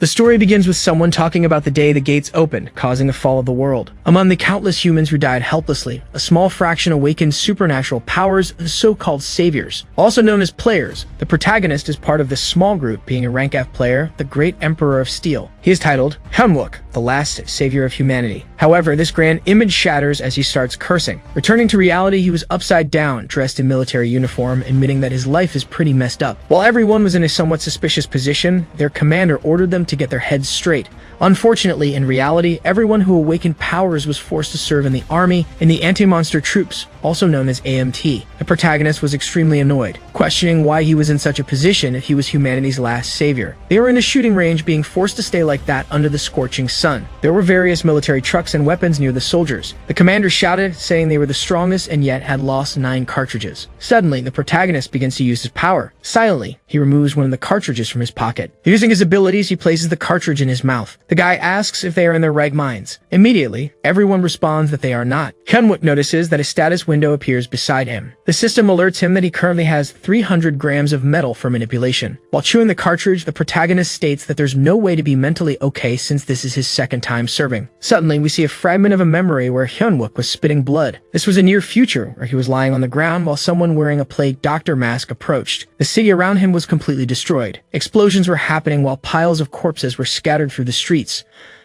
The story begins with someone talking about the day the gates opened, causing the fall of the world. Among the countless humans who died helplessly, a small fraction awakened supernatural powers, the so-called saviors. Also known as players, the protagonist is part of this small group, being a rank F player, the Great Emperor of Steel. He is titled Hyeonuk, the last savior of humanity. However, this grand image shatters as he starts cursing. Returning to reality, he was upside down, dressed in military uniform, admitting that his life is pretty messed up. While everyone was in a somewhat suspicious position, their commander ordered them to get their heads straight. Unfortunately, in reality, everyone who awakened powers was forced to serve in the army and the anti-monster troops, also known as AMT. The protagonist was extremely annoyed, questioning why he was in such a position if he was humanity's last savior. They were in a shooting range, being forced to stay like that under the scorching sun. There were various military trucks and weapons near the soldiers. The commander shouted, saying they were the strongest and yet had lost 9 cartridges. Suddenly, the protagonist begins to use his power. Silently, he removes one of the cartridges from his pocket. Using his abilities, he places the cartridge in his mouth. The guy asks if they are in their right minds. Immediately, everyone responds that they are not. Hyeonuk notices that a status window appears beside him. The system alerts him that he currently has 300 grams of metal for manipulation. While chewing the cartridge, the protagonist states that there's no way to be mentally okay since this is his second time serving. Suddenly, we see a fragment of a memory where Hyeonuk was spitting blood. This was a near future where he was lying on the ground while someone wearing a plague doctor mask approached. The city around him was completely destroyed. Explosions were happening while piles of corpses were scattered through the streets.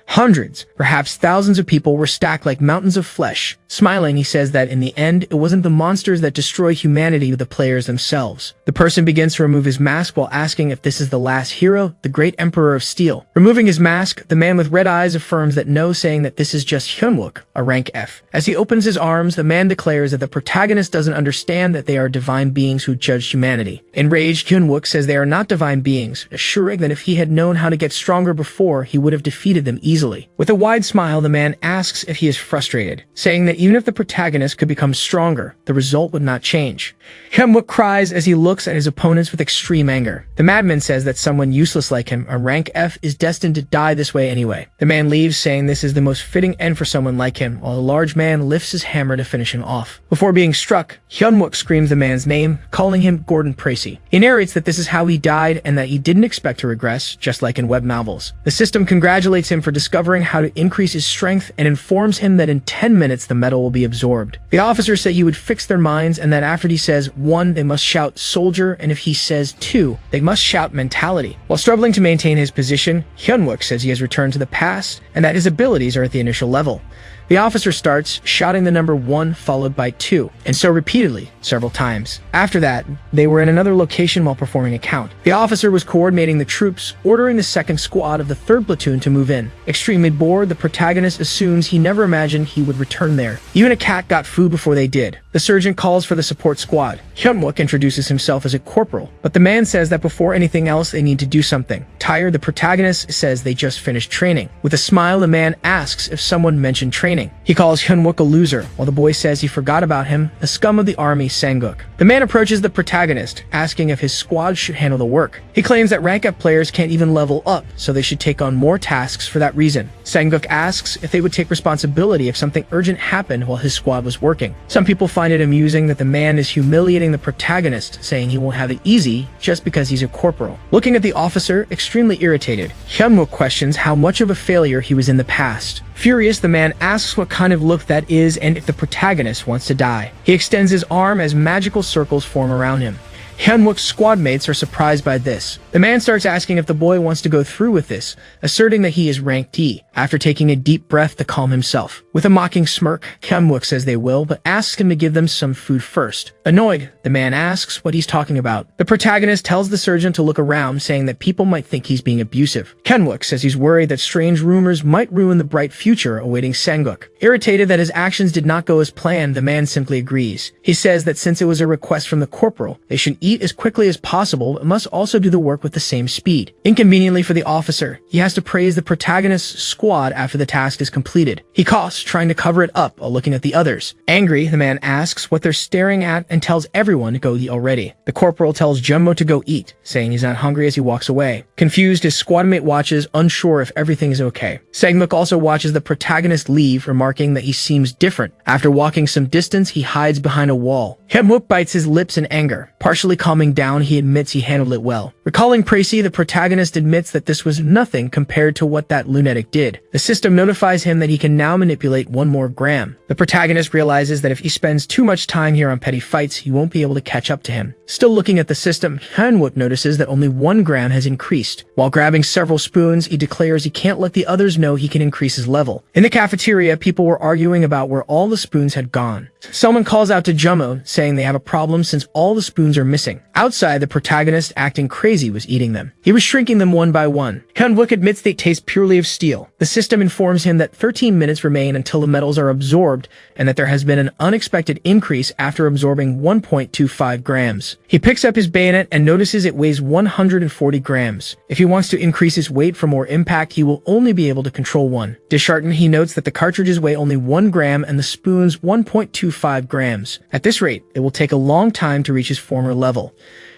Hundreds, perhaps thousands of people were stacked like mountains of flesh. Smiling, he says that in the end, it wasn't the monsters that destroyed humanity but the players themselves. The person begins to remove his mask while asking if this is the last hero, the Great Emperor of Steel. Removing his mask, the man with red eyes affirms that no, saying that this is just Hyeonuk, a rank F. As he opens his arms, the man declares that the protagonist doesn't understand that they are divine beings who judge humanity. Enraged, Hyeonuk says they are not divine beings, assuring that if he had known how to get stronger before, he would have defeated them easily. With a wide smile, the man asks if he is frustrated, saying that even if the protagonist could become stronger, the result would not change. Hyeonuk cries as he looks at his opponents with extreme anger. The madman says that someone useless like him, a rank F, is destined to die this way anyway. The man leaves, saying this is the most fitting end for someone like him, while a large man lifts his hammer to finish him off. Before being struck, Hyeonuk screams the man's name, calling him Gordon Tracy. He narrates that this is how he died and that he didn't expect to regress, just like in web novels. The system congratulates him for discovering how to increase his strength and informs him that in 10 minutes the metal will be absorbed. The officer said he would fix their minds and that after he says 1, they must shout soldier, and if he says 2, they must shout mentality. While struggling to maintain his position, Hyeonuk says he has returned to the past and that his abilities are at the initial level. The officer starts shouting the number 1 followed by 2, and so repeatedly, several times. After that, they were in another location while performing a count. The officer was coordinating the troops, ordering the 2nd squad of the 3rd platoon to move in. Extremely bored, the protagonist assumes he never imagined he would return there. Even a cat got food before they did. The sergeant calls for the support squad. Hyeonuk introduces himself as a corporal, but the man says that before anything else they need to do something. Tired, the protagonist says they just finished training. With a smile, the man asks if someone mentioned training. He calls Hyeonuk a loser, while the boy says he forgot about him, a scum of the army Sanguk. The man approaches the protagonist, asking if his squad should handle the work. He claims that rank up players can't even level up, so they should take on more tasks for that reason. Sanguk asks if they would take responsibility if something urgent happened while his squad was working. Some people find it amusing that the man is humiliating the protagonist, saying he won't have it easy just because he's a corporal. Looking at the officer, extremely irritated, Hyeonuk questions how much of a failure he was in the past. Furious, the man asks what kind of look that is and if the protagonist wants to die. He extends his arm as magical circles form around him. Hyeonuk's squad mates are surprised by this. The man starts asking if the boy wants to go through with this, asserting that he is rank D, after taking a deep breath to calm himself. With a mocking smirk, Hyeonuk says they will, but asks him to give them some food first. Annoyed, the man asks what he's talking about. The protagonist tells the surgeon to look around, saying that people might think he's being abusive. Hyeonuk says he's worried that strange rumors might ruin the bright future awaiting Sanguk. Irritated that his actions did not go as planned, the man simply agrees. He says that since it was a request from the corporal, they should eat as quickly as possible, but must also do the work with the same speed. Inconveniently for the officer, he has to praise the protagonist's squad after the task is completed. He coughs, trying to cover it up while looking at the others. Angry, the man asks what they're staring at and tells everyone to go eat already. The corporal tells Jumbo to go eat, saying he's not hungry as he walks away. Confused, his squadmate watches, unsure if everything is okay. Sangmuk also watches the protagonist leave, remarking that he seems different. After walking some distance, he hides behind a wall. Hyeonuk bites his lips in anger, partially calming down, he admits he handled it well. Recalling Tracy, the protagonist admits that this was nothing compared to what that lunatic did. The system notifies him that he can now manipulate 1 more gram. The protagonist realizes that if he spends too much time here on petty fights, he won't be able to catch up to him. Still looking at the system, Hyeonuk notices that only 1 gram has increased. While grabbing several spoons, he declares he can't let the others know he can increase his level. In the cafeteria, people were arguing about where all the spoons had gone. Someone calls out to Jummo, saying they have a problem since all the spoons are missing. Outside, the protagonist, acting crazy, was eating them. He was shrinking them one by one. Hyeonuk admits they taste purely of steel. The system informs him that 13 minutes remain until the metals are absorbed, and that there has been an unexpected increase after absorbing 1.25 grams. He picks up his bayonet and notices it weighs 140 grams. If he wants to increase his weight for more impact, he will only be able to control 1. Disheartened, he notes that the cartridges weigh only 1 gram and the spoons 1.25 grams. At this rate, it will take a long time to reach his former level.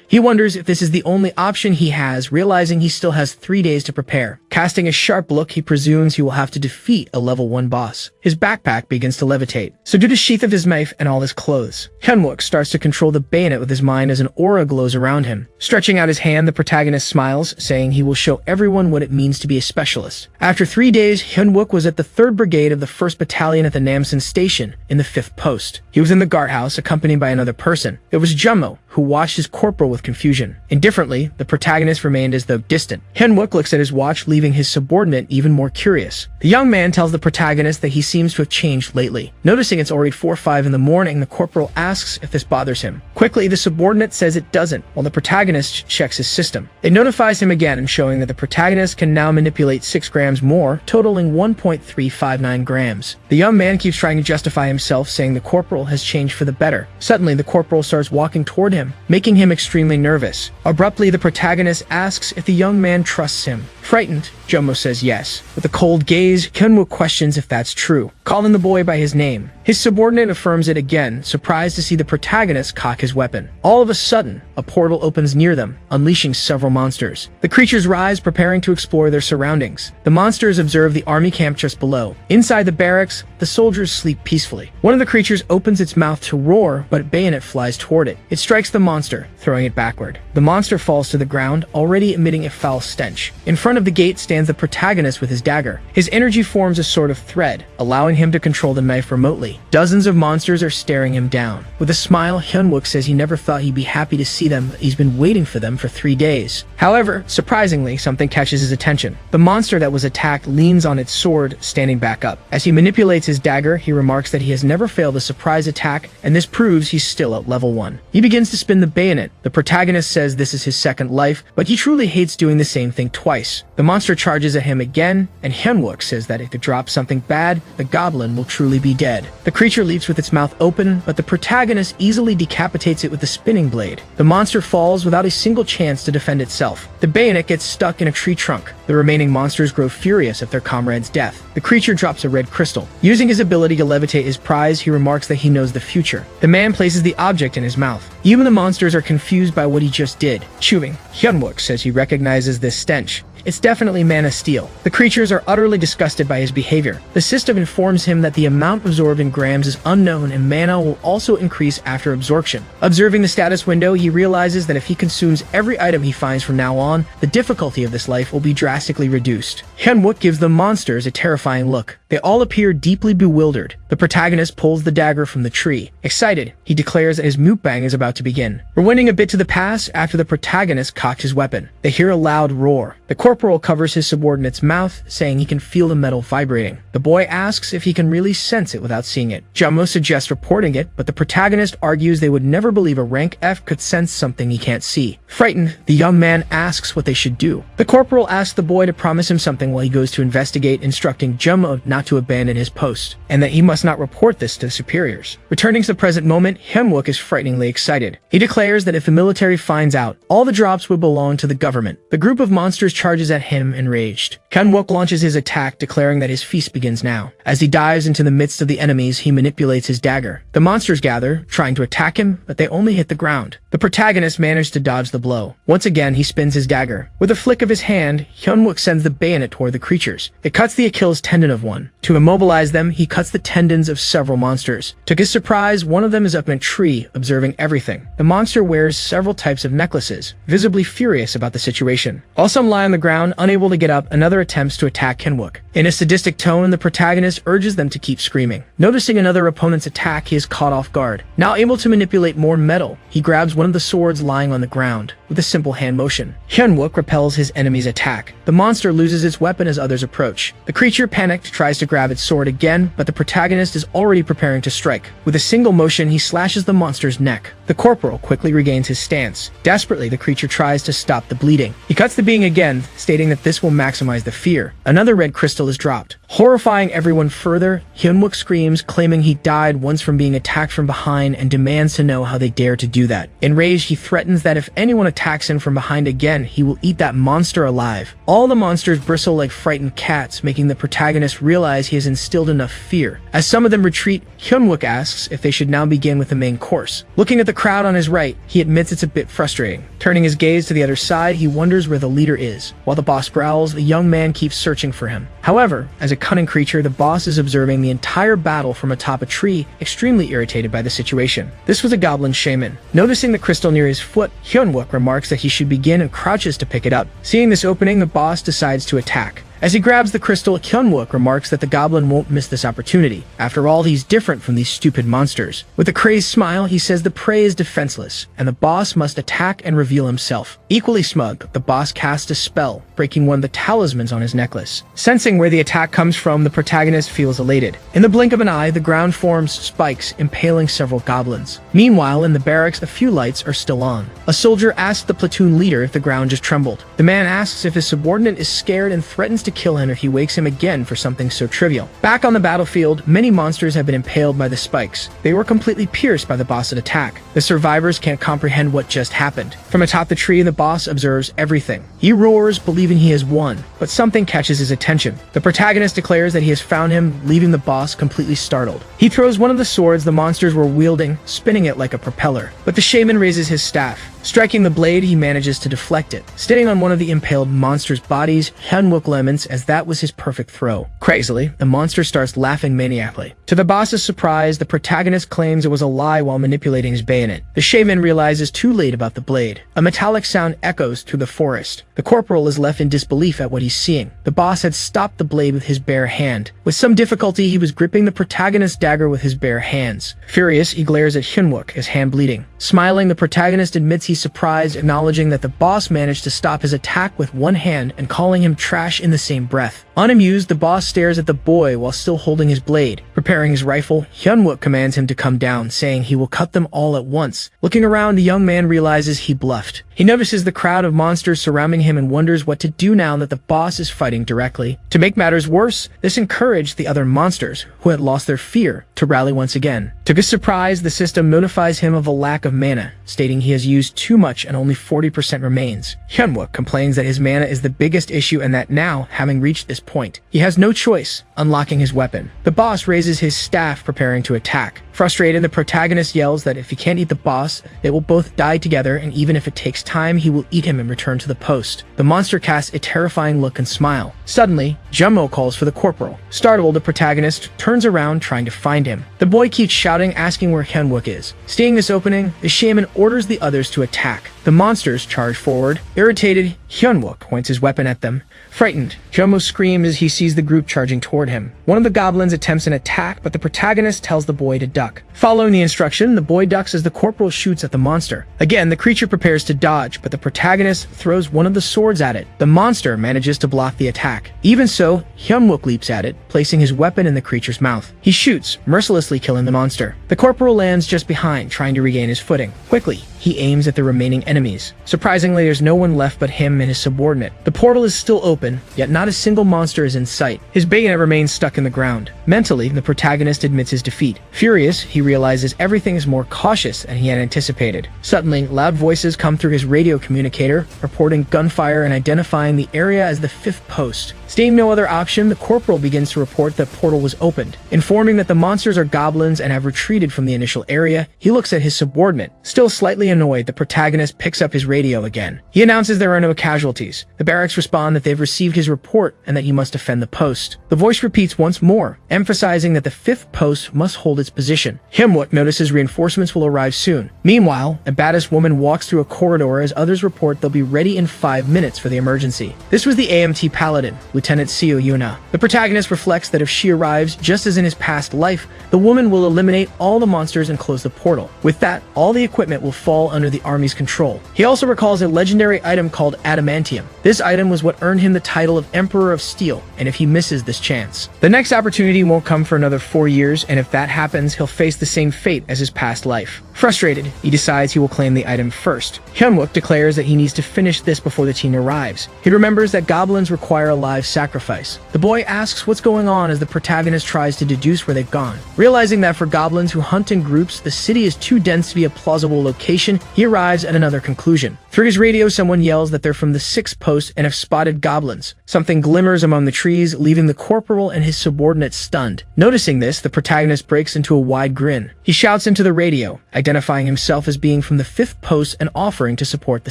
He wonders if this is the only option he has, realizing he still has 3 days to prepare. Casting a sharp look, he presumes he will have to defeat a level 1 boss. His backpack begins to levitate. So do the sheath of his knife and all his clothes. Hyeonuk starts to control the bayonet with his mind as an aura glows around him. Stretching out his hand, the protagonist smiles, saying he will show everyone what it means to be a specialist. After 3 days, Hyeonuk was at the 3rd Brigade of the 1st Battalion at the Namsan Station in the 5th Post. He was in the guardhouse, accompanied by another person. It was Jummo, who watched his corporal with confusion. Indifferently, the protagonist remained as though distant. Hyeonuk looks at his watch, leaving his subordinate even more curious. The young man tells the protagonist that he seems to have changed lately. Noticing it's already 4 or 5 in the morning, the corporal asks if this bothers him. Quickly, the subordinate says it doesn't, while the protagonist checks his system. It notifies him again, and showing that the protagonist can now manipulate 6 grams more, totaling 1.359 grams. The young man keeps trying to justify himself, saying the corporal has changed for the better. Suddenly, the corporal starts walking toward him, making him extremely nervous. Abruptly, the protagonist asks if the young man trusts him. Frightened, Jummo says yes. With a cold gaze, Hyeonuk questions if that's true, calling the boy by his name. His subordinate affirms it again, surprised to see the protagonist cock his weapon. All of a sudden, a portal opens near them, unleashing several monsters. The creatures rise, preparing to explore their surroundings. The monsters observe the army camp just below. Inside the barracks, the soldiers sleep peacefully. One of the creatures opens its mouth to roar, but a bayonet flies toward it. It strikes the monster, throwing it backward. The monster falls to the ground, already emitting a foul stench. In front of the gate stands the protagonist with his dagger. His energy forms a sort of thread, allowing him to control the knife remotely. Dozens of monsters are staring him down. With a smile, Hyeonuk says he never thought he'd be happy to see them. He's been waiting for them for 3 days. However, surprisingly, something catches his attention. The monster that was attacked leans on its sword, standing back up. As he manipulates his dagger, he remarks that he has never failed a surprise attack, and this proves he's still at level 1. He begins to spin the bayonet. The protagonist says this is his second life, but he truly hates doing the same thing twice. The monster charges at him again, and Hyeonuk says that if it drops something bad, the goblin will truly be dead. The creature leaps with its mouth open, but the protagonist easily decapitates it with the spinning blade. The monster falls without a single chance to defend itself. The bayonet gets stuck in a tree trunk. The remaining monsters grow furious at their comrade's death. The creature drops a red crystal. Using his ability to levitate his prize, he remarks that he knows the future. The man places the object in his mouth. Even the monsters are confused by what he just did. Chewing, Hyeonuk says he recognizes this stench. It's definitely mana steel. The creatures are utterly disgusted by his behavior. The system informs him that the amount absorbed in grams is unknown and mana will also increase after absorption. Observing the status window, he realizes that if he consumes every item he finds from now on, the difficulty of this life will be drastically reduced. Hyeonuk gives the monsters a terrifying look. They all appear deeply bewildered. The protagonist pulls the dagger from the tree. Excited, he declares that his mukbang is about to begin. Rewinding a bit to the past, after the protagonist cocked his weapon, they hear a loud roar. The corporal covers his subordinate's mouth, saying he can feel the metal vibrating. The boy asks if he can really sense it without seeing it. Jummo suggests reporting it, but the protagonist argues they would never believe a rank F could sense something he can't see. Frightened, the young man asks what they should do. The corporal asks the boy to promise him something while he goes to investigate, instructing Jummo not to abandon his post, and that he must not report this to superiors. Returning to the present moment, Hyeonuk is frighteningly excited. He declares that if the military finds out, all the drops would belong to the government. The group of monsters charges charges at him enraged. Hyunwook launches his attack, declaring that his feast begins now. As he dives into the midst of the enemies, he manipulates his dagger. The monsters gather, trying to attack him, but they only hit the ground. The protagonist managed to dodge the blow. Once again, he spins his dagger. With a flick of his hand, Hyunwook sends the bayonet toward the creatures. It cuts the Achilles tendon of one. To immobilize them, he cuts the tendons of several monsters. To his surprise, one of them is up in a tree, observing everything. The monster wears several types of necklaces, visibly furious about the situation. While some lie on the ground, unable to get up, another attempts to attack Hyunwook. In a sadistic tone, the protagonist urges them to keep screaming. Noticing another opponent's attack, he is caught off guard. Now able to manipulate more metal, he grabs one of the swords lying on the ground. With a simple hand motion, Hyunwook repels his enemy's attack. The monster loses its weapon as others approach. The creature, panicked, tries to grab its sword again, but the protagonist is already preparing to strike. With a single motion, he slashes the monster's neck. The corporal quickly regains his stance. Desperately, the creature tries to stop the bleeding. He cuts the being again, stating that this will maximize the fear. Another red crystal is dropped. Horrifying everyone further, Hyunwook screams, claiming he died once from being attacked from behind and demands to know how they dare to do that. Enraged, he threatens that if anyone attacks him from behind again, he will eat that monster alive. All the monsters bristle like frightened cats, making the protagonist realize he has instilled enough fear. As some of them retreat, Hyunwook asks if they should now begin with the main course. Looking at the crowd on his right, he admits it's a bit frustrating. Turning his gaze to the other side, he wonders where the leader is. While the boss growls, the young man keeps searching for him. However, as a cunning creature, the boss is observing the entire battle from atop a tree, extremely irritated by the situation. This was a goblin shaman. Noticing the crystal near his foot, Hyunwook remarks that he should begin and crouches to pick it up. Seeing this opening, the boss decides to attack. As he grabs the crystal, Hyunwook remarks that the goblin won't miss this opportunity. After all, he's different from these stupid monsters. With a crazed smile, he says the prey is defenseless, and the boss must attack and reveal himself. Equally smug, the boss casts a spell, breaking one of the talismans on his necklace. Sensing where the attack comes from, the protagonist feels elated. In the blink of an eye, the ground forms spikes, impaling several goblins. Meanwhile, in the barracks, a few lights are still on. A soldier asks the platoon leader if the ground just trembled. The man asks if his subordinate is scared and threatens to kill him if he wakes him again for something so trivial. Back on the battlefield, many monsters have been impaled by the spikes. They were completely pierced by the boss's attack. The survivors can't comprehend what just happened. From atop the tree, the boss observes everything. He roars, believing he has won, but something catches his attention. The protagonist declares that he has found him, leaving the boss completely startled. He throws one of the swords the monsters were wielding, spinning it like a propeller. But the shaman raises his staff. Striking the blade, he manages to deflect it. Sitting on one of the impaled monster's bodies, Hyunwook laments as that was his perfect throw. Crazily, the monster starts laughing maniacally. To the boss's surprise, the protagonist claims it was a lie while manipulating his bayonet. The shaman realizes too late about the blade. A metallic sound echoes through the forest. The corporal is left in disbelief at what he's seeing. The boss had stopped the blade with his bare hand. With some difficulty, he was gripping the protagonist's dagger with his bare hands. Furious, he glares at Hyunwook, his hand bleeding. Smiling, the protagonist admits he's surprised, acknowledging that the boss managed to stop his attack with one hand and calling him trash in the same breath. Unamused, the boss stares at the boy while still holding his blade. Preparing his rifle, Hyunwook commands him to come down, saying he will cut them all at once. Looking around, the young man realizes he bluffed. He notices the crowd of monsters surrounding him and wonders what to do now that the boss is fighting directly. To make matters worse, this encouraged the other monsters, who had lost their fear, to rally once again. To his surprise, the system notifies him of a lack of mana, stating he has used too much and only 40% remains. Hyunwook complains that his mana is the biggest issue and that now, having reached this point, he has no choice, unlocking his weapon. The boss raises his staff, preparing to attack. Frustrated, the protagonist yells that if he can't eat the boss, they will both die together, and even if it takes time, he will eat him and return to the post. The monster casts a terrifying look and smile. Suddenly, Jummo calls for the corporal. Startled, the protagonist turns around, trying to find him. The boy keeps shouting, asking where Hyunwook is. Seeing this opening, the shaman orders the others to attack. The monsters charge forward. Irritated, Hyunwook points his weapon at them. Frightened, Jummo screams as he sees the group charging toward him. One of the goblins attempts an attack, but the protagonist tells the boy to duck. Following the instruction, the boy ducks as the corporal shoots at the monster. Again, the creature prepares to dodge, but the protagonist throws one of the swords at it. The monster manages to block the attack. Even so, Hyunwook leaps at it, placing his weapon in the creature's mouth. He shoots, mercilessly killing the monster. The corporal lands just behind, trying to regain his footing. Quickly, he aims at the remaining enemies. Surprisingly, there's no one left but him and his subordinate. The portal is still open, yet not a single monster is in sight. His bayonet remains stuck in the ground. Mentally, the protagonist admits his defeat. Furious, he realizes everything is more cautious than he had anticipated. Suddenly, loud voices come through his radio communicator, reporting gunfire and identifying the area as the 5th post. Seeing no other option, the corporal begins to report that portal was opened. Informing that the monsters are goblins and have retreated from the initial area, he looks at his subordinate. Still slightly annoyed, the protagonist picks up his radio again. He announces there are no casualties. The barracks respond that they've received his report and that he must defend the post. The voice repeats once more, emphasizing that the 5th post must hold its position. Hyeonuk notices reinforcements will arrive soon. Meanwhile, a badass woman walks through a corridor as others report they'll be ready in 5 minutes for the emergency. This was the AMT Paladin, Lieutenant Seo Yuna. The protagonist reflects that if she arrives just as in his past life, the woman will eliminate all the monsters and close the portal. With that, all the equipment will fall under the army's control. He also recalls a legendary item called adamantium. This item was what earned him the title of Emperor of Steel, and if he misses this chance, the next opportunity won't come for another 4 years, and if that happens, he'll face the same fate as his past life. Frustrated, he decides he will claim the item first. Hyeonuk declares that he needs to finish this before the team arrives. He remembers that goblins require a live sacrifice. The boy asks what's going on as the protagonist tries to deduce where they've gone. Realizing that for goblins who hunt in groups, the city is too dense to be a plausible location, he arrives at another conclusion. Through his radio, someone yells that they're from the 6th post and have spotted goblins. Something glimmers among the trees, leaving the corporal and his subordinate stunned. Noticing this, the protagonist breaks into a wide grin. He shouts into the radio, identifying himself as being from the 5th post and offering to support the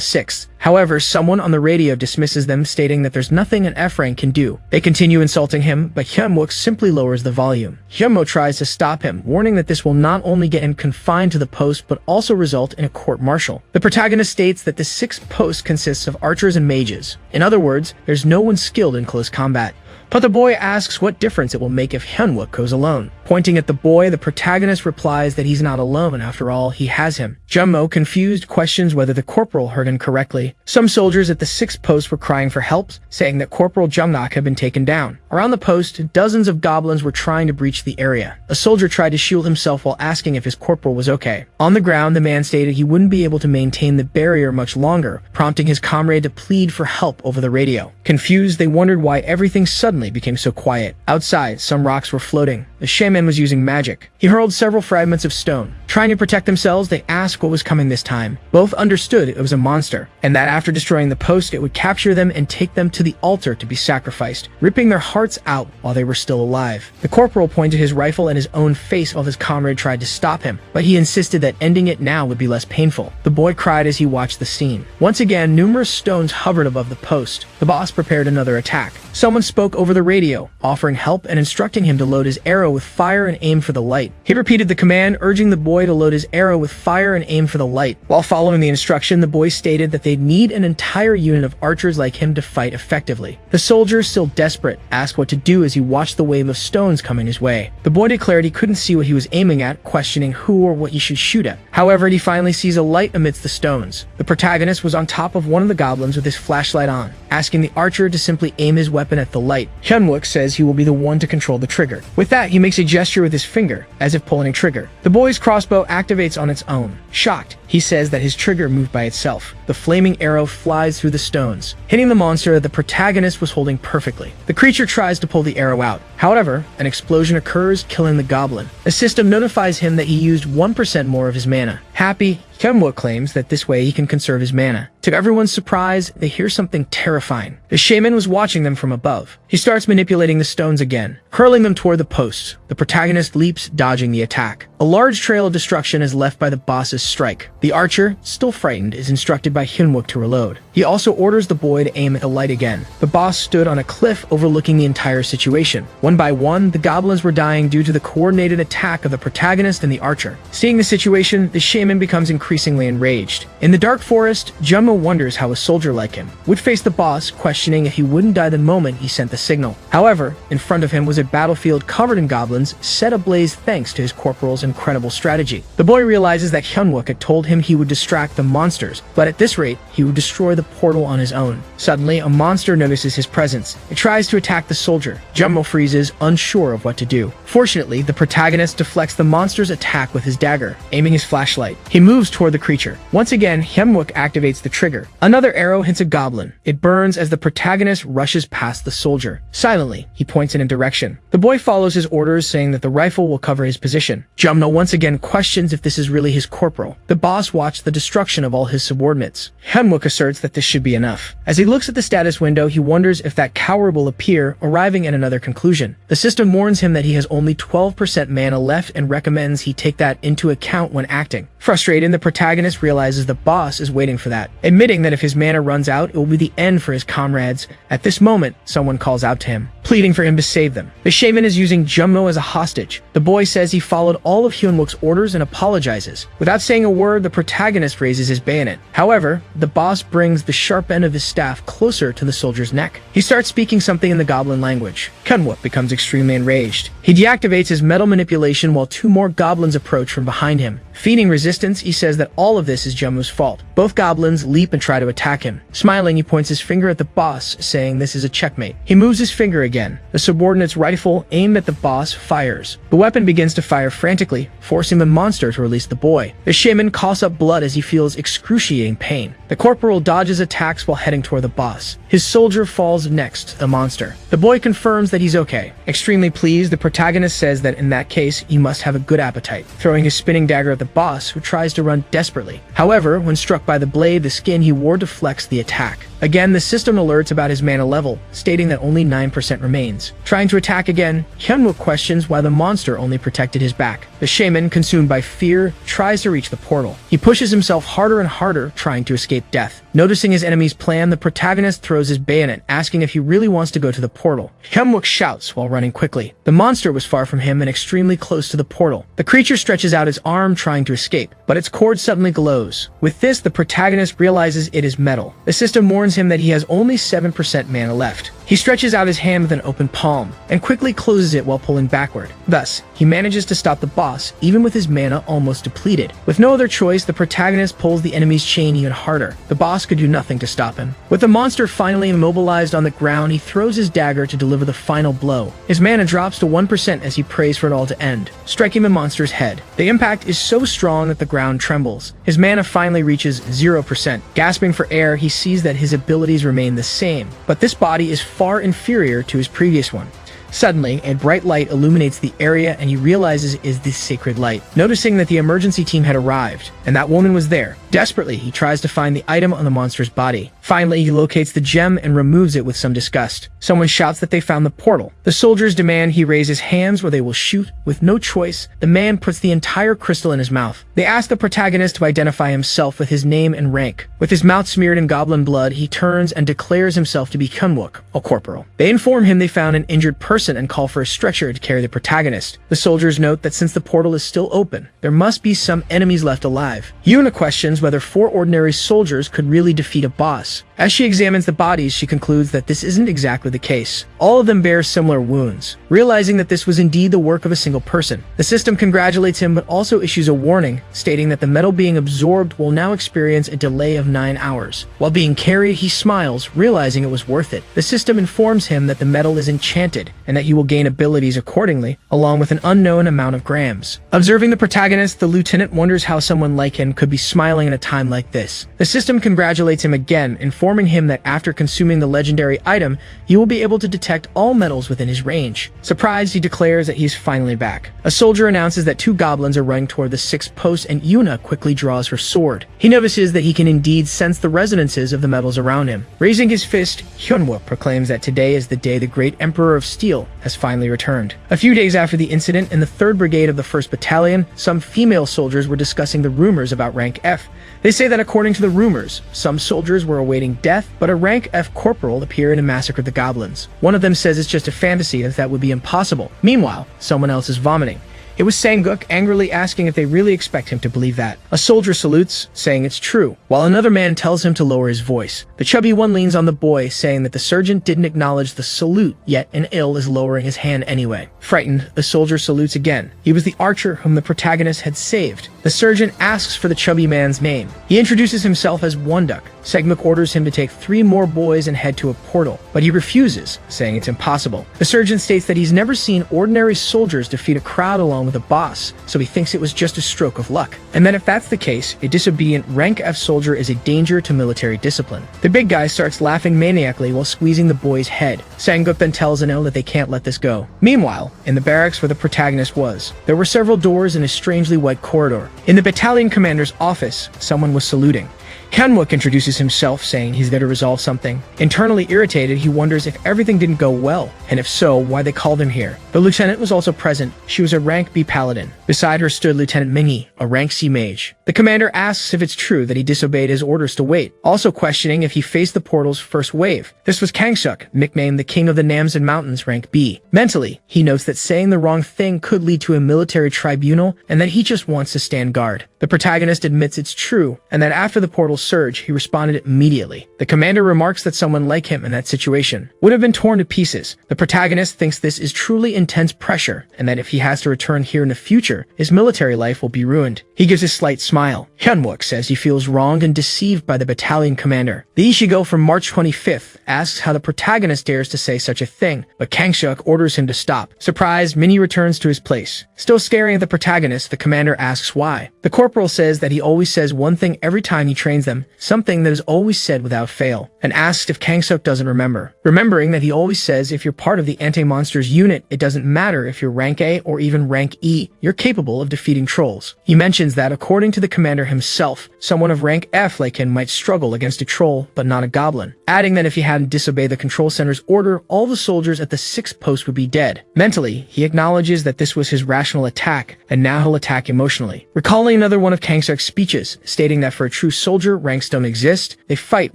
6th. However, someone on the radio dismisses them, stating that there's nothing an F-rank can do. They continue insulting him, but Hyeonuk simply lowers the volume. Hyeonuk tries to stop him, warning that this will not only get him confined to the post, but also result in a court-martial. The protagonist states that the 6th post consists of archers and mages. In other words, there's no one skilled in close combat. But the boy asks what difference it will make if Hyeonuk goes alone. Pointing at the boy, the protagonist replies that he's not alone, after all, he has him. Jummo, confused, questions whether the corporal heard him correctly. Some soldiers at the 6th post were crying for help, saying that Corporal Jungnak had been taken down. Around the post, dozens of goblins were trying to breach the area. A soldier tried to shield himself while asking if his corporal was okay. On the ground, the man stated he wouldn't be able to maintain the barrier much longer, prompting his comrade to plead for help over the radio. Confused, they wondered why everything suddenly became so quiet. Outside, some rocks were floating. The shaman was using magic. He hurled several fragments of stone. Trying to protect themselves, they asked what was coming this time. Both understood it was a monster, and that after destroying the post, it would capture them and take them to the altar to be sacrificed, ripping their hearts out while they were still alive. The corporal pointed his rifle at his own face while his comrade tried to stop him, but he insisted that ending it now would be less painful. The boy cried as he watched the scene. Once again, numerous stones hovered above the post. The boss prepared another attack. Someone spoke over the radio, offering help and instructing him to load his arrow with fire and aim for the light. He repeated the command, urging the boy to load his arrow with fire and aim for the light. While following the instruction, the boy stated that they'd need an entire unit of archers like him to fight effectively. The soldier, still desperate, asked what to do as he watched the wave of stones coming his way. The boy declared he couldn't see what he was aiming at, questioning who or what he should shoot at. However, he finally sees a light amidst the stones. The protagonist was on top of one of the goblins with his flashlight on, asking the archer to simply aim his weapon at the light. Hyeonuk says he will be the one to control the trigger. With that, he makes a gesture with his finger, as if pulling a trigger. The boy's crossbow activates on its own. Shocked, he says that his trigger moved by itself. The flaming arrow flies through the stones, hitting the monster that the protagonist was holding perfectly. The creature tries to pull the arrow out. However, an explosion occurs, killing the goblin. A system notifies him that he used 1% more of his mana. Happy, Hyeonuk claims that this way he can conserve his mana. To everyone's surprise, they hear something terrifying. The shaman was watching them from above. He starts manipulating the stones again, hurling them toward the posts. The protagonist leaps, dodging the attack. A large trail of destruction is left by the boss's strike. The archer, still frightened, is instructed by Hyeonuk to reload. He also orders the boy to aim at the light again. The boss stood on a cliff overlooking the entire situation. One by one, the goblins were dying due to the coordinated attack of the protagonist and the archer. Seeing the situation, the shaman becomes increasingly enraged. In the dark forest, Jummo wonders how a soldier like him would face the boss, questioning if he wouldn't die the moment he sent the signal. However, in front of him was a battlefield covered in goblins, set ablaze thanks to his corporal's incredible strategy. The boy realizes that Hyeonuk had told him him he would distract the monsters, but at this rate, he would destroy the portal on his own. Suddenly, a monster notices his presence. It tries to attack the soldier. Jumbo freezes, unsure of what to do. Fortunately, the protagonist deflects the monster's attack with his dagger, aiming his flashlight. He moves toward the creature. Once again, Hyeonuk activates the trigger. Another arrow hits a goblin. It burns as the protagonist rushes past the soldier. Silently, he points in a direction. The boy follows his orders, saying that the rifle will cover his position. Jumno once again questions if this is really his corporal. The boss watched the destruction of all his subordinates. Hyeonuk asserts that this should be enough. As he looks at the status window, he wonders if that coward will appear, arriving at another conclusion. The system warns him that he has only 12% mana left and recommends he take that into account when acting. Frustrated, the protagonist realizes the boss is waiting for that, admitting that if his mana runs out, it will be the end for his comrades. At this moment, someone calls out to him, pleading for him to save them. The shaman is using Jumno as a hostage. The boy says he followed all of Hyunwook's orders and apologizes. Without saying a word, the protagonist raises his bayonet. However, the boss brings the sharp end of his staff closer to the soldier's neck. He starts speaking something in the goblin language. Hyunwook becomes extremely enraged. He deactivates his metal manipulation while two more goblins approach from behind him. Feigning resistance, he says that all of this is Jumno's fault. Both goblins leap and try to attack him. Smiling, he points his finger at the boss, saying this is a checkmate. He moves his finger again. The subordinate's rifle, aimed at the boss, fires. The weapon begins to fire frantically, forcing the monster to release the boy. The shaman coughs up blood as he feels excruciating pain. The corporal dodges attacks while heading toward the boss. His soldier falls next to the monster. The boy confirms that he's okay. Extremely pleased, the protagonist says that in that case, he must have a good appetite, throwing his spinning dagger at the boss, who tries to run desperately. However, when struck by the blade, the skin he wore deflects the attack. Again, the system alerts about his mana level, stating that only 9% remains. Trying to attack again, Hyunwook questions why the monster only protected his back. The shaman, consumed by fear, tries to reach the portal. He pushes himself harder and harder, trying to escape death. Noticing his enemy's plan, the protagonist throws his bayonet, asking if he really wants to go to the portal. Hyunwook shouts while running quickly. The monster was far from him and extremely close to the portal. The creature stretches out his arm, trying to escape, but its cord suddenly glows. With this, the protagonist realizes it is metal. The system warns him that he has only 7% mana left. He stretches out his hand with an open palm, and quickly closes it while pulling backward. Thus, he manages to stop the boss, even with his mana almost depleted. With no other choice, the protagonist pulls the enemy's chain even harder. The boss could do nothing to stop him. With the monster finally immobilized on the ground, he throws his dagger to deliver the final blow. His mana drops to 1% as he prays for it all to end, striking the monster's head. The impact is so strong that the ground trembles. His mana finally reaches 0%. Gasping for air, he sees that his abilities remain the same, but this body is far inferior to his previous one. Suddenly, a bright light illuminates the area and he realizes it is the sacred light. Noticing that the emergency team had arrived, and that woman was there. Desperately, he tries to find the item on the monster's body. Finally, he locates the gem and removes it with some disgust. Someone shouts that they found the portal. The soldiers demand he raise his hands or they will shoot. With no choice, the man puts the entire crystal in his mouth. They ask the protagonist to identify himself with his name and rank. With his mouth smeared in goblin blood, he turns and declares himself to be Hyunwook, a corporal. They inform him they found an injured person and call for a stretcher to carry the protagonist. The soldiers note that since the portal is still open, there must be some enemies left alive. Yuna questions whether 4 ordinary soldiers could really defeat a boss. As she examines the bodies, she concludes that this isn't exactly the case. All of them bear similar wounds. Realizing that this was indeed the work of a single person, the system congratulates him but also issues a warning, stating that the metal being absorbed will now experience a delay of 9 hours. While being carried, he smiles, realizing it was worth it. The system informs him that the metal is enchanted, and that he will gain abilities accordingly, along with an unknown amount of grams. Observing the protagonist, the lieutenant wonders how someone like him could be smiling at a time like this. The system congratulates him again, informing him that after consuming the legendary item, he will be able to detect all metals within his range. Surprised, he declares that he's finally back. A soldier announces that 2 goblins are running toward the 6th post, and Yuna quickly draws her sword. He notices that he can indeed sense the resonances of the metals around him. Raising his fist, Hyunwook proclaims that today is the day the great Emperor of Steel has finally returned. A few days after the incident, in the 3rd Brigade of the 1st Battalion, some female soldiers were discussing the rumors about rank F. They say that according to the rumors, some soldiers were awaiting death, but a rank F corporal appeared and massacred the goblins. One of them says it's just a fantasy, as that would be impossible. Meanwhile, someone else is vomiting. It was Sang-guk angrily asking if they really expect him to believe that. A soldier salutes, saying it's true, while another man tells him to lower his voice. The chubby one leans on the boy, saying that the sergeant didn't acknowledge the salute, yet an ill is lowering his hand anyway. Frightened, the soldier salutes again. He was the archer whom the protagonist had saved. The sergeant asks for the chubby man's name. He introduces himself as Wonduk. Sang-guk orders him to take 3 more boys and head to a portal, but he refuses, saying it's impossible. The sergeant states that he's never seen ordinary soldiers defeat a crowd along with a boss, so he thinks it was just a stroke of luck. And that if that's the case, a disobedient rank F soldier is a danger to military discipline. The big guy starts laughing maniacally while squeezing the boy's head. Sang-guk then tells Anil that they can't let this go. Meanwhile, in the barracks where the protagonist was, there were several doors in a strangely white corridor. In the battalion commander's office, someone was saluting. Hyeonuk introduces himself, saying he's there to resolve something. Internally irritated, he wonders if everything didn't go well, and if so, why they called him here. The lieutenant was also present. She was a rank B paladin. Beside her stood Lieutenant Minhee, a rank C mage. The commander asks if it's true that he disobeyed his orders to wait, also questioning if he faced the portal's first wave. This was Kang-suk, nicknamed the King of the Namsan Mountains, rank B. Mentally, he notes that saying the wrong thing could lead to a military tribunal, and that he just wants to stand guard. The protagonist admits it's true, and that after the portal surge, he responded immediately. The commander remarks that someone like him in that situation would have been torn to pieces. The protagonist thinks this is truly intense pressure, and that if he has to return here in the future, his military life will be ruined. He gives a slight smile. Hyeonuk says he feels wronged and deceived by the battalion commander. The Ishigo from March 25th asks how the protagonist dares to say such a thing, but Kang-suk orders him to stop. Surprised, Minhee returns to his place. Still staring at the protagonist, the commander asks why. The corporal says that he always says one thing every time he trains them, something that is always said without fail, and asks if Kang-suk doesn't remember. Remembering that he always says if you're part of the anti-monsters unit, it doesn't matter if you're rank A or even rank E, you're capable of defeating trolls. He mentions that according to the commander himself, someone of rank F like him might struggle against a troll, but not a goblin, adding that if he hadn't disobeyed the control center's order, all the soldiers at the 6th post would be dead. Mentally, he acknowledges that this was his rational attack, and now he'll attack emotionally. Recalling another one of Kang-suk's speeches, stating that for a true soldier, ranks don't exist, they fight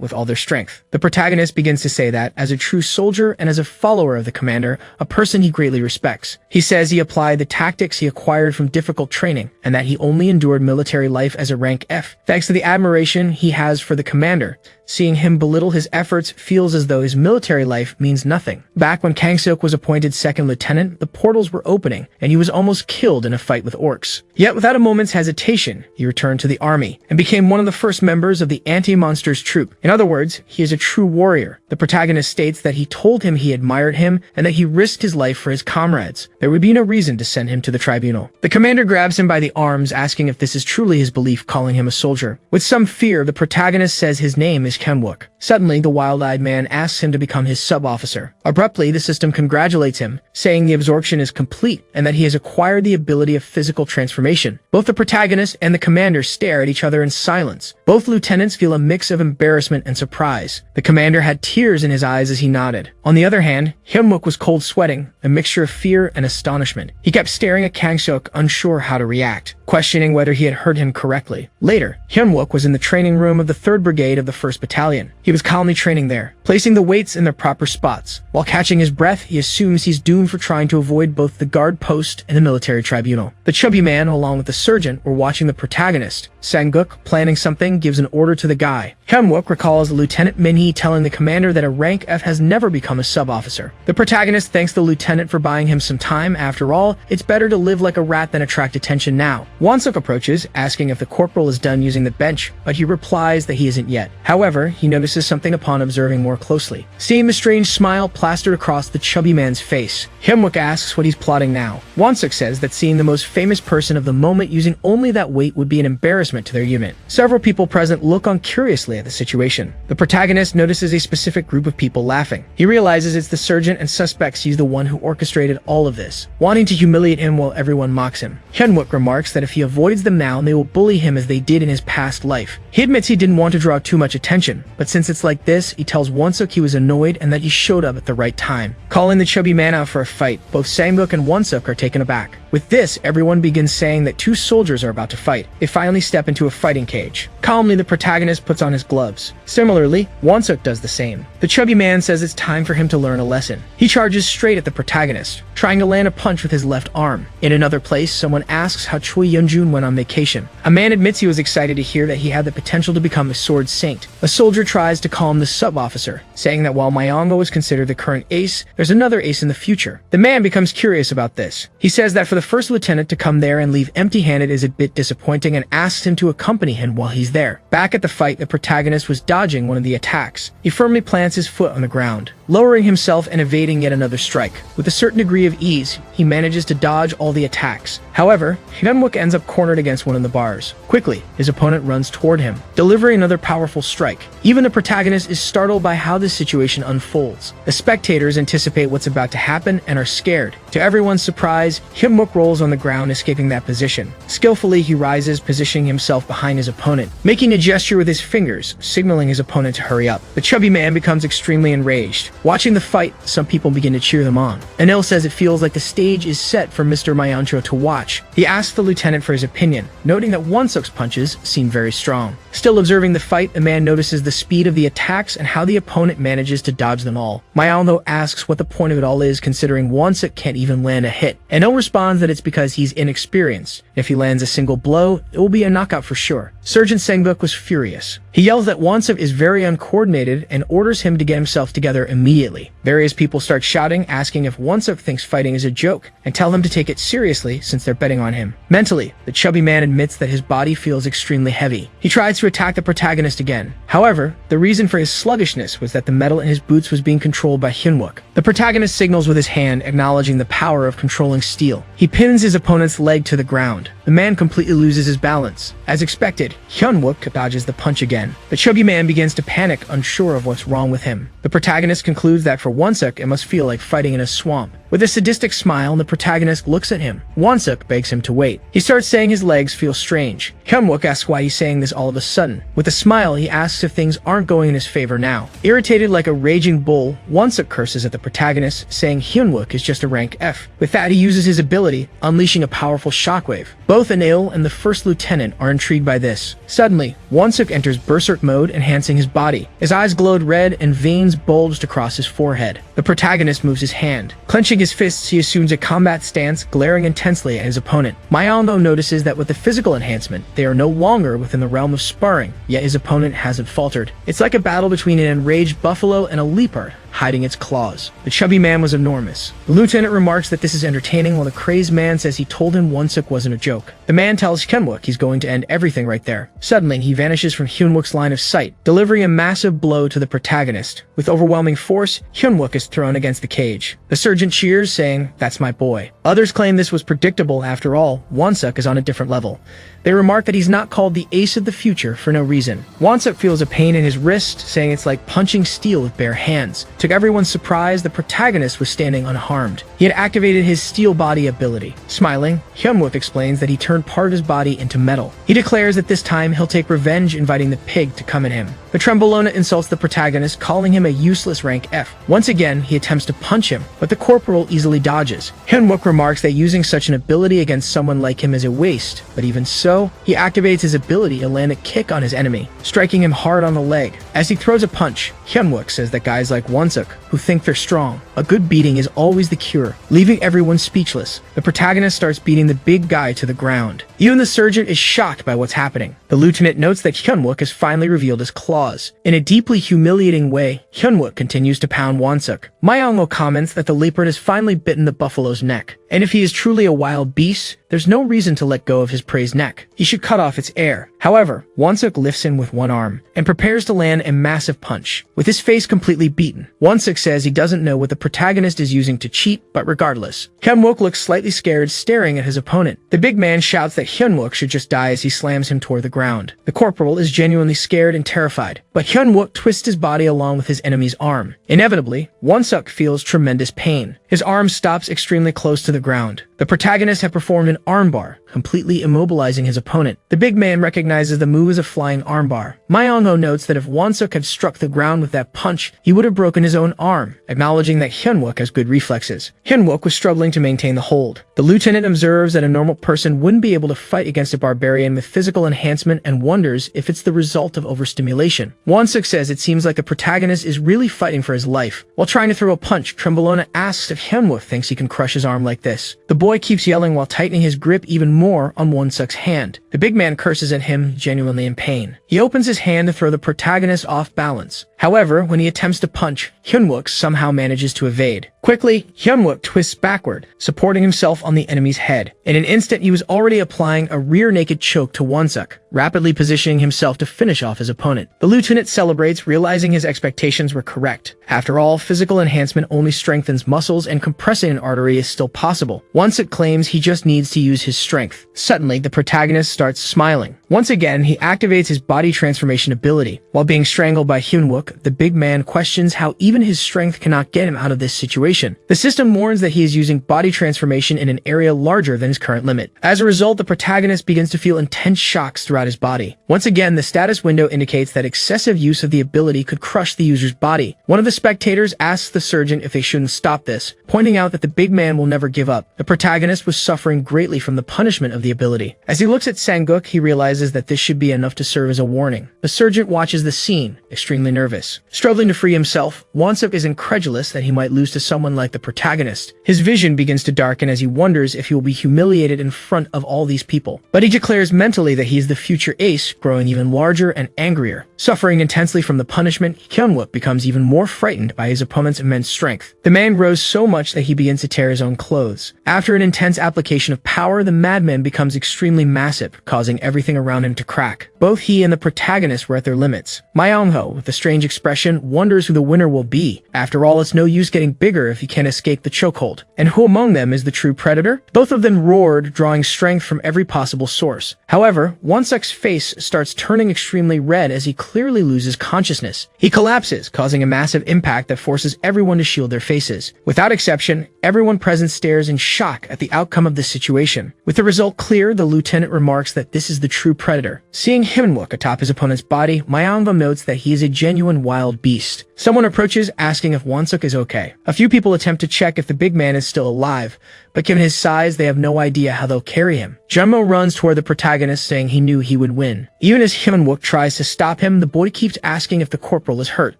with all their strength. The protagonist begins to say that, as a true soldier and as a follower of the commander, a person he greatly respects. He says he applied the tactics he acquired from difficult training, and that he only endured military life as a rank F, thanks to the admiration he has for the commander. Seeing him belittle his efforts feels as though his military life means nothing. Back when Kang-suk was appointed 2nd lieutenant, the portals were opening, and he was almost killed in a fight with orcs. Yet without a moment's hesitation, he returned to the army, and became one of the first members of the anti-monsters troop. In other words, he is a true warrior. The protagonist states that he told him he admired him, and that he risked his life for his comrades. There would be no reason to send him to the tribunal. The commander grabs him by the arms, asking if this is truly his belief, calling him a soldier. With some fear, the protagonist says his name is Hyeonuk. Suddenly, the wild-eyed man asks him to become his sub-officer. Abruptly, the system congratulates him, saying the absorption is complete and that he has acquired the ability of physical transformation. Both the protagonist and the commander stare at each other in silence. Both lieutenants feel a mix of embarrassment and surprise. The commander had tears in his eyes as he nodded. On the other hand, Hyeonuk was cold sweating, a mixture of fear and astonishment. He kept staring at Kang-suk, unsure how to react, questioning whether he had heard him correctly. Later, Hyeonuk was in the training room of the 3rd Brigade of the 1st Battalion. He was calmly training there, placing the weights in their proper spots. While catching his breath, he assumes he's doomed for trying to avoid both the guard post and the military tribunal. The chubby man, along with the sergeant, were watching the protagonist. Sang-guk, planning something, gives an order to the guy. Hyeonuk recalls Lieutenant Minhee telling the commander that a rank F has never become a sub-officer. The protagonist thanks the lieutenant for buying him some time. After all, it's better to live like a rat than attract attention now. Wonsuk approaches, asking if the corporal is done using the bench, but he replies that he isn't yet. However, he notices something upon observing more closely. Seeing the strange smile plastered across the chubby man's face, Hyeonuk asks what he's plotting now. Wonsuk says that seeing the most famous person of the moment using only that weight would be an embarrassment to their unit. Several people present look on curiously at the situation. The protagonist notices a specific group of people laughing. He realizes it's the sergeant and suspects he's the one who orchestrated all of this, wanting to humiliate him while everyone mocks him. Hyeonuk remarks that if he avoids them now, they will bully him as they did in his past life. He admits he didn't want to draw too much attention, but since it's like this, he tells Wonsuk he was annoyed and that he showed up at the right time. Calling the chubby man out for a fight, both Sang-guk and Wonsuk are taken aback. With this, everyone begins saying that two soldiers are about to fight. They finally step into a fighting cage. Calmly, the protagonist puts on his gloves. Similarly, Won-suk does the same. The chubby man says it's time for him to learn a lesson. He charges straight at the protagonist, trying to land a punch with his left arm. In another place, someone asks how Choi Yeonjun went on vacation. A man admits he was excited to hear that he had the potential to become a sword saint. A soldier tries to calm the sub-officer, saying that while Manga is considered the current ace, there's another ace in the future. The man becomes curious about this. He says that for the first lieutenant to come there and leave empty-handed is a bit disappointing and asks him to accompany him while he's there. Back at the fight, the protagonist was dodging one of the attacks. He firmly plants his foot on the ground, lowering himself and evading yet another strike. With a certain degree of ease, he manages to dodge all the attacks. However, Hyunwook ends up cornered against one of the bars. Quickly, his opponent runs toward him, delivering another powerful strike. Even the protagonist is startled by how this situation unfolds. The spectators anticipate what's about to happen and are scared. To everyone's surprise, Hyunwook rolls on the ground, escaping that position. Skillfully, he rises, positioning himself behind his opponent, making a gesture with his fingers, signaling his opponent to hurry up. The chubby man becomes extremely enraged. Watching the fight, some people begin to cheer them on. Anil says it feels like the stage is set for Mr. Myancho to watch. He asks the lieutenant for his opinion, noting that Won-suk's punches seem very strong. Still observing the fight, the man notices the speed of the attacks and how the opponent manages to dodge them all. Myancho asks what the point of it all is, considering Won-suk can't even land a hit. Anil responds that it's because he's inexperienced. If he lands a single blow, it will be a knockout for sure. Sergeant Sengbuk was furious. He yells that Won-suk is very uncoordinated and orders him to get himself together immediately. Various people start shouting, asking if Won-suk thinks fighting is a joke, and tell him to take it seriously since they're betting on him. Mentally, the chubby man admits that his body feels extremely heavy. He tries to attack the protagonist again. However, the reason for his sluggishness was that the metal in his boots was being controlled by Hyunwook. The protagonist signals with his hand, acknowledging the power of controlling steel. He pins his opponent's leg to the ground. The man completely loses his balance. As expected, Hyunwook dodges the punch again. The chubby man begins to panic, unsure of what's wrong with him. The protagonist concludes that for Won-suk, it must feel like fighting in a swamp. With a sadistic smile, the protagonist looks at him. Won-suk begs him to wait. He starts saying his legs feel strange. Hyunwook asks why he's saying this all of a sudden. With a smile, he asks if things aren't going in his favor now. Irritated like a raging bull, Won-suk curses at the protagonist, saying Hyunwook is just a rank F. With that, he uses his ability, unleashing a powerful shockwave. Both Anil and the first lieutenant are intrigued by this. Suddenly, Won-suk enters berserk mode, enhancing his body. His eyes glowed red and veins bulged across his forehead. The protagonist moves his hand. Clenching his fists, he assumes a combat stance, glaring intensely at his opponent. Myancho notices that with the physical enhancement, they are no longer within the realm of sparring, yet his opponent hasn't faltered. It's like a battle between an enraged buffalo and a leopard, hiding its claws. The chubby man was enormous. The lieutenant remarks that this is entertaining, while the crazed man says he told him Won-suk wasn't a joke. The man tells Hyunwook he's going to end everything right there. Suddenly, he vanishes from Hyunwook's line of sight, delivering a massive blow to the protagonist. With overwhelming force, Hyunwook is thrown against the cage. The sergeant cheers, saying, "That's my boy." Others claim this was predictable. After all, Won-suk is on a different level. They remark that he's not called the ace of the future for no reason. Won-suk feels a pain in his wrist, saying it's like punching steel with bare hands. To everyone's surprise, the protagonist was standing unharmed. He had activated his steel body ability. Smiling, Hyunwook explains that he turned part of his body into metal. He declares that this time he'll take revenge, inviting the pig to come at him. The Trembolona insults the protagonist, calling him a useless rank F. Once again, he attempts to punch him, but the corporal easily dodges. Hyunwook remarks that using such an ability against someone like him is a waste, but even so, he activates his ability to land a kick on his enemy, striking him hard on the leg. As he throws a punch, Hyunwook says that guys like Won-suk, who think they're strong, a good beating is always the cure, leaving everyone speechless. The protagonist starts beating the big guy to the ground. Even the sergeant is shocked by what's happening. The lieutenant notes that Hyunwook has finally revealed his claws. In a deeply humiliating way, Hyunwook continues to pound Won-suk. Myancho comments that the leopard has finally bitten the buffalo's neck, and if he is truly a wild beast, there's no reason to let go of his prey's neck. He should cut off its air. However, Won-suk lifts him with one arm and prepares to land a massive punch. With his face completely beaten, Won-suk says he doesn't know what the protagonist is using to cheat, but regardless, Hyunwook looks slightly scared, staring at his opponent. The big man shouts that Hyunwook should just die as he slams him toward the ground. The corporal is genuinely scared and terrified, but Hyunwook twists his body along with his enemy's arm. Inevitably, Won-suk feels tremendous pain. His arm stops extremely close to the ground. The protagonists have performed an armbar, completely immobilizing his opponent. The big man recognizes the move as a flying armbar. Myung-ho notes that if Won-suk had struck the ground with that punch, he would have broken his own arm, acknowledging that Hyun-wook has good reflexes. Hyun-wook was struggling to maintain the hold. The lieutenant observes that a normal person wouldn't be able to fight against a barbarian with physical enhancement and wonders if it's the result of overstimulation. Won-suk says it seems like the protagonist is really fighting for his life. While trying to throw a punch, Trembolona asks if Hyun-wook thinks he can crush his arm like this. The boy keeps yelling while tightening his grip even more on Won-suk's hand. The big man curses at him, genuinely in pain. He opens his hand to throw the protagonist off balance. However, when he attempts to punch, Hyun-wook somehow manages to evade. Quickly, Hyun-wook twists backward, supporting himself on the enemy's head. In an instant, he was already applying a rear naked choke to Won-suk, rapidly positioning himself to finish off his opponent. The lieutenant celebrates, realizing his expectations were correct. After all, physical enhancement only strengthens muscles, and compressing an artery is still possible. Won-suk claims he just needs to use his strength. Suddenly, the protagonist starts smiling. Once again, he activates his body transformation ability. While being strangled by Hyun-wook, the big man questions how even his strength cannot get him out of this situation. The system warns that he is using body transformation in an area larger than his current limit. As a result, the protagonist begins to feel intense shocks throughout his body. Once again, the status window indicates that excessive use of the ability could crush the user's body. One of the spectators asks the surgeon if they shouldn't stop this, pointing out that the big man will never give up. The protagonist was suffering greatly from the punishment of the ability. As he looks at Sang-guk, he realizes that this should be enough to serve as a warning. The surgeon watches the scene, extremely nervous. Struggling to free himself, Won-suk is incredulous that he might lose to someone like the protagonist. His vision begins to darken as he wonders if he will be humiliated in front of all these people. But he declares mentally that he is the future ace, growing even larger and angrier. Suffering intensely from the punishment, Hyun-wook becomes even more frightened by his opponent's immense strength. The man grows so much that he begins to tear his own clothes. After an intense application of power, the madman becomes extremely massive, causing everything around him to crack. Both he and the protagonist were at their limits. Myung-ho, with a strange expression, wonders who the winner will be. After all, it's no use getting bigger if he can't escape the chokehold. And who among them is the true predator? Both of them roared, drawing strength from every possible source. However, Won-suk's face starts turning extremely red as he clearly loses consciousness. He collapses, causing a massive impact that forces everyone to shield their faces. Without exception, everyone present stares in shock at the outcome of this situation. With the result clear, the lieutenant remarks that this is the true predator. Seeing Hyun-wook atop his opponent's body, Myung-ho notes that he is a genuine wild beast. Someone approaches, asking if Won-suk is okay. A few people attempt to check if the big man is still alive, but given his size, they have no idea how they'll carry him. Junmo runs toward the protagonist, saying he knew he would win. Even as Hyun-wook tries to stop him, the boy keeps asking if the corporal is hurt.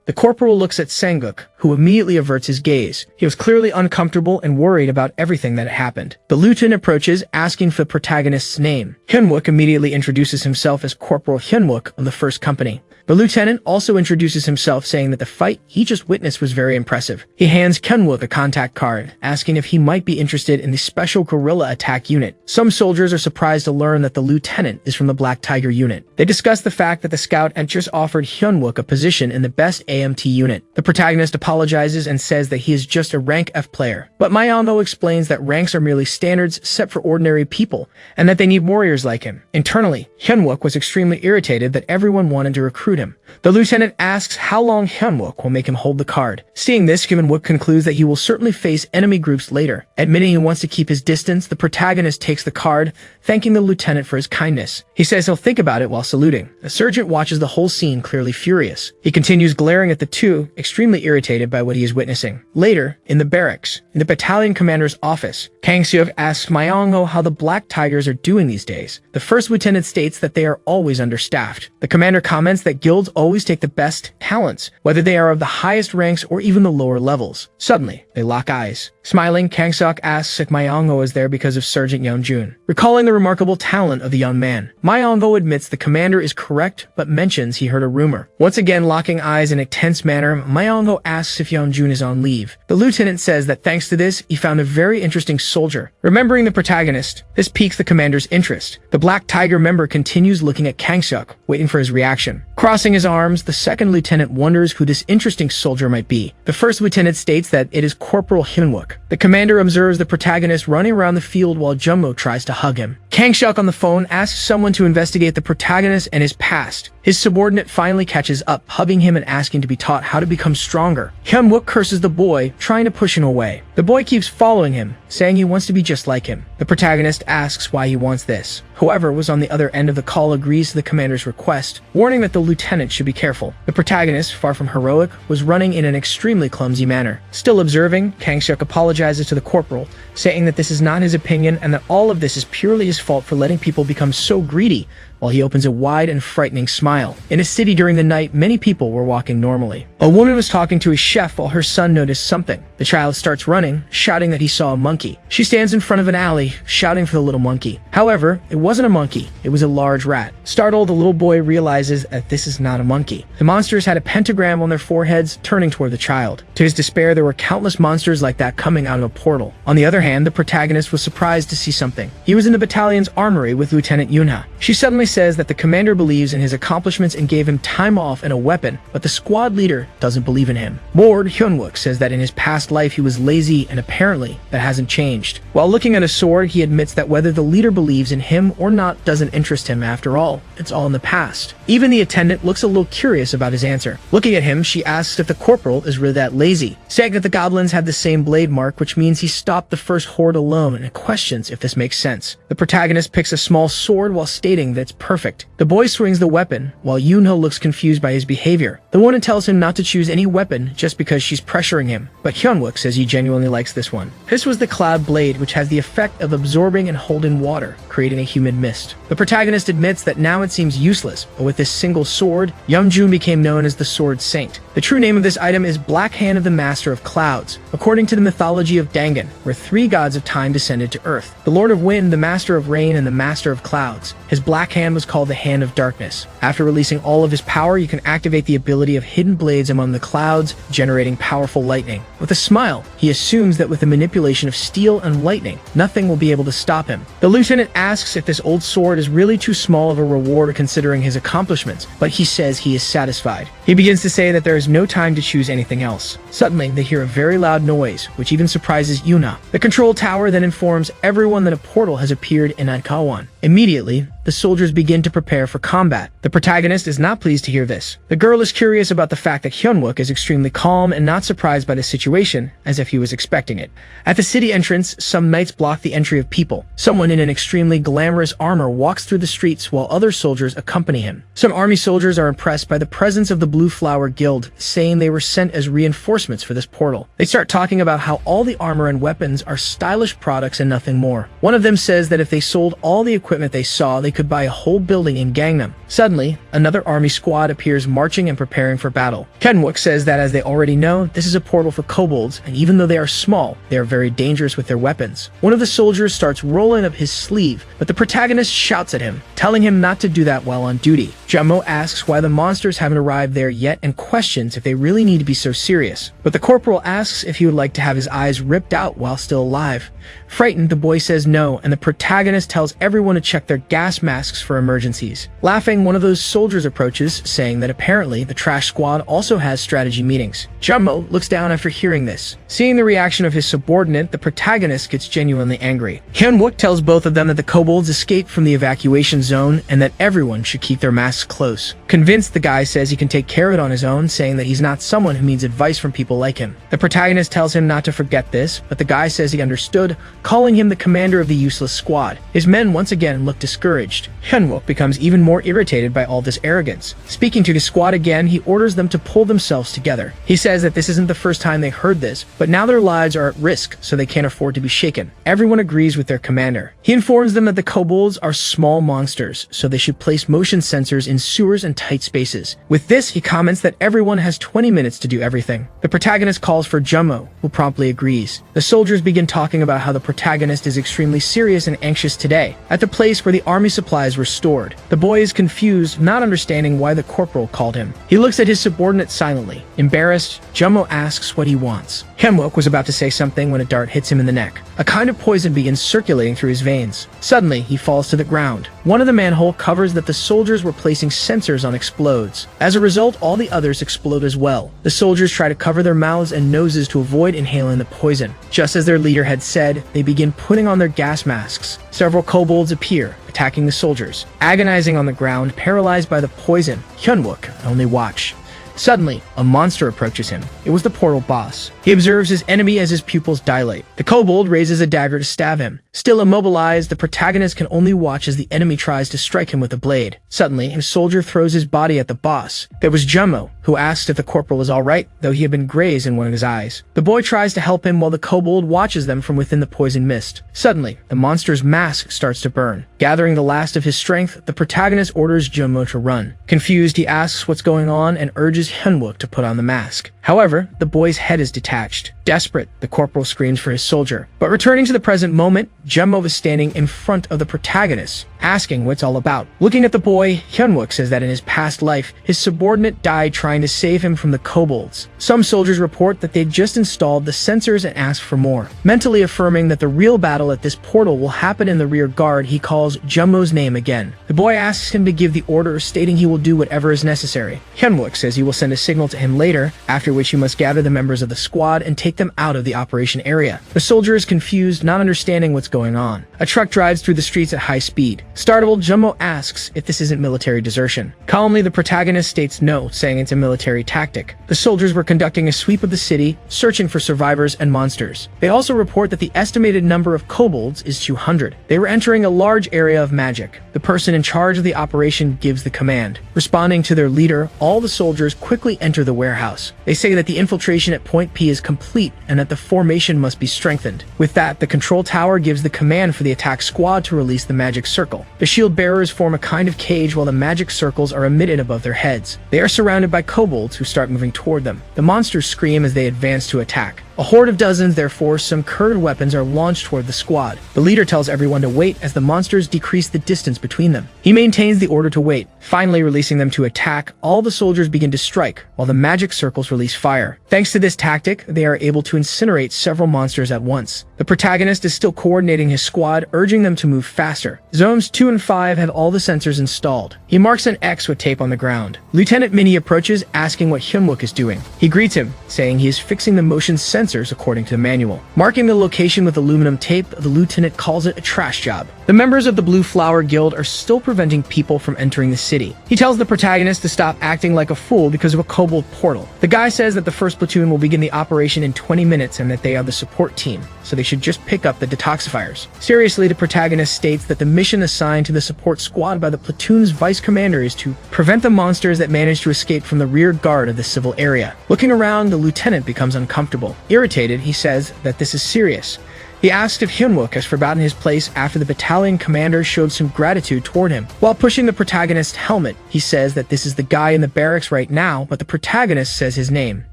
The corporal looks at Sang-guk, who immediately averts his gaze. He was clearly uncomfortable and worried about everything that had happened. The lieutenant approaches, asking for the protagonist's name. Hyun-wook immediately introduces himself as Corporal Hyun-wook of the First Company. The lieutenant also introduces himself, saying that the fight he just witnessed was very impressive. He hands Hyun-wook a contact card, asking if he might be interested in the Special Guerrilla Attack Unit. Some soldiers are surprised to learn that the lieutenant is from the Black Tiger Unit. They discuss the fact that the scout had just offered Hyun-wook a position in the best AMT unit. The protagonist apologizes and says that he is just a rank F player. But Myung-ho explains that ranks are merely standards set for ordinary people, and that they need warriors like him. Internally, Hyun-wook was extremely irritated that everyone wanted to recruit him. The lieutenant asks how long Hyun-wook will make him hold the card. Seeing this, Hyun-wook concludes that he will certainly face enemy groups later. Admitting he wants to keep his distance, the protagonist takes the card, thanking the lieutenant for his kindness. He says he'll think about it while saluting. The sergeant watches the whole scene, clearly furious. He continues glaring at the two, extremely irritated by what he is witnessing. Later, in the barracks, in the battalion commander's office, Kang-seok asks Myung-ho how the Black Tigers are doing these days. The first lieutenant states that they are always understaffed. The commander comments that guilds always take the best talents, whether they are of the highest ranks or even the lower levels. Suddenly, they lock eyes. Smiling, Kang-seok asks if Myung-ho is there because of Sergeant Yeon-jun. Recalling the remarkable talent of the young man, Myung-ho admits the commander is correct, but mentions he heard a rumor. Once again locking eyes in a tense manner, Myung-ho asks if Yeon-jun is on leave. The lieutenant says that thanks to this, he found a very interesting soldier. Remembering the protagonist, this piques the commander's interest. The Black Tiger member continues looking at Kang-seok, waiting for his reaction. Crossing his arms, the second lieutenant wonders who this interesting soldier might be. The first lieutenant states that it is Corporal Hyun-wook. The commander observes the protagonist running around the field while Junmo tries to hug him. Kang-seok on the phone asks someone to investigate the protagonist and his past. His subordinate finally catches up, hugging him and asking to be taught how to become stronger. Hyun-wook curses the boy, trying to push him away. The boy keeps following him, saying he wants to be just like him. The protagonist asks why he wants this. Whoever was on the other end of the call agrees to the commander's request, warning that the lieutenant should be careful. The protagonist, far from heroic, was running in an extremely clumsy manner. Still observing, Kang-seok apologizes to the corporal, saying that this is not his opinion and that all of this is purely his fault for letting people become so greedy, while he opens a wide and frightening smile. In a city during the night, many people were walking normally. A woman was talking to a chef while her son noticed something. The child starts running, shouting that he saw a monkey. She stands in front of an alley, shouting for the little monkey. However, it wasn't a monkey, it was a large rat. Startled, the little boy realizes that this is not a monkey. The monsters had a pentagram on their foreheads, turning toward the child. To his despair, there were countless monsters like that coming out of a portal. On the other hand, the protagonist was surprised to see something. He was in the battalion's armory with Lieutenant Yunha. She suddenly says that the commander believes in his accomplishments and gave him time off and a weapon, but the squad leader doesn't believe in him. Bored, Hyun-wook says that in his past life he was lazy and apparently that hasn't changed. While looking at a sword, he admits that whether the leader believes in him or not doesn't interest him after all. It's all in the past. Even the attendant looks a little curious about his answer. Looking at him, she asks if the corporal is really that lazy, saying that the goblins had the same blade mark, which means he stopped the first horde alone, and questions if this makes sense. The protagonist picks a small sword while stating that it's perfect. The boy swings the weapon, while Yoonho looks confused by his behavior. The woman tells him not to choose any weapon just because she's pressuring him, but Hyun-wook says he genuinely likes this one. This was the cloud blade, which has the effect of absorbing and holding water, creating a humid mist. The protagonist admits that now it seems useless, but with this single sword, Yeonjun became known as the Sword Saint. The true name of this item is Black Hand of the Master of Clouds, according to the mythology of Dangan, where three gods of time descended to Earth: the Lord of Wind, the Master of Rain, and the Master of Clouds. His black hand was called the Hand of Darkness. After releasing all of his power, you can activate the ability of hidden blades among the clouds, generating powerful lightning. With a smile, he assumes that with the manipulation of steel and lightning, nothing will be able to stop him. The lieutenant asks if this old sword is really too small of a reward considering his accomplishments, but he says he is satisfied. He begins to say that there is no time to choose anything else. Suddenly, they hear a very loud noise, which even surprises Yuna. The control tower then informs everyone that a portal has appeared in Ankawan. Immediately, the soldiers begin to prepare for combat. The protagonist is not pleased to hear this. The girl is curious about the fact that Hyun-wook is extremely calm and not surprised by the situation, as if he was expecting it. At the city entrance, some knights block the entry of people. Someone in an extremely glamorous armor walks through the streets while other soldiers accompany him. Some army soldiers are impressed by the presence of the Blue Flower Guild, saying they were sent as reinforcements for this portal. They start talking about how all the armor and weapons are stylish products and nothing more. One of them says that if they sold all the equipment they saw, they could buy a whole building in Gangnam. Suddenly, another army squad appears marching and preparing for battle. Hyun-wook says that as they already know, this is a portal for kobolds, and even though they are small, they are very dangerous with their weapons. One of the soldiers starts rolling up his sleeve, but the protagonist shouts at him, telling him not to do that while on duty. Jamo asks why the monsters haven't arrived there yet and questions if they really need to be so serious. But the corporal asks if he would like to have his eyes ripped out while still alive. Frightened, the boy says no, and the protagonist tells everyone to check their gas masks for emergencies. Laughing, one of those soldiers approaches, saying that apparently the trash squad also has strategy meetings. Jumbo looks down after hearing this. Seeing the reaction of his subordinate, the protagonist gets genuinely angry. Hyun-wook tells both of them that the kobolds escaped from the evacuation zone and that everyone should keep their masks close. Convinced, the guy says he can take care of it on his own, saying that he's not someone who needs advice from people like him. The protagonist tells him not to forget this, but the guy says he understood, calling him the commander of the useless squad. His men once again look discouraged. Hyun-wook becomes even more irritated by all this arrogance. Speaking to his squad again, he orders them to pull themselves together. He says that this isn't the first time they heard this, but now their lives are at risk, so they can't afford to be shaken. Everyone agrees with their commander. He informs them that the kobolds are small monsters, so they should place motion sensors in sewers and tight spaces. With this, he comments that everyone has 20 minutes to do everything. The protagonist calls for Jummo, who promptly agrees. The soldiers begin talking about how the protagonist is extremely serious and anxious today, at the place where the army supplies were stored. The boy is confused, not understanding why the corporal called him. He looks at his subordinate silently. Embarrassed, Jummo asks what he wants. Hyun-wook was about to say something when a dart hits him in the neck. A kind of poison begins circulating through his veins. Suddenly, he falls to the ground. One of the manhole covers that the soldiers were placing sensors on explodes. As a result, all the others explode as well. The soldiers try to cover their mouths and noses to avoid inhaling the poison. Just as their leader had said, they begin putting on their gas masks. Several kobolds appear, attacking the soldiers. Agonizing on the ground, paralyzed by the poison, Hyeonuk can only watch. Suddenly, a monster approaches him. It was the portal boss. He observes his enemy as his pupils dilate. The kobold raises a dagger to stab him. Still immobilized, the protagonist can only watch as the enemy tries to strike him with a blade. Suddenly, a soldier throws his body at the boss. There was Jummo, who asked if the corporal was alright, though he had been grazed in one of his eyes. The boy tries to help him while the kobold watches them from within the poison mist. Suddenly, the monster's mask starts to burn. Gathering the last of his strength, the protagonist orders Jummo to run. Confused, he asks what's going on and urges Hyeonuk to put on the mask. However, the boy's head is detached. Desperate, the corporal screams for his soldier. But returning to the present moment, Jummo is standing in front of the protagonist, asking what it's all about. Looking at the boy, Hyeonuk says that in his past life, his subordinate died trying to save him from the kobolds. Some soldiers report that they'd just installed the sensors and ask for more. Mentally affirming that the real battle at this portal will happen in the rear guard, he calls Jummo's name again. The boy asks him to give the order, stating he will do whatever is necessary. Hyeonuk says he will send a signal to him later, after which he must gather the members of the squad and take them out of the operation area. The soldier is confused, not understanding what's going on. A truck drives through the streets at high speed. Startled, Jummo asks if this isn't military desertion. Calmly, the protagonist states no, saying it's a military tactic. The soldiers were conducting a sweep of the city, searching for survivors and monsters. They also report that the estimated number of kobolds is 200. They were entering a large area of magic. The person in charge of the operation gives the command. Responding to their leader, all the soldiers quickly enter the warehouse. They say that the infiltration at Point P is complete and that the formation must be strengthened. With that, the control tower gives the command for the attack squad to release the magic circle. The shield bearers form a kind of cage while the magic circles are emitted above their heads. They are surrounded by kobolds who start moving toward them. The monsters scream as they advance to attack. A horde of dozens, therefore, some curved weapons are launched toward the squad. The leader tells everyone to wait as the monsters decrease the distance between them. He maintains the order to wait. Finally releasing them to attack, all the soldiers begin to strike, while the magic circles release fire. Thanks to this tactic, they are able to incinerate several monsters at once. The protagonist is still coordinating his squad, urging them to move faster. Zones 2 and 5 have all the sensors installed. He marks an X with tape on the ground. Lieutenant Minnie approaches, asking what Hyeonuk is doing. He greets him, saying he is fixing the motion sensors according to the manual. Marking the location with aluminum tape, the lieutenant calls it a trash job. The members of the Blue Flower Guild are still preventing people from entering the city. He tells the protagonist to stop acting like a fool because of a kobold portal. The guy says that the first platoon will begin the operation in 20 minutes and that they are the support team, so they should just pick up the detoxifiers. Seriously, the protagonist states that the mission assigned to the support squad by the platoon's vice commander is to prevent the monsters that manage to escape from the rear guard of the civil area. Looking around, the lieutenant becomes uncomfortable. Irritated, he says that this is serious. He asked if Hyeonuk has forgotten his place after the battalion commander showed some gratitude toward him. While pushing the protagonist's helmet, he says that this is the guy in the barracks right now, but the protagonist says his name.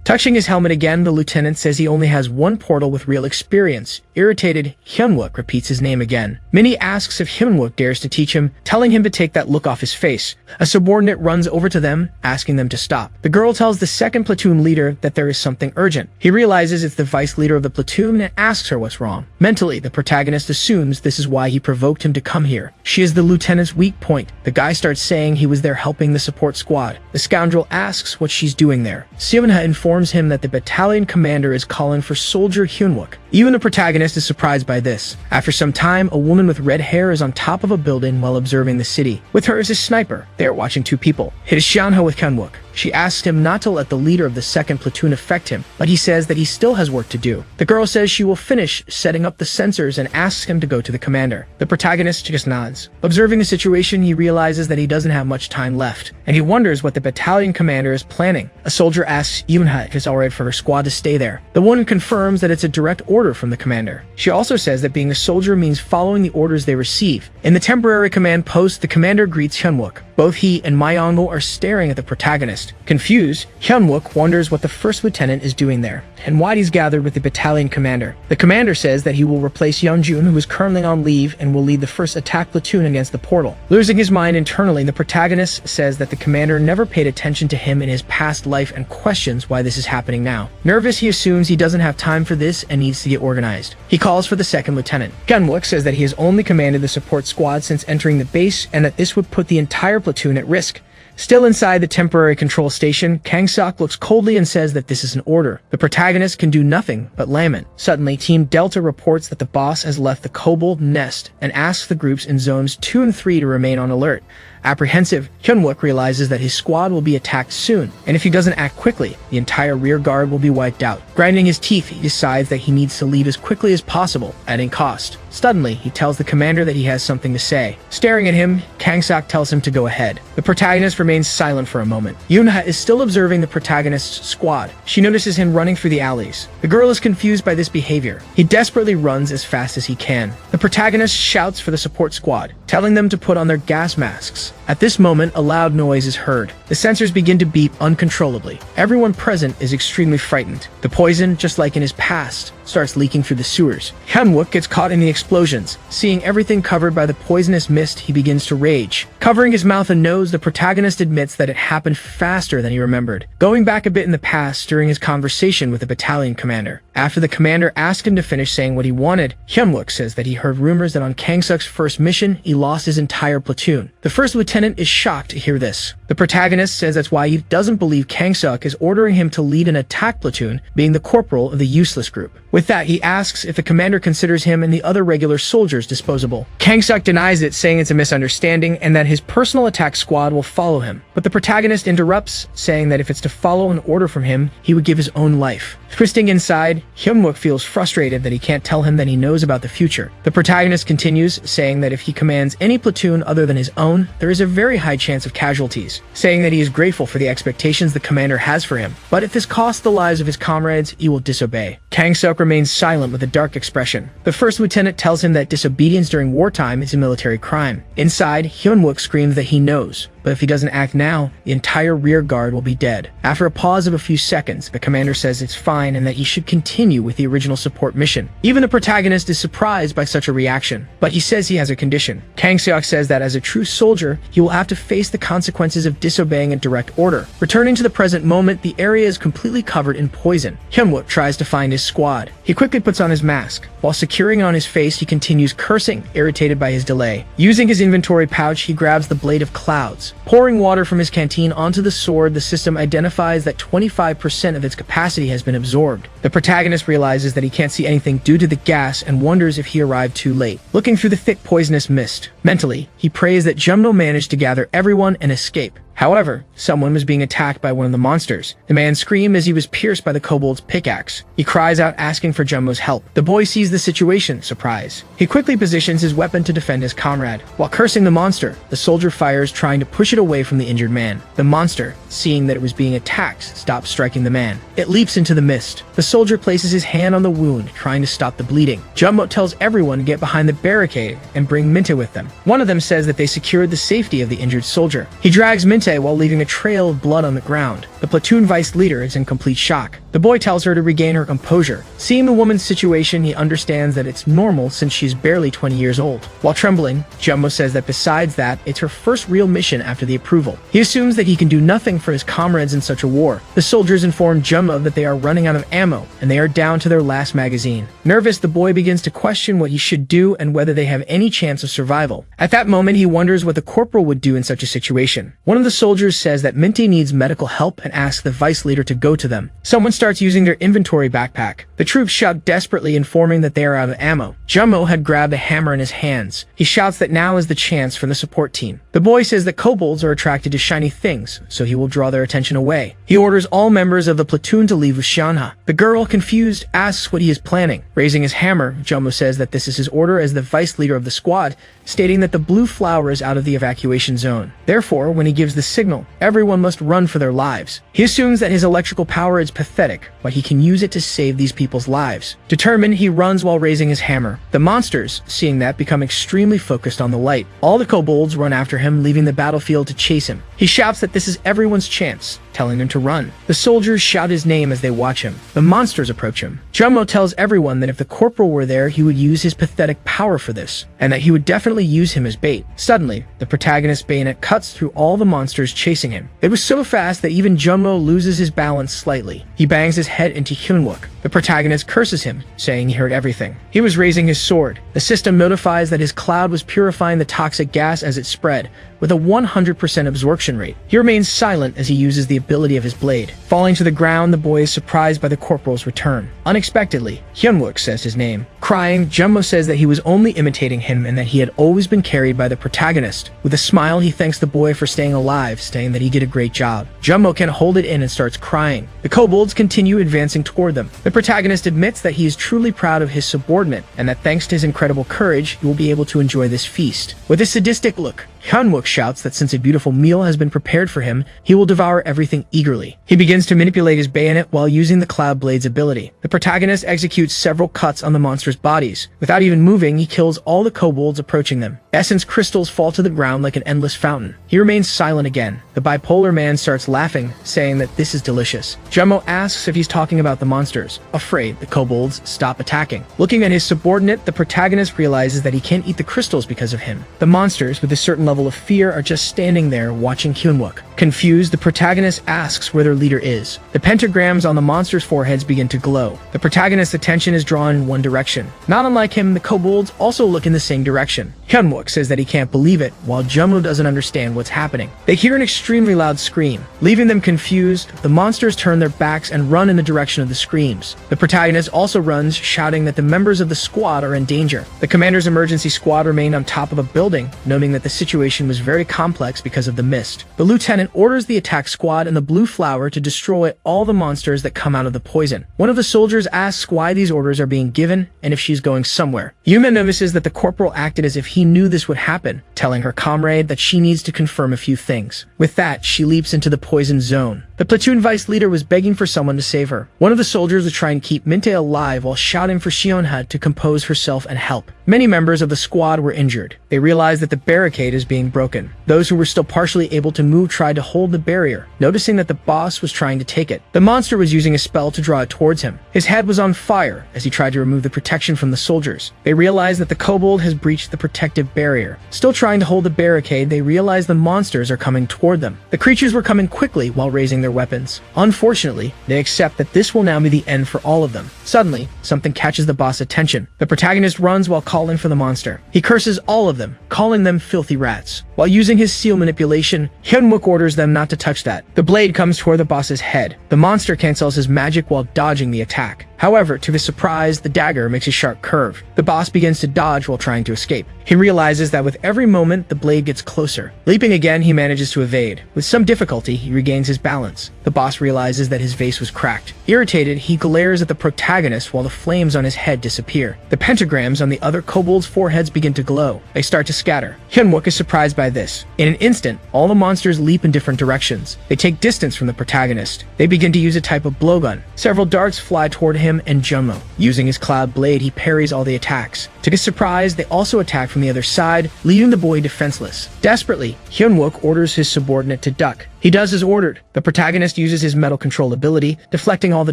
Touching his helmet again, the lieutenant says he only has one portal with real experience. Irritated, Hyeonuk repeats his name again. Minnie asks if Hyeonuk dares to teach him, telling him to take that look off his face. A subordinate runs over to them, asking them to stop. The girl tells the second platoon leader that there is something urgent. He realizes it's the vice leader of the platoon and asks her what's wrong. Mentally, the protagonist assumes this is why he provoked him to come here. She is the lieutenant's weak point. The guy starts saying he was there helping the support squad. The scoundrel asks what she's doing there. Seonha informs him that the battalion commander is calling for soldier Hyeonuk. Even the protagonist is surprised by this. After some time, a woman with red hair is on top of a building while observing the city. With her is a sniper. They are watching two people. It is Seonha with Hyeonuk. She asks him not to let the leader of the second platoon affect him, but he says that he still has work to do. The girl says she will finish setting up the sensors and asks him to go to the commander. The protagonist just nods. Observing the situation, he realizes that he doesn't have much time left, and he wonders what the battalion commander is planning. A soldier asks Yoonha if it's alright for her squad to stay there. The woman confirms that it's a direct order from the commander. She also says that being a soldier means following the orders they receive. In the temporary command post, the commander greets Hyeonuk. Both he and Myongo are staring at the protagonist. next. Confused, Hyunwook wonders what the first lieutenant is doing there, and why he's gathered with the battalion commander. The commander says that he will replace Yeonjun, who is currently on leave, and will lead the first attack platoon against the portal. Losing his mind internally, the protagonist says that the commander never paid attention to him in his past life and questions why this is happening now. Nervous, he assumes he doesn't have time for this and needs to get organized. He calls for the second lieutenant. Hyunwook says that he has only commanded the support squad since entering the base and that this would put the entire platoon at risk. Still inside the temporary control station, Kang-seok looks coldly and says that this is an order. The protagonist can do nothing but lament. Suddenly, Team Delta reports that the boss has left the kobold nest and asks the groups in zones 2 and 3 to remain on alert. Apprehensive, Hyunwook realizes that his squad will be attacked soon, and if he doesn't act quickly, the entire rear guard will be wiped out. Grinding his teeth, he decides that he needs to leave as quickly as possible, at any cost. Suddenly, he tells the commander that he has something to say. Staring at him, Kang-seok tells him to go ahead. The protagonist remains silent for a moment. Yoonha is still observing the protagonist's squad. She notices him running through the alleys. The girl is confused by this behavior. He desperately runs as fast as he can. The protagonist shouts for the support squad, telling them to put on their gas masks. At this moment, a loud noise is heard. The sensors begin to beep uncontrollably. Everyone present is extremely frightened. The poison, just like in his past, starts leaking through the sewers. Hyunwook gets caught in the explosions. Seeing everything covered by the poisonous mist, he begins to rage. Covering his mouth and nose, the protagonist admits that it happened faster than he remembered. Going back a bit in the past during his conversation with the battalion commander. After the commander asked him to finish saying what he wanted, Hyunwook says that he heard rumors that on Kang-seok's first mission, he lost his entire platoon. The first lieutenant is shocked to hear this. The protagonist says that's why he doesn't believe Kang-seok is ordering him to lead an attack platoon, being the corporal of the useless group. With that, he asks if the commander considers him and the other regular soldiers disposable. Kang-seok denies it, saying it's a misunderstanding and that his personal attack squad will follow him. But the protagonist interrupts, saying that if it's to follow an order from him, he would give his own life. Twisting inside, Hyunwook feels frustrated that he can't tell him that he knows about the future. The protagonist continues, saying that if he commands any platoon other than his own, there is a very high chance of casualties, saying that he is grateful for the expectations the commander has for him. But if this costs the lives of his comrades, he will disobey. Kang-seok remains silent with a dark expression. The first lieutenant tells him that disobedience during wartime is a military crime. Inside, Hyunwook screams that he knows, but if he doesn't act now, the entire rear guard will be dead. After a pause of a few seconds, the commander says it's fine and that he should continue with the original support mission. Even the protagonist is surprised by such a reaction, but he says he has a condition. Kang-seok says that as a true soldier, he will have to face the consequences of disobeying a direct order. Returning to the present moment, the area is completely covered in poison. Hyunwook tries to find his squad. He quickly puts on his mask. While securing it on his face, he continues cursing, irritated by his delay. Using his inventory pouch, he grabs the Blade of Clouds. Pouring water from his canteen onto the sword, the system identifies that 25% of its capacity has been absorbed. The protagonist realizes that he can't see anything due to the gas and wonders if he arrived too late. Looking through the thick poisonous mist, mentally, he prays that Jumno managed to gather everyone and escape. However, someone was being attacked by one of the monsters. The man screamed as he was pierced by the kobold's pickaxe. He cries out asking for Jumbo's help. The boy sees the situation, surprised. He quickly positions his weapon to defend his comrade. While cursing the monster, the soldier fires, trying to push it away from the injured man. The monster, seeing that it was being attacked, stops striking the man. It leaps into the mist. The soldier places his hand on the wound, trying to stop the bleeding. Jumbo tells everyone to get behind the barricade and bring Minte with them. One of them says that they secured the safety of the injured soldier. He drags Minte while leaving a trail of blood on the ground. The platoon vice leader is in complete shock. The boy tells her to regain her composure. Seeing the woman's situation, he understands that it's normal since she's barely 20 years old. While trembling, Jumbo says that besides that, it's her first real mission after the approval. He assumes that he can do nothing for his comrades in such a war. The soldiers inform Jumbo that they are running out of ammo and they are down to their last magazine. Nervous, the boy begins to question what he should do and whether they have any chance of survival. At that moment, he wonders what the corporal would do in such a situation. One of the soldiers says that Minte needs medical help and asks the vice leader to go to them. Someone starts using their inventory backpack. The troops shout desperately, informing that they are out of ammo. Jumbo had grabbed a hammer in his hands. He shouts that now is the chance for the support team. The boy says that kobolds are attracted to shiny things, so he will draw their attention away. He orders all members of the platoon to leave with Shanha. The girl, confused, asks what he is planning. Raising his hammer, Jumbo says that this is his order as the vice leader of the squad, stating that the blue flower is out of the evacuation zone. Therefore, when he gives the signal, everyone must run for their lives. He assumes that his electrical power is pathetic, but he can use it to save these people's lives. Determined, he runs while raising his hammer. The monsters, seeing that, become extremely focused on the light. All the kobolds run after him, leaving the battlefield to chase him. He shouts that this is everyone's chance, telling them to run. The soldiers shout his name as they watch him. The monsters approach him. Jumbo tells everyone that if the corporal were there, he would use his pathetic power for this, and that he would definitely use him as bait. Suddenly, the protagonist's bayonet cuts through all the monsters chasing him. It was so fast that even Jumbo loses his balance slightly. He bangs his head into Hyeonuk. The protagonist curses him, saying he heard everything. He was raising his sword. The system notifies that his cloud was purifying the toxic gas as it spread, with a 100% absorption rate. He remains silent as he uses the ability of his blade. Falling to the ground, the boy is surprised by the corporal's return. Unexpectedly, Hyeonuk says his name. Crying, Jumbo says that he was only imitating him and that he had always been carried by the protagonist. With a smile, he thanks the boy for staying alive, saying that he did a great job. Jumbo can't hold it in and starts crying. The kobolds continue advancing toward them. The protagonist admits that he is truly proud of his subordinate and that thanks to his incredible courage, he will be able to enjoy this feast. With a sadistic look, Hyeonuk shouts that since a beautiful meal has been prepared for him, he will devour everything eagerly. He begins to manipulate his bayonet while using the Cloud Blade's ability. The protagonist executes several cuts on the monsters' bodies. Without even moving, he kills all the kobolds approaching them. Essence crystals fall to the ground like an endless fountain. He remains silent again. The bipolar man starts laughing, saying that this is delicious. Jumbo asks if he's talking about the monsters. Afraid, the kobolds stop attacking. Looking at his subordinate, the protagonist realizes that he can't eat the crystals because of him. The monsters, with a certain level of fear, are just standing there watching Hyeonuk. Confused, the protagonist asks where their leader is. The pentagrams on the monsters' foreheads begin to glow. The protagonist's attention is drawn in one direction. Not unlike him, the kobolds also look in the same direction. Hyeonuk says that he can't believe it, while Jumbo doesn't understand what's happening. They hear an extremely loud scream. Leaving them confused, the monsters turn their backs and run in the direction of the screams. The protagonist also runs, shouting that the members of the squad are in danger. The commander's emergency squad remained on top of a building, noting that the situation was very complex because of the mist. The lieutenant orders the attack squad and the blue flower to destroy all the monsters that come out of the poison. One of the soldiers asks why these orders are being given and if she's going somewhere. Yuma notices that the corporal acted as if he knew this would happen, telling her comrade that she needs to confirm a few things. With that, she leaps into the poison zone. The platoon vice leader was begging for someone to save her. One of the soldiers was trying to keep Minte alive while shouting for Shionha to compose herself and help. Many members of the squad were injured. They realized that the barricade is being broken. Those who were still partially able to move tried to hold the barrier, noticing that the boss was trying to take it. The monster was using a spell to draw it towards him. His head was on fire as he tried to remove the protection from the soldiers. They realized that the kobold has breached the protective barrier. Still trying to hold the barricade, they realized the monsters are coming toward them. The creatures were coming quickly while raising their weapons. Unfortunately, they accept that this will now be the end for all of them. Suddenly, something catches the boss' attention. The protagonist runs while calling for the monster. He curses all of them, calling them filthy rats. While using his seal manipulation, Hyeonuk orders them not to touch that. The blade comes toward the boss's head. The monster cancels his magic while dodging the attack. However, to his surprise, the dagger makes a sharp curve. The boss begins to dodge while trying to escape. He realizes that with every moment, the blade gets closer. Leaping again, he manages to evade. With some difficulty, he regains his balance. The boss realizes that his vase was cracked. Irritated, he glares at the protagonist while the flames on his head disappear. The pentagrams on the other kobolds' foreheads begin to glow. They start to scatter. Hyeonuk is surprised by this. In an instant, all the monsters leap in different directions. They take distance from the protagonist. They begin to use a type of blowgun. Several darts fly toward him and Jumbo. Using his cloud blade, he parries all the attacks. To his surprise, they also attack from the other side, leaving the boy defenseless. Desperately, Hyeonuk orders his subordinate to duck. He does as ordered. The protagonist uses his metal control ability, deflecting all the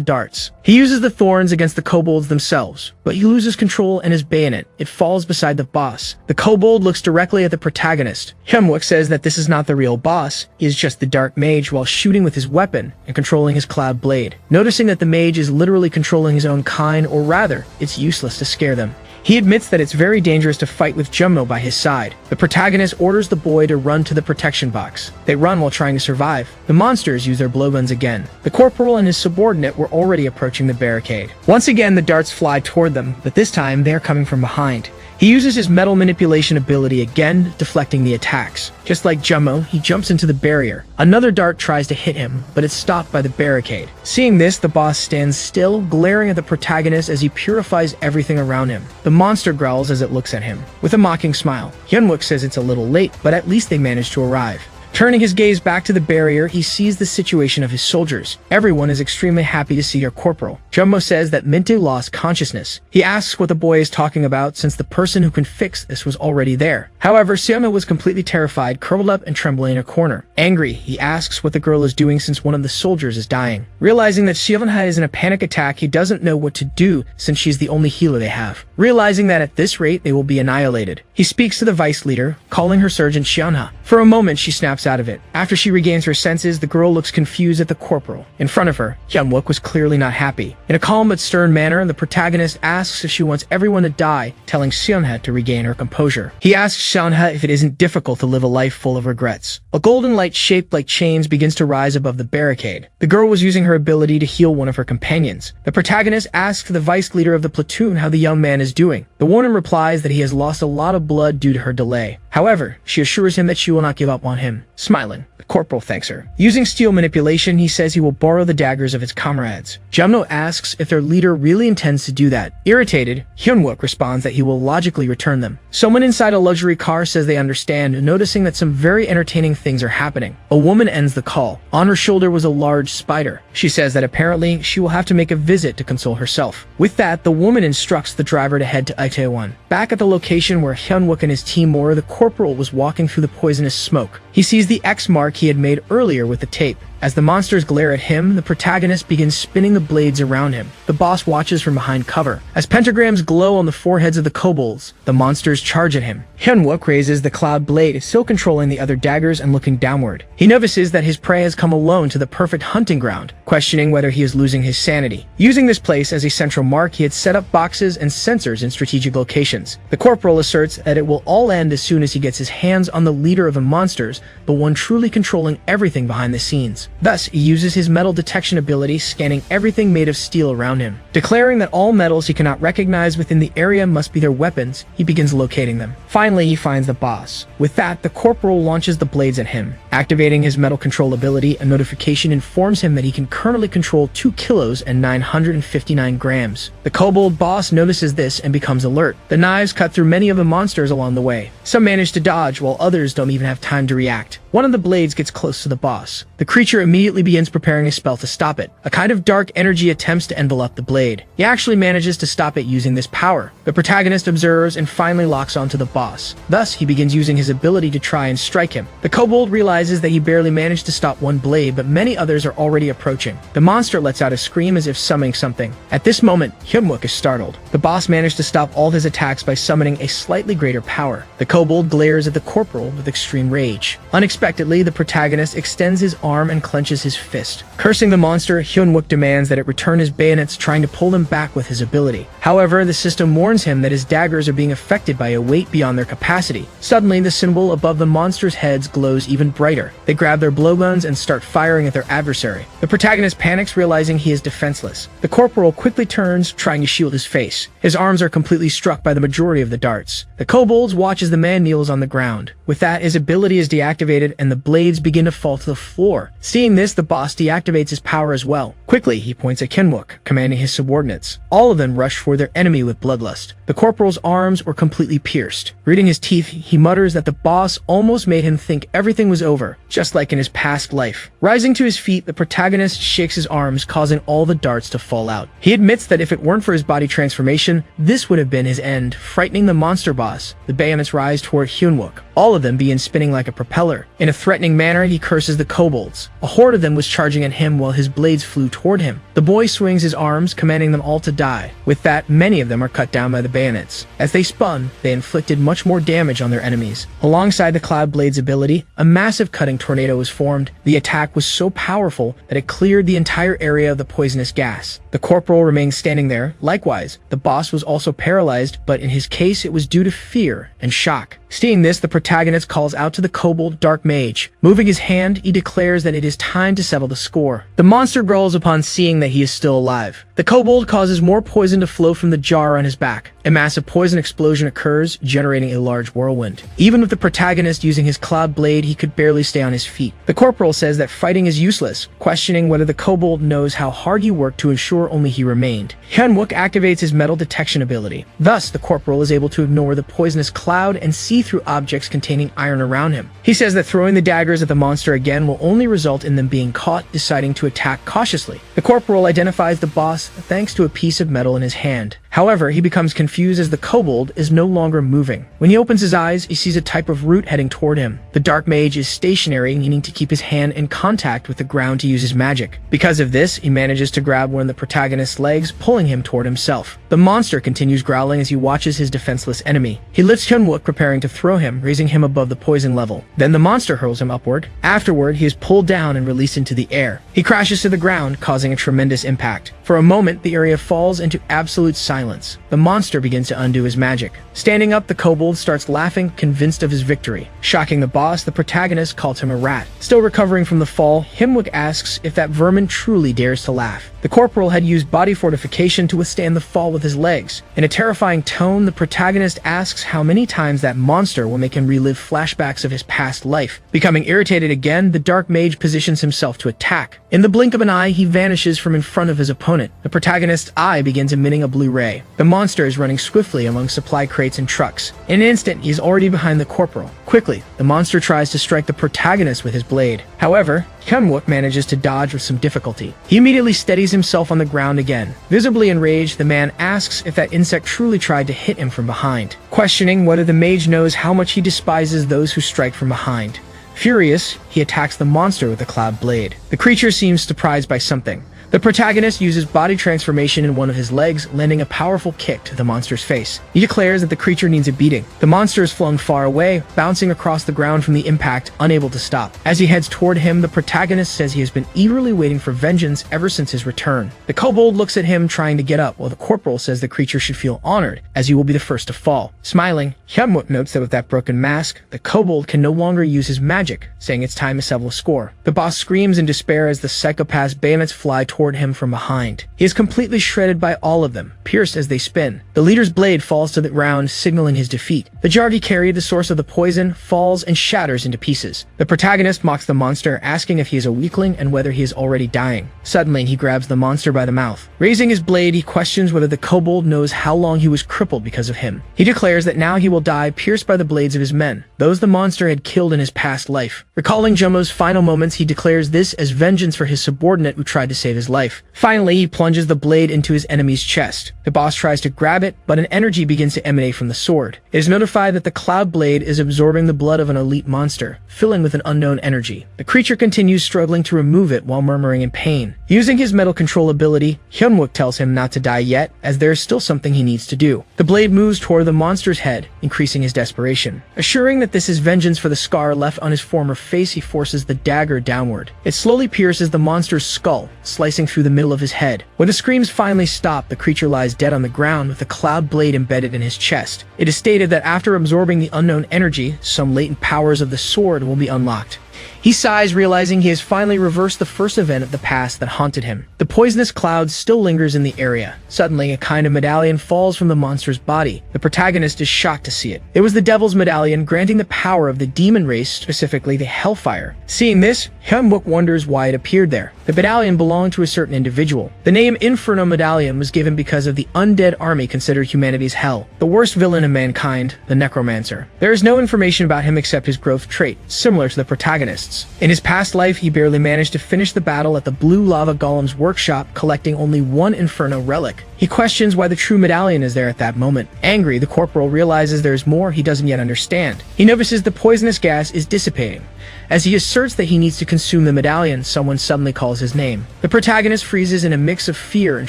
darts. He uses the thorns against the kobolds themselves, but he loses control and his bayonet. It falls beside the boss. The kobold looks directly at the protagonist. Hyeonuk says that this is not the real boss. He is just the dark mage while shooting with his weapon and controlling his cloud blade. Noticing that the mage is literally controlling his own kind, or rather, it's useless to scare them. He admits that it's very dangerous to fight with Jumbo by his side. The protagonist orders the boy to run to the protection box. They run while trying to survive. The monsters use their blowguns again. The corporal and his subordinate were already approaching the barricade. Once again, the darts fly toward them, but this time they are coming from behind. He uses his metal manipulation ability again, deflecting the attacks. Just like Jumbo, he jumps into the barrier. Another dart tries to hit him, but it's stopped by the barricade. Seeing this, the boss stands still, glaring at the protagonist as he purifies everything around him. The monster growls as it looks at him. With a mocking smile, Hyeonuk says it's a little late, but at least they managed to arrive. Turning his gaze back to the barrier, he sees the situation of his soldiers. Everyone is extremely happy to see their corporal. Jumbo says that Mintu lost consciousness. He asks what the boy is talking about since the person who can fix this was already there. However, Seoma was completely terrified, curled up and trembling in a corner. Angry, he asks what the girl is doing since one of the soldiers is dying. Realizing that Seonha is in a panic attack, he doesn't know what to do since she's the only healer they have. Realizing that at this rate they will be annihilated, he speaks to the vice leader, calling her Sergeant Seonha. For a moment, she snaps out of it. After she regains her senses, the girl looks confused at the corporal. In front of her, Hyunwook was clearly not happy. In a calm but stern manner, the protagonist asks if she wants everyone to die, telling Seonha to regain her composure. He asks Seonha if it isn't difficult to live a life full of regrets. A golden light shaped like chains begins to rise above the barricade. The girl was using her ability to heal one of her companions. The protagonist asks the vice leader of the platoon how the young man is doing. The woman replies that he has lost a lot of blood due to her delay. However, she assures him that she will not give up on him. Smiling, the corporal thanks her. Using steel manipulation, he says he will borrow the daggers of his comrades. Jumno asks if their leader really intends to do that. Irritated, Hyunwook responds that he will logically return them. Someone inside a luxury car says they understand, noticing that some very entertaining things are happening. A woman ends the call. On her shoulder was a large spider. She says that apparently she will have to make a visit to console herself. With that, the woman instructs the driver to head to Itaewon. Back at the location where Hyunwook and his team were, the corporal was walking through the poisonous smoke. He sees the X mark he had made earlier with the tape. As the monsters glare at him, the protagonist begins spinning the blades around him. The boss watches from behind cover. As pentagrams glow on the foreheads of the kobolds, the monsters charge at him. Hyunwook raises the cloud blade, still controlling the other daggers and looking downward. He notices that his prey has come alone to the perfect hunting ground, questioning whether he is losing his sanity. Using this place as a central mark, he had set up boxes and sensors in strategic locations. The corporal asserts that it will all end as soon as he gets his hands on the leader of the monsters, the one truly controlling everything behind the scenes. Thus, he uses his metal detection ability, scanning everything made of steel around him. Declaring that all metals he cannot recognize within the area must be their weapons, he begins locating them. Finally, he finds the boss. With that, the corporal launches the blades at him. Activating his metal control ability, a notification informs him that he can currently control 2 kilos and 959 grams. The kobold boss notices this and becomes alert. The knives cut through many of the monsters along the way. Some manage to dodge, while others don't even have time to react. One of the blades gets close to the boss. The creature immediately begins preparing a spell to stop it. A kind of dark energy attempts to envelop the blade. He actually manages to stop it using this power. The protagonist observes and finally locks onto the boss. Thus, he begins using his ability to try and strike him. The kobold realizes that he barely managed to stop one blade, but many others are already approaching. The monster lets out a scream as if summoning something. At this moment, Hyunwook is startled. The boss managed to stop all his attacks by summoning a slightly greater power. The kobold glares at the corporal with extreme rage. Unexpectedly, the protagonist extends his arm and clenches his fist. Cursing the monster, Hyunwook demands that it return his bayonets, trying to pull him back with his ability. However, the system warns him that his daggers are being affected by a weight beyond their capacity. Suddenly, the symbol above the monster's heads glows even brighter. They grab their blowguns and start firing at their adversary. The protagonist panics, realizing he is defenseless. The corporal quickly turns, trying to shield his face. His arms are completely struck by the majority of the darts. The kobolds watch as the man kneels on the ground. With that, his ability is deactivated and the blades begin to fall to the floor. Seeing this, the boss deactivates his power as well. Quickly, he points at Hyunwook, commanding his subordinates. All of them rush for their enemy with bloodlust. The corporal's arms were completely pierced. Gritting his teeth, he mutters that the boss almost made him think everything was over, just like in his past life. Rising to his feet, the protagonist shakes his arms, causing all the darts to fall out. He admits that if it weren't for his body transformation, this would have been his end, frightening the monster boss. The bayonets rise toward Hyunwook. All of them begin spinning like a propeller. In a threatening manner, he curses the kobolds. A horde of them was charging at him while his blades flew toward him. The boy swings his arms, commanding them all to die. With that, many of them are cut down by the bayonets. As they spun, they inflicted much more damage on their enemies. Alongside the Cloud Blade's ability, a massive cutting tornado was formed. The attack was so powerful that it cleared the entire area of the poisonous gas. The corporal remained standing there. Likewise, the boss was also paralyzed, but in his case it was due to fear and shock. Seeing this, the protagonist calls out to the kobold Dark Mage. Moving his hand, he declares that it is time to settle the score. The monster growls upon seeing that he is still alive. The kobold causes more poison to flow from the jar on his back. A massive poison explosion occurs, generating a large whirlwind. Even with the protagonist using his cloud blade, he could barely stay on his feet. The corporal says that fighting is useless, questioning whether the kobold knows how hard he worked to ensure only he remained. Hyunwook activates his metal detection ability. Thus, the corporal is able to ignore the poisonous cloud and sees see-through objects containing iron around him. He says that throwing the daggers at the monster again will only result in them being caught, deciding to attack cautiously. The corporal identifies the boss thanks to a piece of metal in his hand. However, he becomes confused as the kobold is no longer moving. When he opens his eyes, he sees a type of root heading toward him. The dark mage is stationary, needing to keep his hand in contact with the ground to use his magic. Because of this, he manages to grab one of the protagonist's legs, pulling him toward himself. The monster continues growling as he watches his defenseless enemy. He lifts Hyunwook, preparing to throw him, raising him above the poison level. Then the monster hurls him upward. Afterward, he is pulled down and released into the air. He crashes to the ground, causing a tremendous impact. For a moment, the area falls into absolute silence. The monster begins to undo his magic. Standing up, the kobold starts laughing, convinced of his victory. Shocking the boss, the protagonist calls him a rat. Still recovering from the fall, Hyunwook asks if that vermin truly dares to laugh. The corporal had used body fortification to withstand the fall with his legs. In a terrifying tone, the protagonist asks how many times that monster will make him relive flashbacks of his past life. Becoming irritated again, the dark mage positions himself to attack. In the blink of an eye, he vanishes from in front of his opponent. The protagonist's eye begins emitting a blue ray. The monster is running swiftly among supply crates and trucks. In an instant, he is already behind the corporal. Quickly, the monster tries to strike the protagonist with his blade. However, Hyunwook manages to dodge with some difficulty. He immediately steadies himself on the ground again. Visibly enraged, the man asks if that insect truly tried to hit him from behind, questioning whether the mage knows how much he despises those who strike from behind. Furious, he attacks the monster with a cloud blade. The creature seems surprised by something. The protagonist uses body transformation in one of his legs, landing a powerful kick to the monster's face. He declares that the creature needs a beating. The monster is flung far away, bouncing across the ground from the impact, unable to stop. As he heads toward him, the protagonist says he has been eagerly waiting for vengeance ever since his return. The kobold looks at him, trying to get up, while the corporal says the creature should feel honored, as he will be the first to fall. Smiling, Hyunwook notes that with that broken mask, the kobold can no longer use his magic, saying it's time to settle a score. The boss screams in despair as the psychopath's bayonets fly toward him from behind. He is completely shredded by all of them, pierced as they spin. The leader's blade falls to the ground, signaling his defeat. The jar he carried, the source of the poison, falls and shatters into pieces. The protagonist mocks the monster, asking if he is a weakling and whether he is already dying. Suddenly, he grabs the monster by the mouth. Raising his blade, he questions whether the kobold knows how long he was crippled because of him. He declares that now he will die, pierced by the blades of his men, those the monster had killed in his past life. Recalling Jomo's final moments, he declares this as vengeance for his subordinate who tried to save his life. Finally, he plunges the blade into his enemy's chest. The boss tries to grab it, but an energy begins to emanate from the sword. It is notified that the cloud blade is absorbing the blood of an elite monster, filling with an unknown energy. The creature continues struggling to remove it while murmuring in pain. Using his metal control ability, Hyunwook tells him not to die yet, as there is still something he needs to do. The blade moves toward the monster's head, increasing his desperation. Assuring that this is vengeance for the scar left on his former face, he forces the dagger downward. It slowly pierces the monster's skull, slicing through the middle of his head. When the screams finally stop, the creature lies dead on the ground with a cloud blade embedded in his chest. It is stated that after absorbing the unknown energy, some latent powers of the sword will be unlocked. He sighs, realizing he has finally reversed the first event of the past that haunted him. The poisonous cloud still lingers in the area. Suddenly, a kind of medallion falls from the monster's body. The protagonist is shocked to see it. It was the Devil's Medallion, granting the power of the demon race, specifically the Hellfire. Seeing this, Hyunwook wonders why it appeared there. The medallion belonged to a certain individual. The name Inferno Medallion was given because of the undead army considered humanity's hell, the worst villain of mankind, the Necromancer. There is no information about him except his growth trait, similar to the protagonist's. In his past life, he barely managed to finish the battle at the Blue Lava Golem's workshop, collecting only one Inferno relic. He questions why the true medallion is there at that moment. Angry, the corporal realizes there is more he doesn't yet understand. He notices the poisonous gas is dissipating. As he asserts that he needs to consume the medallion, someone suddenly calls his name. The protagonist freezes in a mix of fear and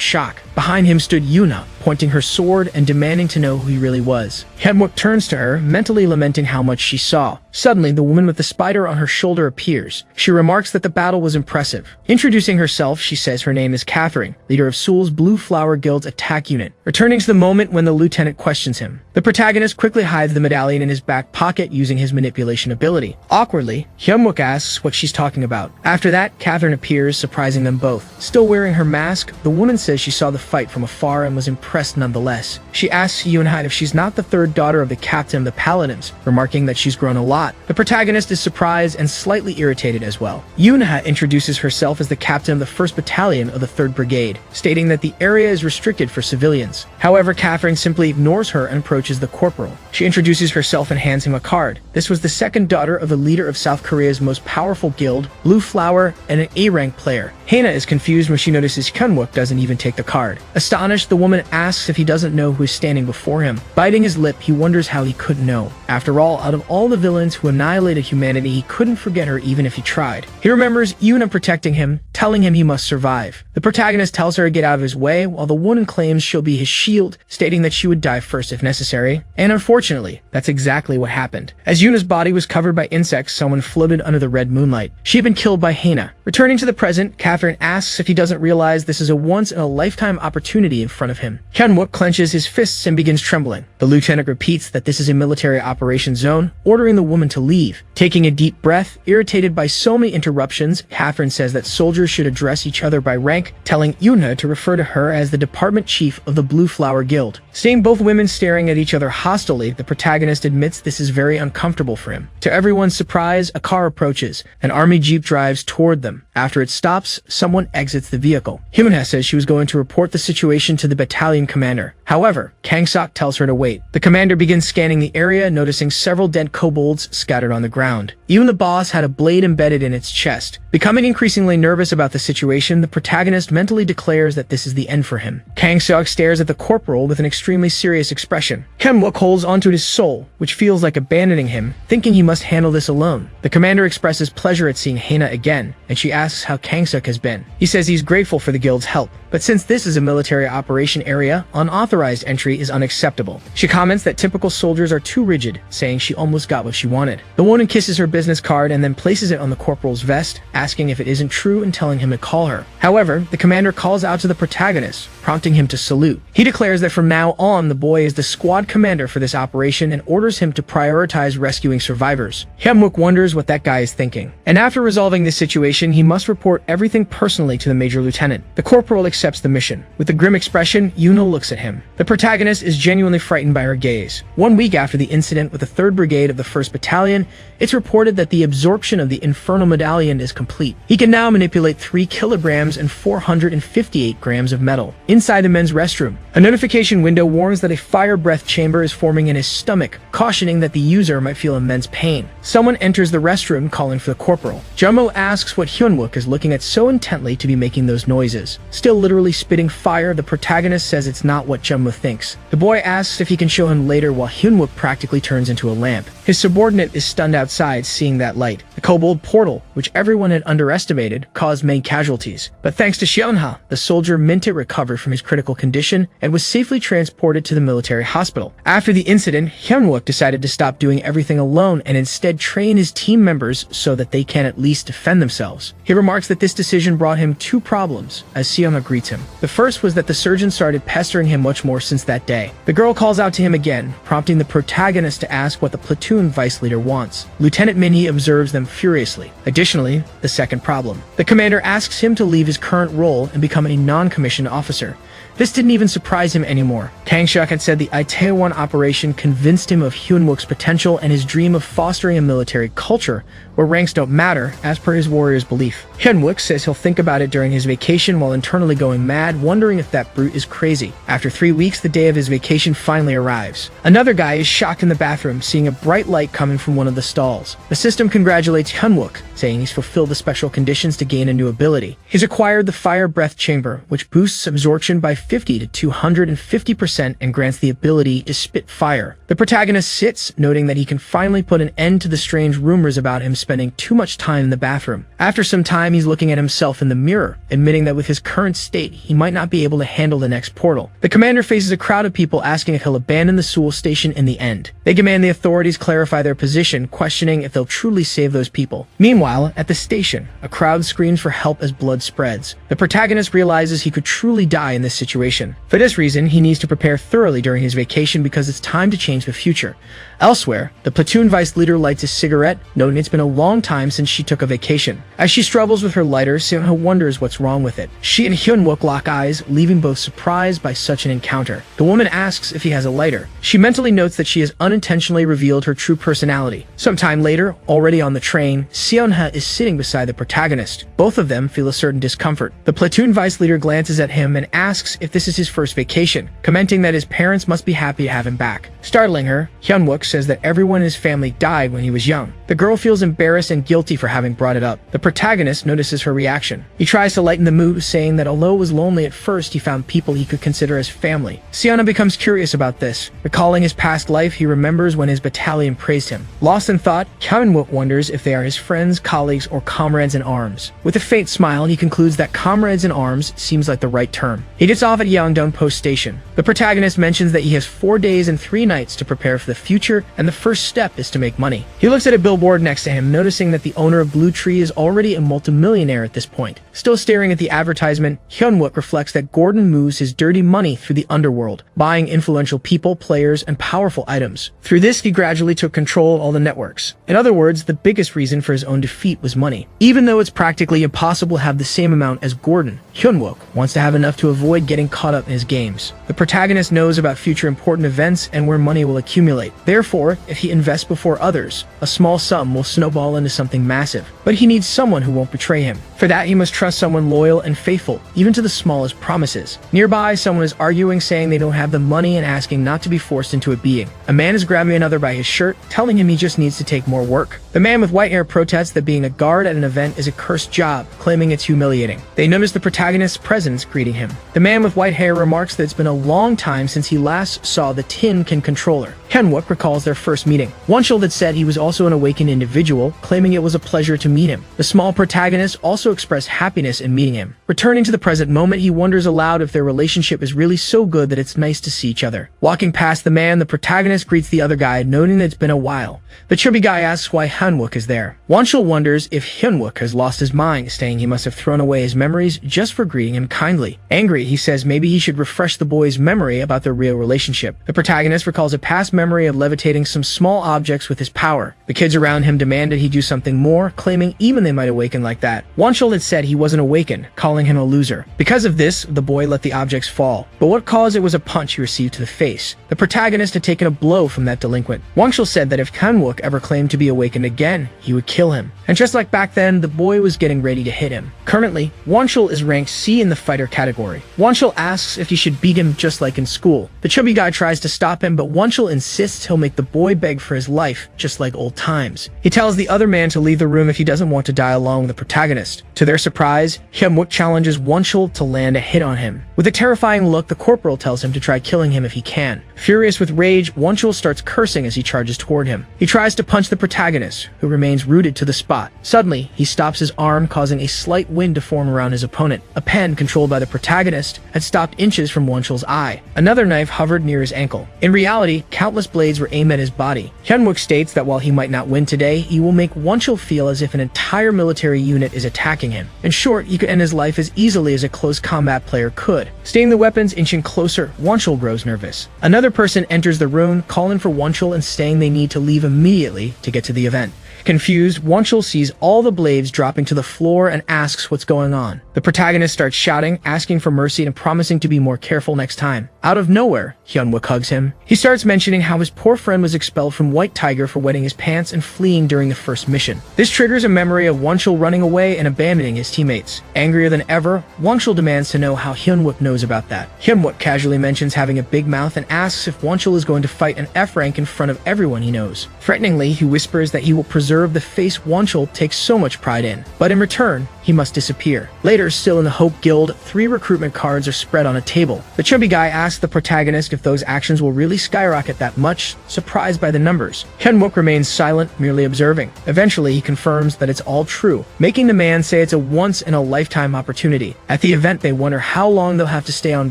shock. Behind him stood Yuna, pointing her sword and demanding to know who he really was. Hyunwook turns to her, mentally lamenting how much she saw. Suddenly, the woman with the spider on her shoulder appears. She remarks that the battle was impressive. Introducing herself, she says her name is Catherine, leader of Seoul's Blue Flower Guild's attack unit, returning to the moment when the lieutenant questions him. The protagonist quickly hides the medallion in his back pocket using his manipulation ability. Awkwardly, Hyunwook asks what she's talking about. After that, Catherine appears, surprising them both. Still wearing her mask, the woman says she saw the fight from afar and was impressed nonetheless. She asks Yoonhide if she's not the third daughter of the captain of the Paladins, remarking that she's grown a lot. The protagonist is surprised and slightly irritated as well. Yoonha introduces herself as the captain of the 1st Battalion of the 3rd Brigade, stating that the area is restricted restricted for civilians. However, Catherine simply ignores her and approaches the corporal. She introduces herself and hands him a card. This was the second daughter of the leader of South Korea's most powerful guild, Blue Flower, and an A-rank player. Hana is confused when she notices Hyunwook doesn't even take the card. Astonished, the woman asks if he doesn't know who is standing before him. Biting his lip, he wonders how he couldn't know. After all, out of all the villains who annihilated humanity, he couldn't forget her even if he tried. He remembers Yuna protecting him, telling him he must survive. The protagonist tells her to get out of his way, while the woman claims she'll be his shield, stating that she would die first if necessary. And unfortunately, that's exactly what happened. As Yuna's body was covered by insects, someone floated under the red moonlight. She had been killed by Hana. Returning to the present, Catherine asks if he doesn't realize this is a once-in-a-lifetime opportunity in front of him. Hyunwook clenches his fists and begins trembling. The lieutenant repeats that this is a military operation zone, ordering the woman to leave. Taking a deep breath, irritated by so many interruptions, Catherine says that soldiers should address each other by rank, telling Yuna to refer to her as the department chief of the Blue Flower Guild. Seeing both women staring at each other hostilely, the protagonist admits this is very uncomfortable for him. To everyone's surprise, a car approaches. An army jeep drives toward them. After it stops, someone exits the vehicle. Hyuna says she was going to report the situation to the battalion commander. However, Kang-sok tells her to wait. The commander begins scanning the area, noticing several dead kobolds scattered on the ground. Even the boss had a blade embedded in its chest. Becoming increasingly nervous about the situation, the protagonist mentally declares that this is the end for him. Kang-sok stares at the corporal with an extremely serious expression. Hyunwook holds onto his soul, which feels like abandoning him, thinking he must handle this alone. The commander expresses pleasure at seeing Hana again, and she asks how Kang-sok has been. He says he's grateful for the guild's help, but since this is a military operation area, unauthorized entry is unacceptable. She comments that typical soldiers are too rigid, saying she almost got what she wanted. The woman kisses her business card and then places it on the corporal's vest, asking if it isn't true and telling him to call her. However, the commander calls out to the protagonist, prompting him to salute. He declares that from now on, the boy is the squad commander for this operation and orders him to prioritize rescuing survivors. Hyunwook wonders what that guy is thinking. And after resolving this situation, he must report everything personally to the major lieutenant. The corporal accepts the mission. With a grim expression, Yuna looks at him. The protagonist is genuinely frightened by her gaze. 1 week after the incident with the 3rd Brigade of the 1st Battalion, it's reported that the absorption of the Infernal Medallion is complete. He can now manipulate 3 kilograms and 458 grams of metal. Inside the men's restroom, a notification window warns that a fire breath chamber is forming in his stomach, cautioning that the user might feel immense pain. Someone enters the restroom calling for the corporal. Jumbo asks what Hyunwook is looking at so intently to be making those noises. Still literally spitting fire, the protagonist says it's not what Jumbo thinks. The boy asks if he can show him later while Hyunwook practically turns into a lamp. His subordinate is stunned outside seeing that light. The kobold portal, which everyone had underestimated, caused many casualties. But thanks to Seonha, the soldier Mintit recovered from his critical condition and was safely transported to the military hospital. After the incident, Hyunwook decided to stop doing everything alone and instead train his team members so that they can at least defend themselves. He remarks that this decision brought him 2 problems as Seonha greets him. The first was that the surgeon started pestering him much more since that day. The girl calls out to him again, prompting the protagonist to ask what the platoon vice leader wants. Lieutenant Minhee observes them furiously. Additionally, the second problem. The commander asks him to leave his current role and become a non-commissioned officer. This didn't even surprise him anymore. Kang-shuk had said the Itaewon operation convinced him of Hyunwook's potential and his dream of fostering a military culture where ranks don't matter, as per his warrior's belief. Hyunwook says he'll think about it during his vacation while internally going mad, wondering if that brute is crazy. After 3 weeks, the day of his vacation finally arrives. Another guy is shocked in the bathroom, seeing a bright light coming from one of the stalls. The system congratulates Hyunwook, saying he's fulfilled the special conditions to gain a new ability. He's acquired the Fire Breath Chamber, which boosts absorption by 50 to 250% and grants the ability to spit fire. The protagonist sits, noting that he can finally put an end to the strange rumors about him spending too much time in the bathroom. After some time, he's looking at himself in the mirror, admitting that with his current state, he might not be able to handle the next portal. The commander faces a crowd of people asking if he'll abandon the Seoul station in the end. They demand the authorities clarify their position, questioning if they'll truly save those people. Meanwhile, at the station, a crowd screams for help as blood spreads. The protagonist realizes he could truly die in this situation. For this reason, he needs to prepare thoroughly during his vacation because it's time to change the future. Elsewhere, the platoon vice leader lights a cigarette, noting it's been a long time since she took a vacation. As she struggles with her lighter, Seonha wonders what's wrong with it. She and Hyunwook lock eyes, leaving both surprised by such an encounter. The woman asks if he has a lighter. She mentally notes that she has unintentionally revealed her true personality. Sometime later, already on the train, Seonha is sitting beside the protagonist. Both of them feel a certain discomfort. The platoon vice leader glances at him and asks if this is his first vacation, commenting that his parents must be happy to have him back. Startling her, Hyeonuk says that everyone in his family died when he was young. The girl feels embarrassed and guilty for having brought it up. The protagonist notices her reaction. He tries to lighten the mood, saying that although it was lonely at first, he found people he could consider as family. Siona becomes curious about this. Recalling his past life, he remembers when his battalion praised him. Lost in thought, Hyeonuk wonders if they are his friends, colleagues, or comrades in arms. With a faint smile, he concludes that comrades in arms seems like the right term. He gets off at Yeongdong Post Station. The protagonist mentions that he has 4 days and 3 nights to prepare for the future, and the first step is to make money. He looks at a billboard next to him, noticing that the owner of Blue Tree is already a multimillionaire at this point. Still staring at the advertisement, Hyeonuk reflects that Gordon moves his dirty money through the underworld, buying influential people, players, and powerful items. Through this, he gradually took control of all the networks. In other words, the biggest reason for his own defeat was money. Even though it's practically impossible to have the same amount as Gordon, Hyeonuk wants to have enough to avoid getting caught up in his games. The protagonist knows about future important events and where money will accumulate. Therefore, if he invests before others, a small sum will snowball into something massive. But he needs someone who won't betray him. For that, he must trust someone loyal and faithful, even to the smallest promises. Nearby, someone is arguing, saying they don't have the money and asking not to be forced into a being. A man is grabbing another by his shirt, telling him he just needs to take more work. The man with white hair protests that being a guard at an event is a cursed job, claiming it's humiliating. They notice the protagonist's presence greeting him. The man with white hair remarks that it's been a long time since he last saw the Tin Can controller. Hyeonuk recalls their first meeting. Wonchul had said he was also an awakened individual, claiming it was a pleasure to meet him. The small protagonist also expressed happiness in meeting him. Returning to the present moment, he wonders aloud if their relationship is really so good that it's nice to see each other. Walking past the man, the protagonist greets the other guy, noting that it's been a while. The chubby guy asks why Hyeonuk is there. Wonchul wonders if Hyeonuk has lost his mind, saying he must have thrown away his memories just for greeting him kindly. Angry, he says maybe he should refresh the boy's memory about their real relationship. The protagonist recalls a past memory of levitating some small objects with his power. The kids around him demanded he do something more, claiming even they might awaken like that. Wonchul had said he wasn't awakened, calling him a loser. Because of this, the boy let the objects fall. But what caused it was a punch he received to the face. The protagonist had taken a blow from that delinquent. Wonchul said that if Hyeonuk ever claimed to be awakened again, he would kill him. And just like back then, the boy was getting ready to hit him. Currently, Wonchul is ranked C in the fighter category. Wonchul asks if he should beat him just like in school. The chubby guy tries to stop him, but Wonchul insists he'll make the boy beg for his life, just like old times. He tells the other man to leave the room if he doesn't want to die along with the protagonist. To their surprise, Hyeonuk challenges Wonchul to land a hit on him. With a terrifying look, the corporal tells him to try killing him if he can. Furious with rage, Wonchul starts cursing as he charges toward him. He tries to punch the protagonist, who remains rooted to the spot. Suddenly, he stops his arm, causing a slight wind to form around his opponent. A pen, controlled by the protagonist, had stopped inches from Wonchul's eye. Another knife hovered near his ankle. In reality, countless blades were aimed at his body. Hyeonuk states that while he might not win today, he will make Wonchul feel as if an entire military unit is attacking him. In short, he could end his life as easily as a close combat player could. Seeing the weapons inching closer, Wonchul grows nervous. Another person enters the room, calling for Wonchul and saying they need to leave immediately to get to the event. Confused, Wonchul sees all the blades dropping to the floor and asks what's going on. The protagonist starts shouting, asking for mercy and promising to be more careful next time. Out of nowhere, Hyeonuk hugs him. He starts mentioning how his poor friend was expelled from White Tiger for wetting his pants and fleeing during the first mission. This triggers a memory of Wonchul running away and abandoning his teammates. Angrier than ever, Wonchul demands to know how Hyeonuk knows about that. Hyeonuk casually mentions having a big mouth and asks if Wonchul is going to fight an F rank in front of everyone he knows. Threateningly, he whispers that he will preserve the face Wonchul takes so much pride in, but in return, he must disappear. Later, still in the Hope Guild, 3 recruitment cards are spread on a table. The chubby guy asks the protagonist if those actions will really skyrocket that much, surprised by the numbers. Hyeonuk remains silent, merely observing. Eventually, he confirms that it's all true, making the man say it's a once-in-a-lifetime opportunity. At the event, they wonder how long they'll have to stay on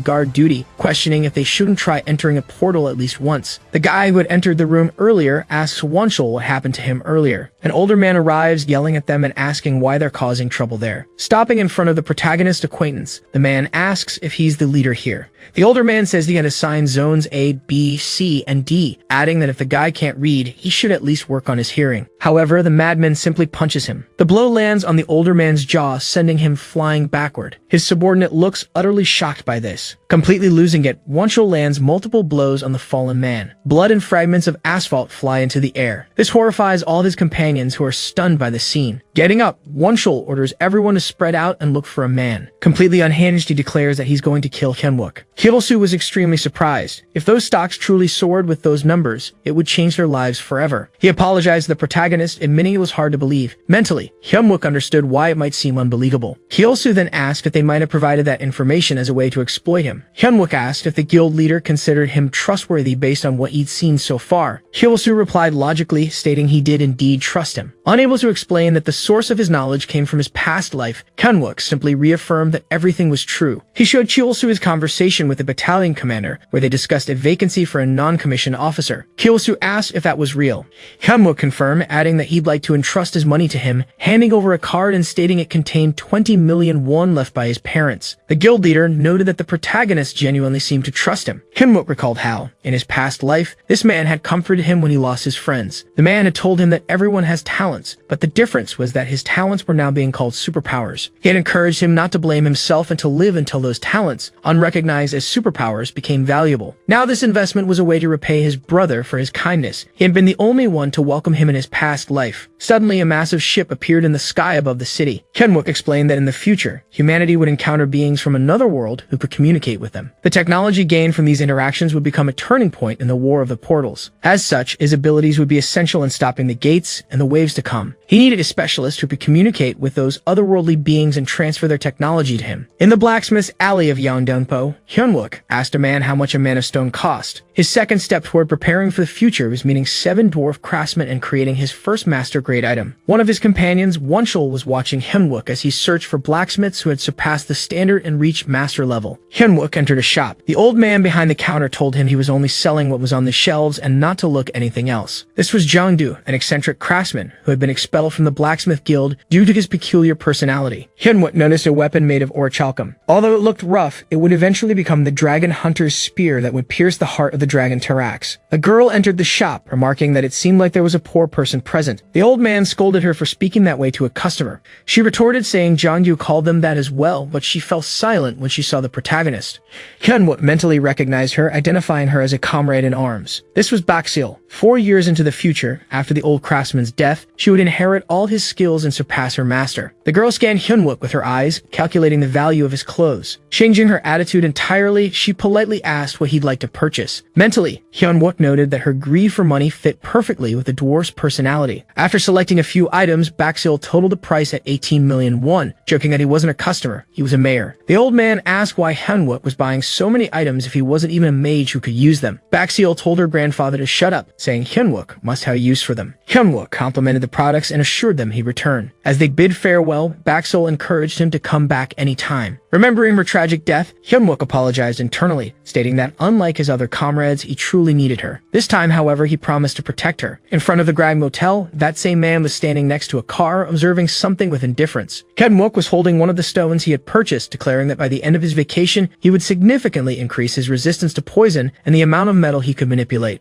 guard duty, questioning if they shouldn't try entering a portal at least once. The guy who had entered the room earlier asks Wonchul what happened to him earlier. An older man arrives, yelling at them and asking why they're causing trouble there. Stopping in front of the protagonist's acquaintance, the man asks if he's the leader here. The older man says he had assigned zones A, B, C, and D, adding that if the guy can't read, he should at least work on his hearing. However, the madman simply punches him. The blow lands on the older man's jaw, sending him flying backward. His subordinate looks utterly shocked by this. Completely losing it, Wonchul lands multiple blows on the fallen man. Blood and fragments of asphalt fly into the air. This horrifies all of his companions, who are stunned by the scene. Getting up, Wonchul orders everyone to spread out and look for a man. Completely unhinged, he declares that he's going to kill Hyunwook. Hyeolsu was extremely surprised. If those stocks truly soared with those numbers, it would change their lives forever. He apologized to the protagonist, admitting it was hard to believe. Mentally, Hyunwook understood why it might seem unbelievable. Hyeolsu then asked if they might have provided that information as a way to exploit him. Hyunwook asked if the guild leader considered him trustworthy based on what he'd seen so far. Hyeolsu replied logically, stating he did indeed trust him. Unable to explain that the source of his knowledge came from his past life, Hyunwook simply reaffirmed that everything was true. He showed Hyeolsu his conversation with the battalion commander, where they discussed a vacancy for a non-commissioned officer. Hyeolsu asked if that was real. Hyunwook confirmed, adding that he'd like to entrust his money to him, handing over a card and stating it contained 20 million won left by his parents. The guild leader noted that the protagonist genuinely seemed to trust him. Hyunwook recalled how, in his past life, this man had comforted him when he lost his friends. The man had told him that everyone has talents, but the difference was that his talents were now being called superpowers. He had encouraged him not to blame himself and to live until those talents, unrecognized as superpowers, became valuable. Now this investment was a way to repay his brother for his kindness. He had been the only one to welcome him in his past life. Suddenly, a massive ship appeared in the sky above the city. Hyunwook explained that in the future, humanity would encounter beings from another world who could communicate with them. The technology gained from these interactions would become a turning point in the War of the Portals. As such, his abilities would be essential in stopping the gates and the waves to come. He needed a specialist who could communicate with those otherworldly beings and transfer their technology to him. In the blacksmith's alley of Yeongdeunpo, Hyunwook asked a man how much a man of stone cost. His second step toward preparing for the future was meeting 7 dwarf craftsmen and creating his first master-grade item. One of his companions, Wonchul, was watching Hyunwook as he searched for blacksmiths who had surpassed the standard and reached master level. Hyunwook entered a shop. The old man behind the counter told him he was only selling what was on the shelves and not to look anything else. This was Jongdu, an eccentric craftsman who had been expelled from the blacksmith guild due to his peculiar personality. Hyunwook noticed a weapon made of orichalcum. Although it looked rough, it would eventually become the dragon hunter's spear that would pierce the heart of the dragon Tarax. A girl entered the shop, remarking that it seemed like there was a poor person present. The old man scolded her for speaking that way to a customer. She retorted, saying Jongdu called them that as well, but she fell silent when she saw the protagonist. Hyunwook mentally recognized her, identifying her as a comrade in arms. This was Baksil. 4 years into the future, after the old craftsman's death, she would inherit all his skills and surpass her master. The girl scanned Hyunwook with her eyes, calculating the value of his clothes. Changing her attitude entirely, she politely asked what he'd like to purchase. Mentally, Hyunwook noted that her greed for money fit perfectly with the dwarf's personality. After selecting a few items, Baksil totaled the price at 18 million won, joking that he wasn't a customer, he was a mayor. The old man asked why Hyunwook was buying so many items if he wasn't even a mage who could use them. Baksil told her grandfather to shut up, saying Hyunwook must have use for them. Hyunwook complimented the products and assured them he'd return. As they bid farewell, Baksil encouraged him to come back any time. Remembering her tragic death, Hyunwook apologized internally, stating that unlike his other comrades, he truly needed her. This time, however, he promised to protect her. In front of the Grag Motel, that same man was standing next to a car, observing something with indifference. Hyunwook was holding one of the stones he had purchased, declaring that by the end of his vacation, he would significantly increase his resistance to poison and the amount of metal he could manipulate.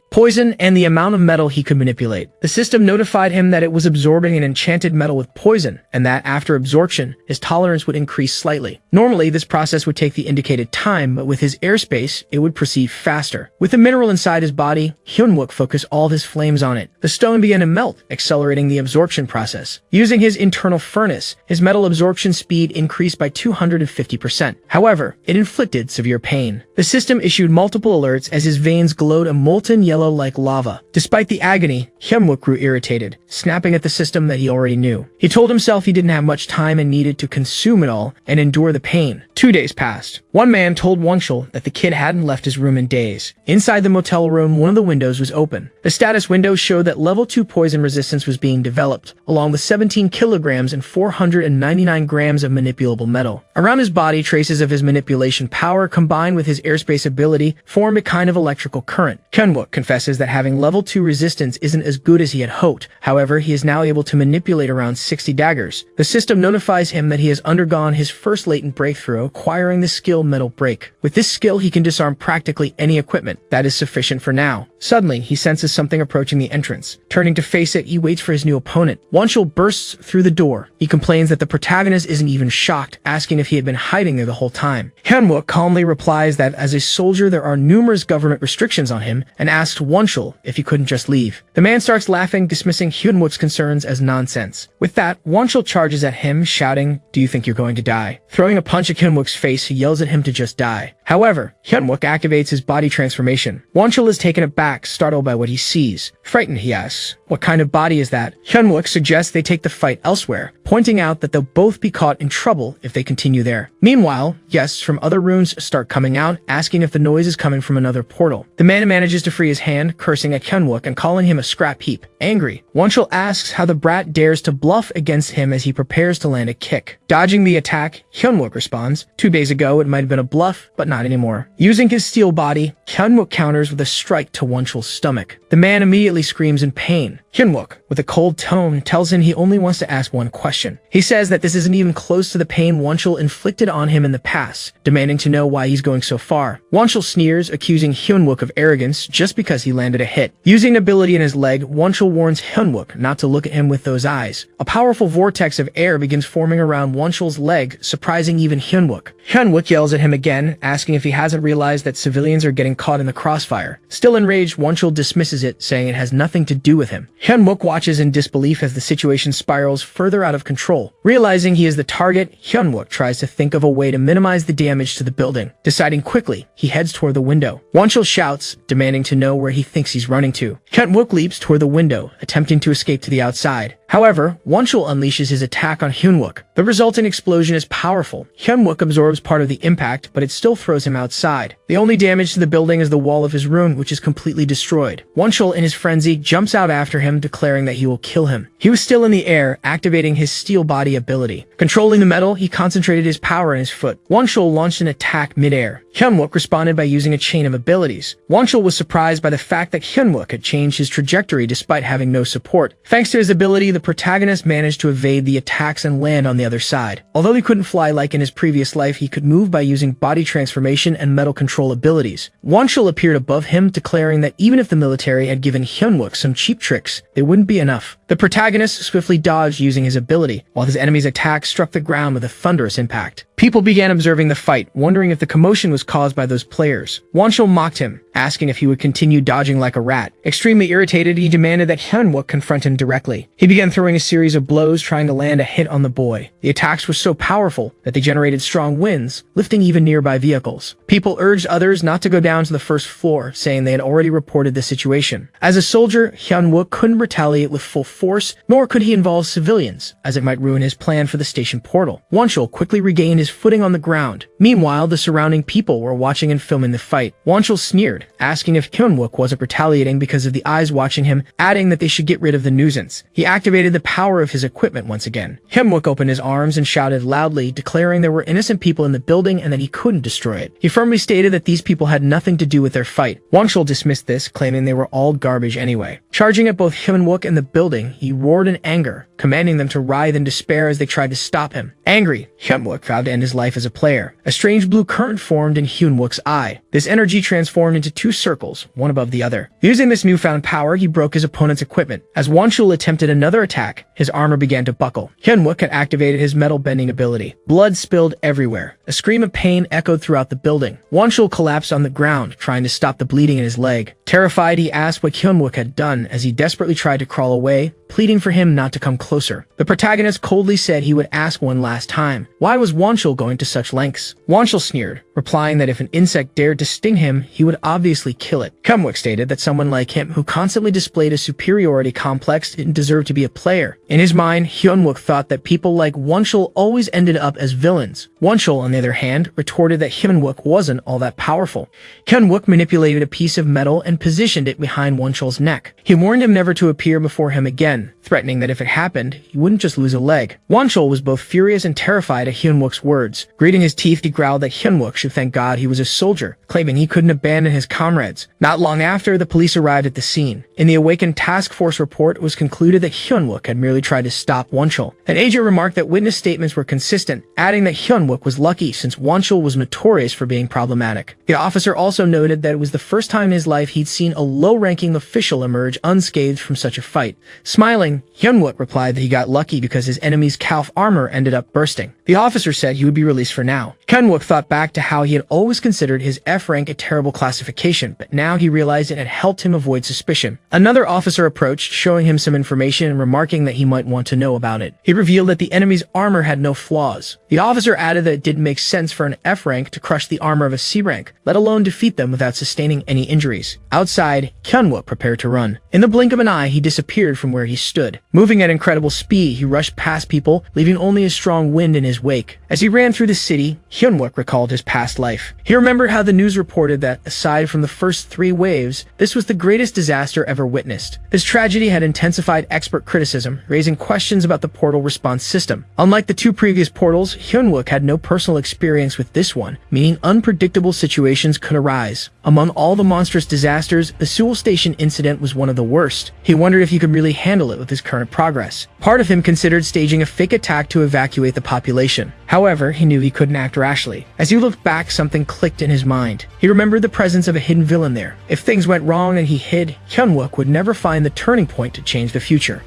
The system notified him that it was absorbing an enchanted metal with poison, and that after absorption, his tolerance would increase slightly. Normally, this process would take the indicated time, but with his airspace, it would proceed faster. With the mineral inside his body, Hyunwook focused all of his flames on it. The stone began to melt, accelerating the absorption process. Using his internal furnace, his metal absorption speed increased by 250%. However, it inflicted severe pain. The system issued multiple alerts as his veins glowed a molten yellow like lava. Despite the agony, Hyunwook grew irritated, snapping at the system that he already knew. He told himself he didn't have much time and needed to consume it all and endure the pain. 2 days passed. One man told Wonchul that the kid hadn't left his room in days. Inside the motel room, one of the windows was open. The status window showed that level 2 poison resistance was being developed, along with 17 kilograms and 499 grams of manipulable metal. Around his body, traces of his manipulation power combined with his airspace ability formed a kind of electrical current. Hyunwook confesses that having level 2 resistance isn't as good as he had hoped. However, he is now able to manipulate around 60 daggers. The system notifies him that he has undergone his first latent breakthrough, acquiring the skill Metal Break. With this skill, he can disarm practically any equipment. That is sufficient for now. Suddenly, he senses something approaching the entrance. Turning to face it, he waits for his new opponent. Wonchul bursts through the door. He complains that the protagonist isn't even shocked, asking if he had been hiding there the whole time. Hyunwook calmly replies that as a soldier there are numerous government restrictions on him, and asks Wonchul if he couldn't just leave. The man starts laughing, dismissing Hyunwook's concerns as nonsense. With that, Wonchul charges at him, shouting, "Do you think you're going to die?" Throwing a punch at Hyunwook's face, he yells at him to just die. However, Hyunwook activates his body transformation. Wonchul is taken aback, startled by what he sees. Frightened, he asks, "What kind of body is that?" Hyunwook suggests they take the fight elsewhere, pointing out that they'll both be caught in trouble if they continue there. Meanwhile, guests from other rooms start coming out, asking if the noise is coming from another portal. The man manages to free his hand, cursing at Hyunwook and calling him a scrap heap. Angry, Wonchul asks how the brat dares to bluff against him as he prepares to land a kick. Dodging the attack, Hyunwook responds, 2 days ago it might have been a bluff, but not anymore. Using his steel body, Hyunwook counters with a strike to Wonchul's stomach. The man immediately screams in pain. Hyunwook, with a cold tone, tells him he only wants to ask one question. He says that this isn't even close to the pain Wonchul inflicted on him in the past, demanding to know why he's going so far. Wonchul sneers, accusing Hyunwook of arrogance just because he landed a hit. Using an ability in his leg, Wonchul warns Hyunwook not to look at him with those eyes. A powerful vortex of air begins forming around Wonchul's leg, surprising even Hyunwook. Hyunwook yells at him again, asking if he hasn't realized that civilians are getting caught in the crossfire. Still enraged, Wonchul dismisses it, saying it has nothing to do with him. Hyunwook watches in disbelief as the situation spirals further out of control. Realizing he is the target, Hyunwook tries to think of a way to minimize the damage to the building. Deciding quickly, he heads toward the window. Wonchul shouts, demanding to know where he thinks he's running to. Hyunwook leaps toward the window, attempting to escape to the outside. However, Wonchul unleashes his attack on Hyunwook. The resulting explosion is powerful. Hyunwook absorbs part of the impact, but it still throws him outside. The only damage to the building is the wall of his room, which is completely destroyed. Wonchul, in his frenzy, jumps out after him, declaring that he will kill him. He was still in the air, activating his steel body ability. Controlling the metal, he concentrated his power in his foot. Wonchul launched an attack mid-air. Hyunwook responded by using a chain of abilities. Wonchul was surprised by the fact that Hyunwook had changed his trajectory despite having no support. Thanks to his ability, the protagonist managed to evade the attacks and land on the other side. Although he couldn't fly like in his previous life, he could move by using body transformation and metal control abilities. Wonchul appeared above him, declaring that even if the military had given Hyunwook some cheap tricks, they wouldn't be enough. The protagonist swiftly dodged using his ability, while his enemy's attack struck the ground with a thunderous impact. People began observing the fight, wondering if the commotion was caused by those players. Wonchul mocked him, asking if he would continue dodging like a rat. Extremely irritated, he demanded that Hyunwook confront him directly. He began throwing a series of blows, trying to land a hit on the boy. The attacks were so powerful that they generated strong winds, lifting even nearby vehicles. People urged others not to go down to the first floor, saying they had already reported the situation. As a soldier, Hyunwook couldn't retaliate with full force, nor could he involve civilians, as it might ruin his plan for the station portal. Wonchul quickly regained his footing on the ground. Meanwhile, the surrounding people were watching and filming the fight. Wonchul sneered, asking if Hyunwook wasn't retaliating because of the eyes watching him, adding that they should get rid of the nuisance. He activated the power of his equipment once again. Hyunwook opened his arms and shouted loudly, declaring there were innocent people in the building and that he couldn't destroy it. He firmly stated that these people had nothing to do with their fight. Wonchul dismissed this, claiming they were all garbage anyway. Charging at both Hyunwook and the building, he roared in anger, commanding them to writhe in despair as they tried to stop him. Angry, Hyunwook vowed to end his life as a player. A strange blue current formed in Hyunwook's eye. This energy transformed into 2 circles, one above the other. Using this newfound power, he broke his opponent's equipment. As Wonchul attempted another attack, his armor began to buckle. Hyunwook had activated his metal bending ability. Blood spilled everywhere. A scream of pain echoed throughout the building. Wonchul collapsed on the ground, trying to stop the bleeding in his leg. Terrified, he asked what Hyunwook had done as he desperately tried to crawl away, pleading for him not to come closer. The protagonist coldly said he would ask one last time. Why was Wonchul going to such lengths? Wonchul sneered, replying that if an insect dared to sting him, he would obviously kill it. Hyunwook stated that someone like him, who constantly displayed a superiority complex, didn't deserve to be a player. In his mind, Hyunwook thought that people like Wonchul always ended up as villains. Wonchul, on the other hand, retorted that Hyunwook wasn't all that powerful. Hyunwook manipulated a piece of metal and positioned it behind Wonchul's neck. He warned him never to appear before him again, gun, threatening that if it happened, he wouldn't just lose a leg. Wonchul was both furious and terrified at Hyunwook's words. Grating his teeth, he growled that Hyunwook should thank God he was a soldier, claiming he couldn't abandon his comrades. Not long after, the police arrived at the scene. In the awakened task force report, it was concluded that Hyunwook had merely tried to stop Wonchul. An agent remarked that witness statements were consistent, adding that Hyunwook was lucky since Wonchul was notorious for being problematic. The officer also noted that it was the first time in his life he'd seen a low-ranking official emerge unscathed from such a fight. Smiling, Hyunwook replied that he got lucky because his enemy's Kalf armor ended up bursting. The officer said he would be released for now. Hyunwook thought back to how he had always considered his F rank a terrible classification, but now he realized it had helped him avoid suspicion. Another officer approached, showing him some information and remarking that he might want to know about it. He revealed that the enemy's armor had no flaws. The officer added that it didn't make sense for an F rank to crush the armor of a C rank, let alone defeat them without sustaining any injuries. Outside, Hyunwook prepared to run. In the blink of an eye, he disappeared from where he stood. Moving at incredible speed, he rushed past people, leaving only a strong wind in his wake. As he ran through the city, Hyunwook recalled his past life. He remembered how the news reported that, aside from the first 3 waves, this was the greatest disaster ever witnessed. This tragedy had intensified expert criticism, raising questions about the portal response system. Unlike the 2 previous portals, Hyunwook had no personal experience with this one, meaning unpredictable situations could arise. Among all the monstrous disasters, the Seoul Station incident was one of the worst. He wondered if he could really handle it with his current progress. Part of him considered staging a fake attack to evacuate the population. However, he knew he couldn't act rashly. As he looked back, something clicked in his mind. He remembered the presence of a hidden villain there. If things went wrong and he hid, Hyunwook would never find the turning point to change the future.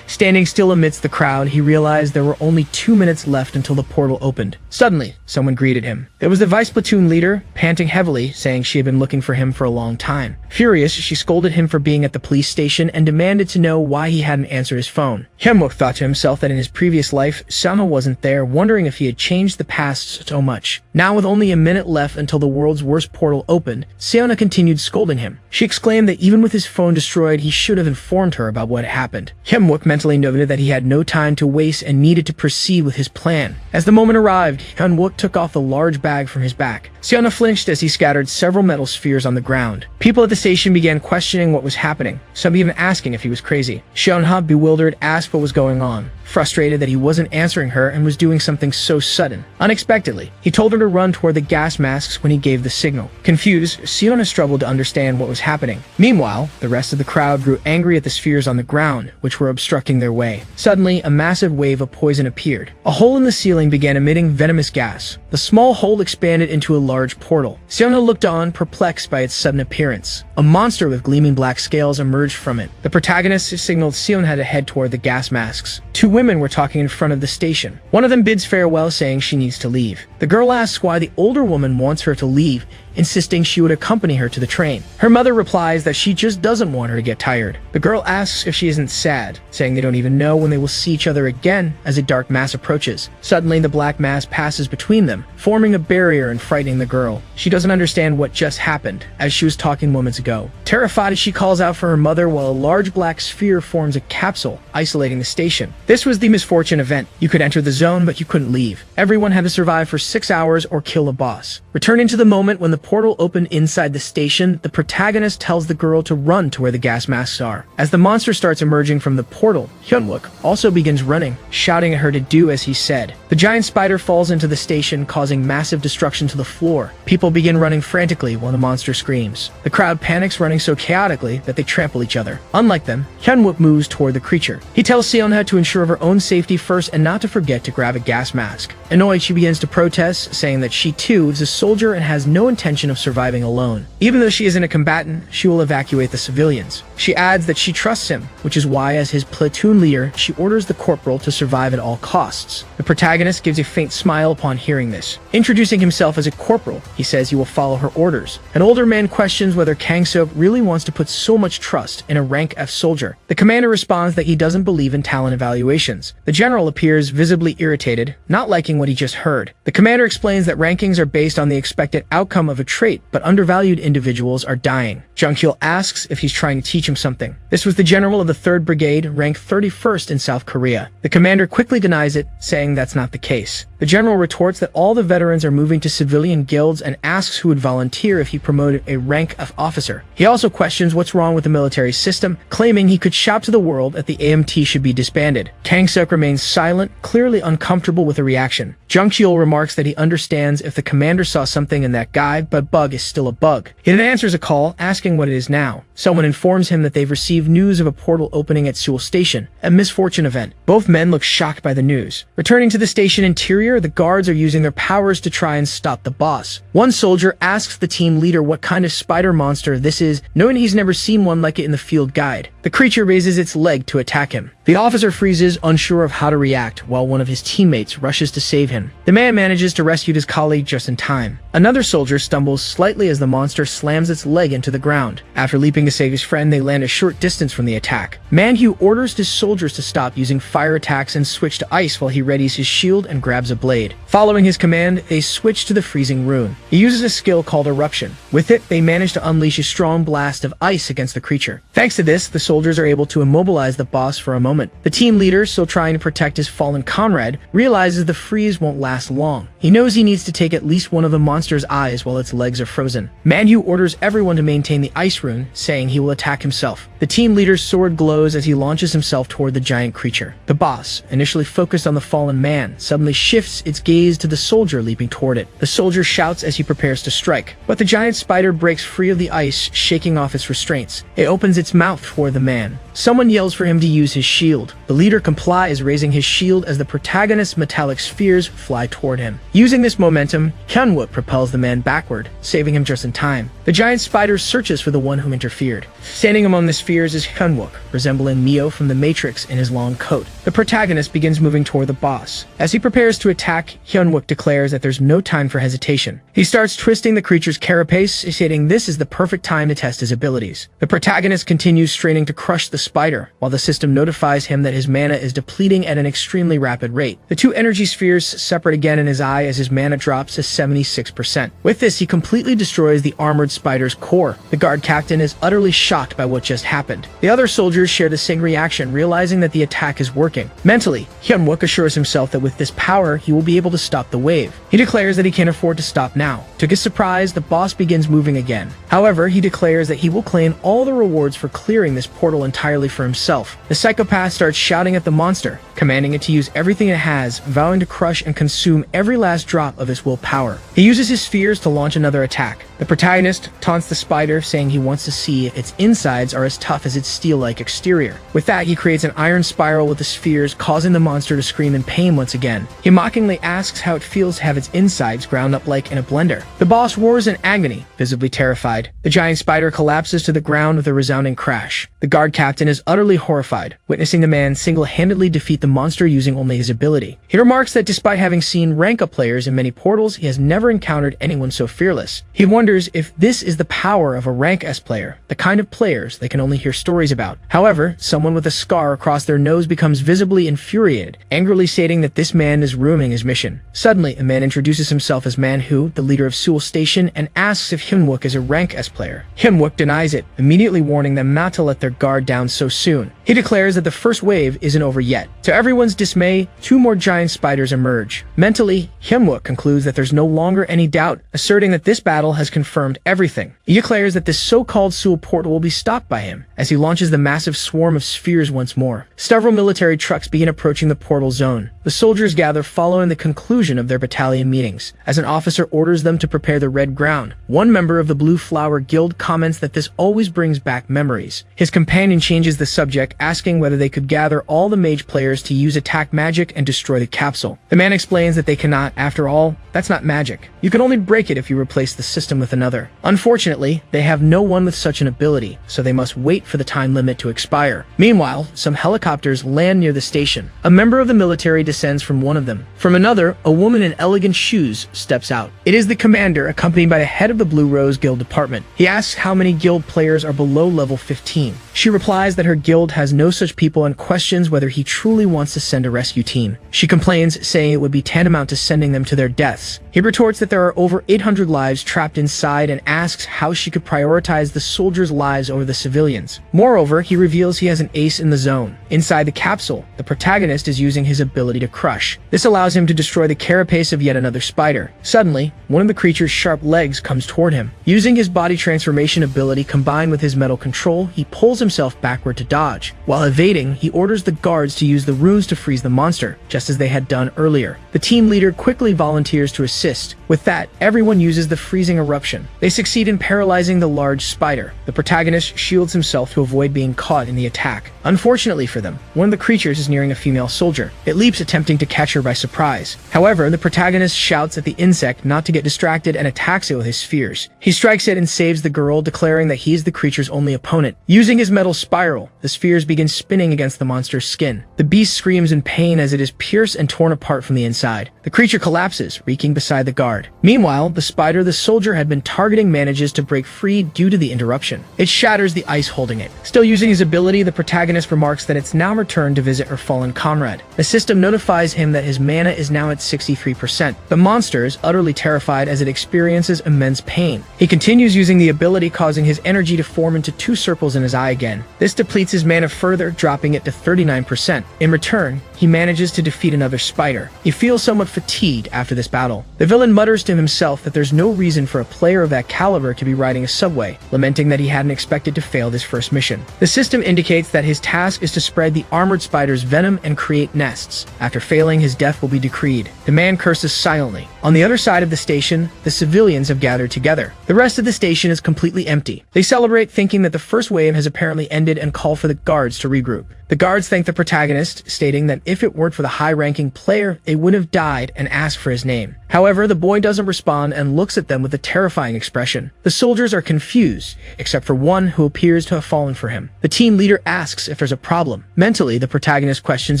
Standing still amidst the crowd, he realized there were only 2 minutes left until the portal opened. Suddenly, someone greeted him. It was the vice platoon leader, panting heavily, saying she had been looking for him for a long time. Furious, she scolded him for being at the police station and demanded to know why he hadn't answered his phone. Hyunwook thought to himself that in his previous life, Sama wasn't there, wondering if he had changed the past so much. Now, with only a minute left until the world's worst portal opened, Seona continued scolding him. She exclaimed that even with his phone destroyed, he should have informed her about what had happened. Hyunwook mentally noted that he had no time to waste and needed to proceed with his plan. As the moment arrived, Hyunwook took off the large bag from his back. Seona flinched as he scattered several metal spheres on the ground. People at the station began questioning what was happening, some even asking if he was crazy. Seona, bewildered, asked what was going on. Frustrated that he wasn't answering her and was doing something so sudden. Unexpectedly, he told her to run toward the gas masks when he gave the signal. Confused, Seona struggled to understand what was happening. Meanwhile, the rest of the crowd grew angry at the spheres on the ground, which were obstructing their way. Suddenly, a massive wave of poison appeared. A hole in the ceiling began emitting venomous gas. The small hole expanded into a large portal. Seona looked on, perplexed by its sudden appearance. A monster with gleaming black scales emerged from it. The protagonist signaled Seona to head toward the gas masks. 2 women were talking in front of the station. One of them bids farewell, saying she needs to leave. The girl asks why the older woman wants her to leave, insisting she would accompany her to the train. Her mother replies that she just doesn't want her to get tired. The girl asks if she isn't sad, saying they don't even know when they will see each other again as a dark mass approaches. Suddenly, the black mass passes between them, forming a barrier and frightening the girl. She doesn't understand what just happened, as she was talking moments ago. Terrified, she calls out for her mother while a large black sphere forms a capsule, isolating the station. This was the misfortune event. You could enter the zone, but you couldn't leave. Everyone had to survive for 6 hours or kill a boss. Returning to the moment when the portal opened inside the station, the protagonist tells the girl to run to where the gas masks are. As the monster starts emerging from the portal, Hyunwook also begins running, shouting at her to do as he said. The giant spider falls into the station, causing massive destruction to the floor. People begin running frantically while the monster screams. The crowd panics, running so chaotically that they trample each other. Unlike them, Hyunwook moves toward the creature. He tells Seona to ensure of her own safety first and not to forget to grab a gas mask. Annoyed, she begins to protest, saying that she too is a soldier and has no intention of surviving alone. Even though she isn't a combatant, she will evacuate the civilians. She adds that she trusts him, which is why, as his platoon leader, she orders the corporal to survive at all costs. The protagonist gives a faint smile upon hearing this. Introducing himself as a corporal, he says he will follow her orders. An older man questions whether Kang-seok really wants to put so much trust in a rank F soldier. The commander responds that he doesn't believe in talent evaluations. The general appears visibly irritated, not liking what he just heard. The commander explains that rankings are based on the expected outcome of a trait, but undervalued individuals are dying. Jung-hyul asks if he's trying to teach teach him something. This was the general of the 3rd Brigade, ranked 31st in South Korea. The commander quickly denies it, saying that's not the case. The general retorts that all the veterans are moving to civilian guilds and asks who would volunteer if he promoted a rank of officer. He also questions what's wrong with the military system, claiming he could shout to the world that the AMT should be disbanded. Kang-suk remains silent, clearly uncomfortable with the reaction. Jung-cheol remarks that he understands if the commander saw something in that guy, but bug is still a bug. He then answers a call, asking what it is now. Someone informs him that they've received news of a portal opening at Seoul Station, a misfortune event. Both men look shocked by the news. Returning to the station interior, the guards are using their powers to try and stop the boss. One soldier asks the team leader what kind of spider monster this is, knowing he's never seen one like it in the field guide. The creature raises its leg to attack him. The officer freezes, unsure of how to react, while one of his teammates rushes to save him. The man manages to rescue his colleague just in time. Another soldier stumbles slightly as the monster slams its leg into the ground. After leaping to save his friend, they land a short distance from the attack. Manhua orders his soldiers to stop using fire attacks and switch to ice while he readies his shield and grabs a blade. Following his command, they switch to the freezing rune. He uses a skill called Eruption. With it, they manage to unleash a strong blast of ice against the creature. Thanks to this, the soldiers are able to immobilize the boss for a moment. The team leader, still trying to protect his fallen comrade, realizes the freeze won't last long. He knows he needs to take at least one of the monster's eyes while its legs are frozen. Manhua orders everyone to maintain the ice rune, saying he will attack himself. The team leader's sword glows as he launches himself toward the giant creature. The boss, initially focused on the fallen man, suddenly shifts its gaze to the soldier leaping toward it. The soldier shouts as he prepares to strike, but the giant spider breaks free of the ice, shaking off its restraints. It opens its mouth toward the man. Someone yells for him to use his shield. The leader complies, raising his shield as the protagonist's metallic spheres fly toward him. Using this momentum, Hyunwook propels the man backward, saving him just in time. The giant spider searches for the one who interfered. Standing among the spheres is Hyunwook, resembling Neo from the Matrix in his long coat. The protagonist begins moving toward the boss. As he prepares to attack, Hyunwook declares that there's no time for hesitation. He starts twisting the creature's carapace, stating this is the perfect time to test his abilities. The protagonist continues straining to crush the spider, while the system notifies him that his mana is depleting at an extremely rapid rate. The two energy spheres separate again in his eye as his mana drops to 76%. With this, he completely destroys the armored spider's core. The guard captain is utterly shocked by what just happened. The other soldiers share the same reaction, realizing that the attack is working. Mentally, Hyunwook assures himself that with this power, he will be able to stop the wave. He declares that he can't afford to stop now. To his surprise, the boss begins moving again. However, he declares that he will claim all the rewards for clearing this portal entirely for himself. The psychopath starts shouting at the monster, commanding it to use everything it has, vowing to crush and consume every last drop of its willpower. He uses his spheres to launch another attack. The protagonist taunts the spider, saying he wants to see if its insides are as tough as its steel-like exterior. With that, he creates an iron spiral with the spheres, causing the monster to scream in pain once again. He mockingly asks how it feels to have its insides ground up like in a blender. The boss roars in agony, visibly terrified. The giant spider collapses to the ground with a resounding crash. The guard captain is utterly horrified, witnessing the man single-handedly defeat the monster using only his ability. He remarks that despite having seen rank-up players in many portals, he has never encountered anyone so fearless. He wonders if this is the power of a rank S player, the kind of players they can only hear stories about. However, someone with a scar across their nose becomes visibly infuriated, angrily stating that this man is ruining his mission. Suddenly, a man introduces himself as Manhua, the leader of Seoul Station, and asks if Hyunwook is a rank S player. Hyunwook denies it, immediately warning them not to let their guard down so soon. He declares that the first wave isn't over yet. To everyone's dismay, two more giant spiders emerge. Mentally, Hyunwook concludes that there's no longer any doubt, asserting that this battle has confirmed everything. He declares that this so-called Seoul portal will be stopped by him, as he launches the massive swarm of spheres once more. Several military trucks begin approaching the portal zone. The soldiers gather following the conclusion of their battalion meetings, as an officer orders them to prepare the red ground. One member of the Blue Flower Guild comments that this always brings back memories. His companion changes the subject, asking whether they could gather all the mage players to use attack magic and destroy the capsule. The man explains that they cannot. After all, that's not magic. You can only break it if you replace the system with another. Unfortunately, they have no one with such an ability, so they must wait for the time limit to expire. Meanwhile, some helicopters land near the station. A member of the military descends from one of them. From another, a woman in elegant shoes steps out. It is the commander, accompanied by the head of the Blue Rose Guild department. He asks how many guild players are below level 15. She replies that her guild has no such people and questions whether he truly wants to send a rescue team. She complains, saying it would be tantamount to sending them to their deaths. He retorts that there are over 800 lives trapped inside and asks how she could prioritize the soldiers' lives over the civilians. Moreover, he reveals he has an ace in the zone. Inside the capsule, the protagonist is using his ability to crush. This allows him to destroy the carapace of yet another spider. Suddenly, one of the creature's sharp legs comes toward him. Using his body transformation ability combined with his metal control, he pulls himself backward to dodge. While evading, he orders the guards to use the runes to freeze the monster, just as they had done earlier. The team leader quickly volunteers to assist. With that, everyone uses the freezing eruption. They succeed in paralyzing the large spider. The protagonist shields himself to avoid being caught in the attack. Unfortunately for them, one of the creatures is nearing a female soldier. It leaps, attempting to catch her by surprise. However, the protagonist shouts at the insect not to get distracted and attacks it with his spears. He strikes it and saves the girl, declaring that he is the creature's only opponent. Using his metal spiral, the spheres begin spinning against the monster's skin. The beast screams in pain as it is pierced and torn apart from the inside. The creature collapses, reeking beside the guard. Meanwhile, the spider the soldier had been targeting manages to break free due to the interruption. It shatters the ice holding it. Still using his ability, the protagonist remarks that it's now returned to visit her fallen comrade. The system notifies him that his mana is now at 63%. The monster is utterly terrified as it experiences immense pain. He continues using the ability, causing his energy to form into two circles in his eye again. This depletes his mana further, dropping it to 39%. In return, he manages to defeat another spider. He feels somewhat fatigued after this battle. The villain mutters to himself that there's no reason for a player of that caliber to be riding a subway, lamenting that he hadn't expected to fail this first mission. The system indicates that his task is to spread the armored spider's venom and create nests. After failing, his death will be decreed. The man curses silently. On the other side of the station, the civilians have gathered together. The rest of the station is completely empty. They celebrate, thinking that the first wave has apparently ended, and call for the guards to regroup. The guards thank the protagonist, stating that if it weren't for the high-ranking player, they would have died, and ask for his name. However, the boy doesn't respond and looks at them with a terrifying expression. The soldiers are confused, except for one who appears to have fallen for him. The team leader asks if there's a problem. Mentally, the protagonist questions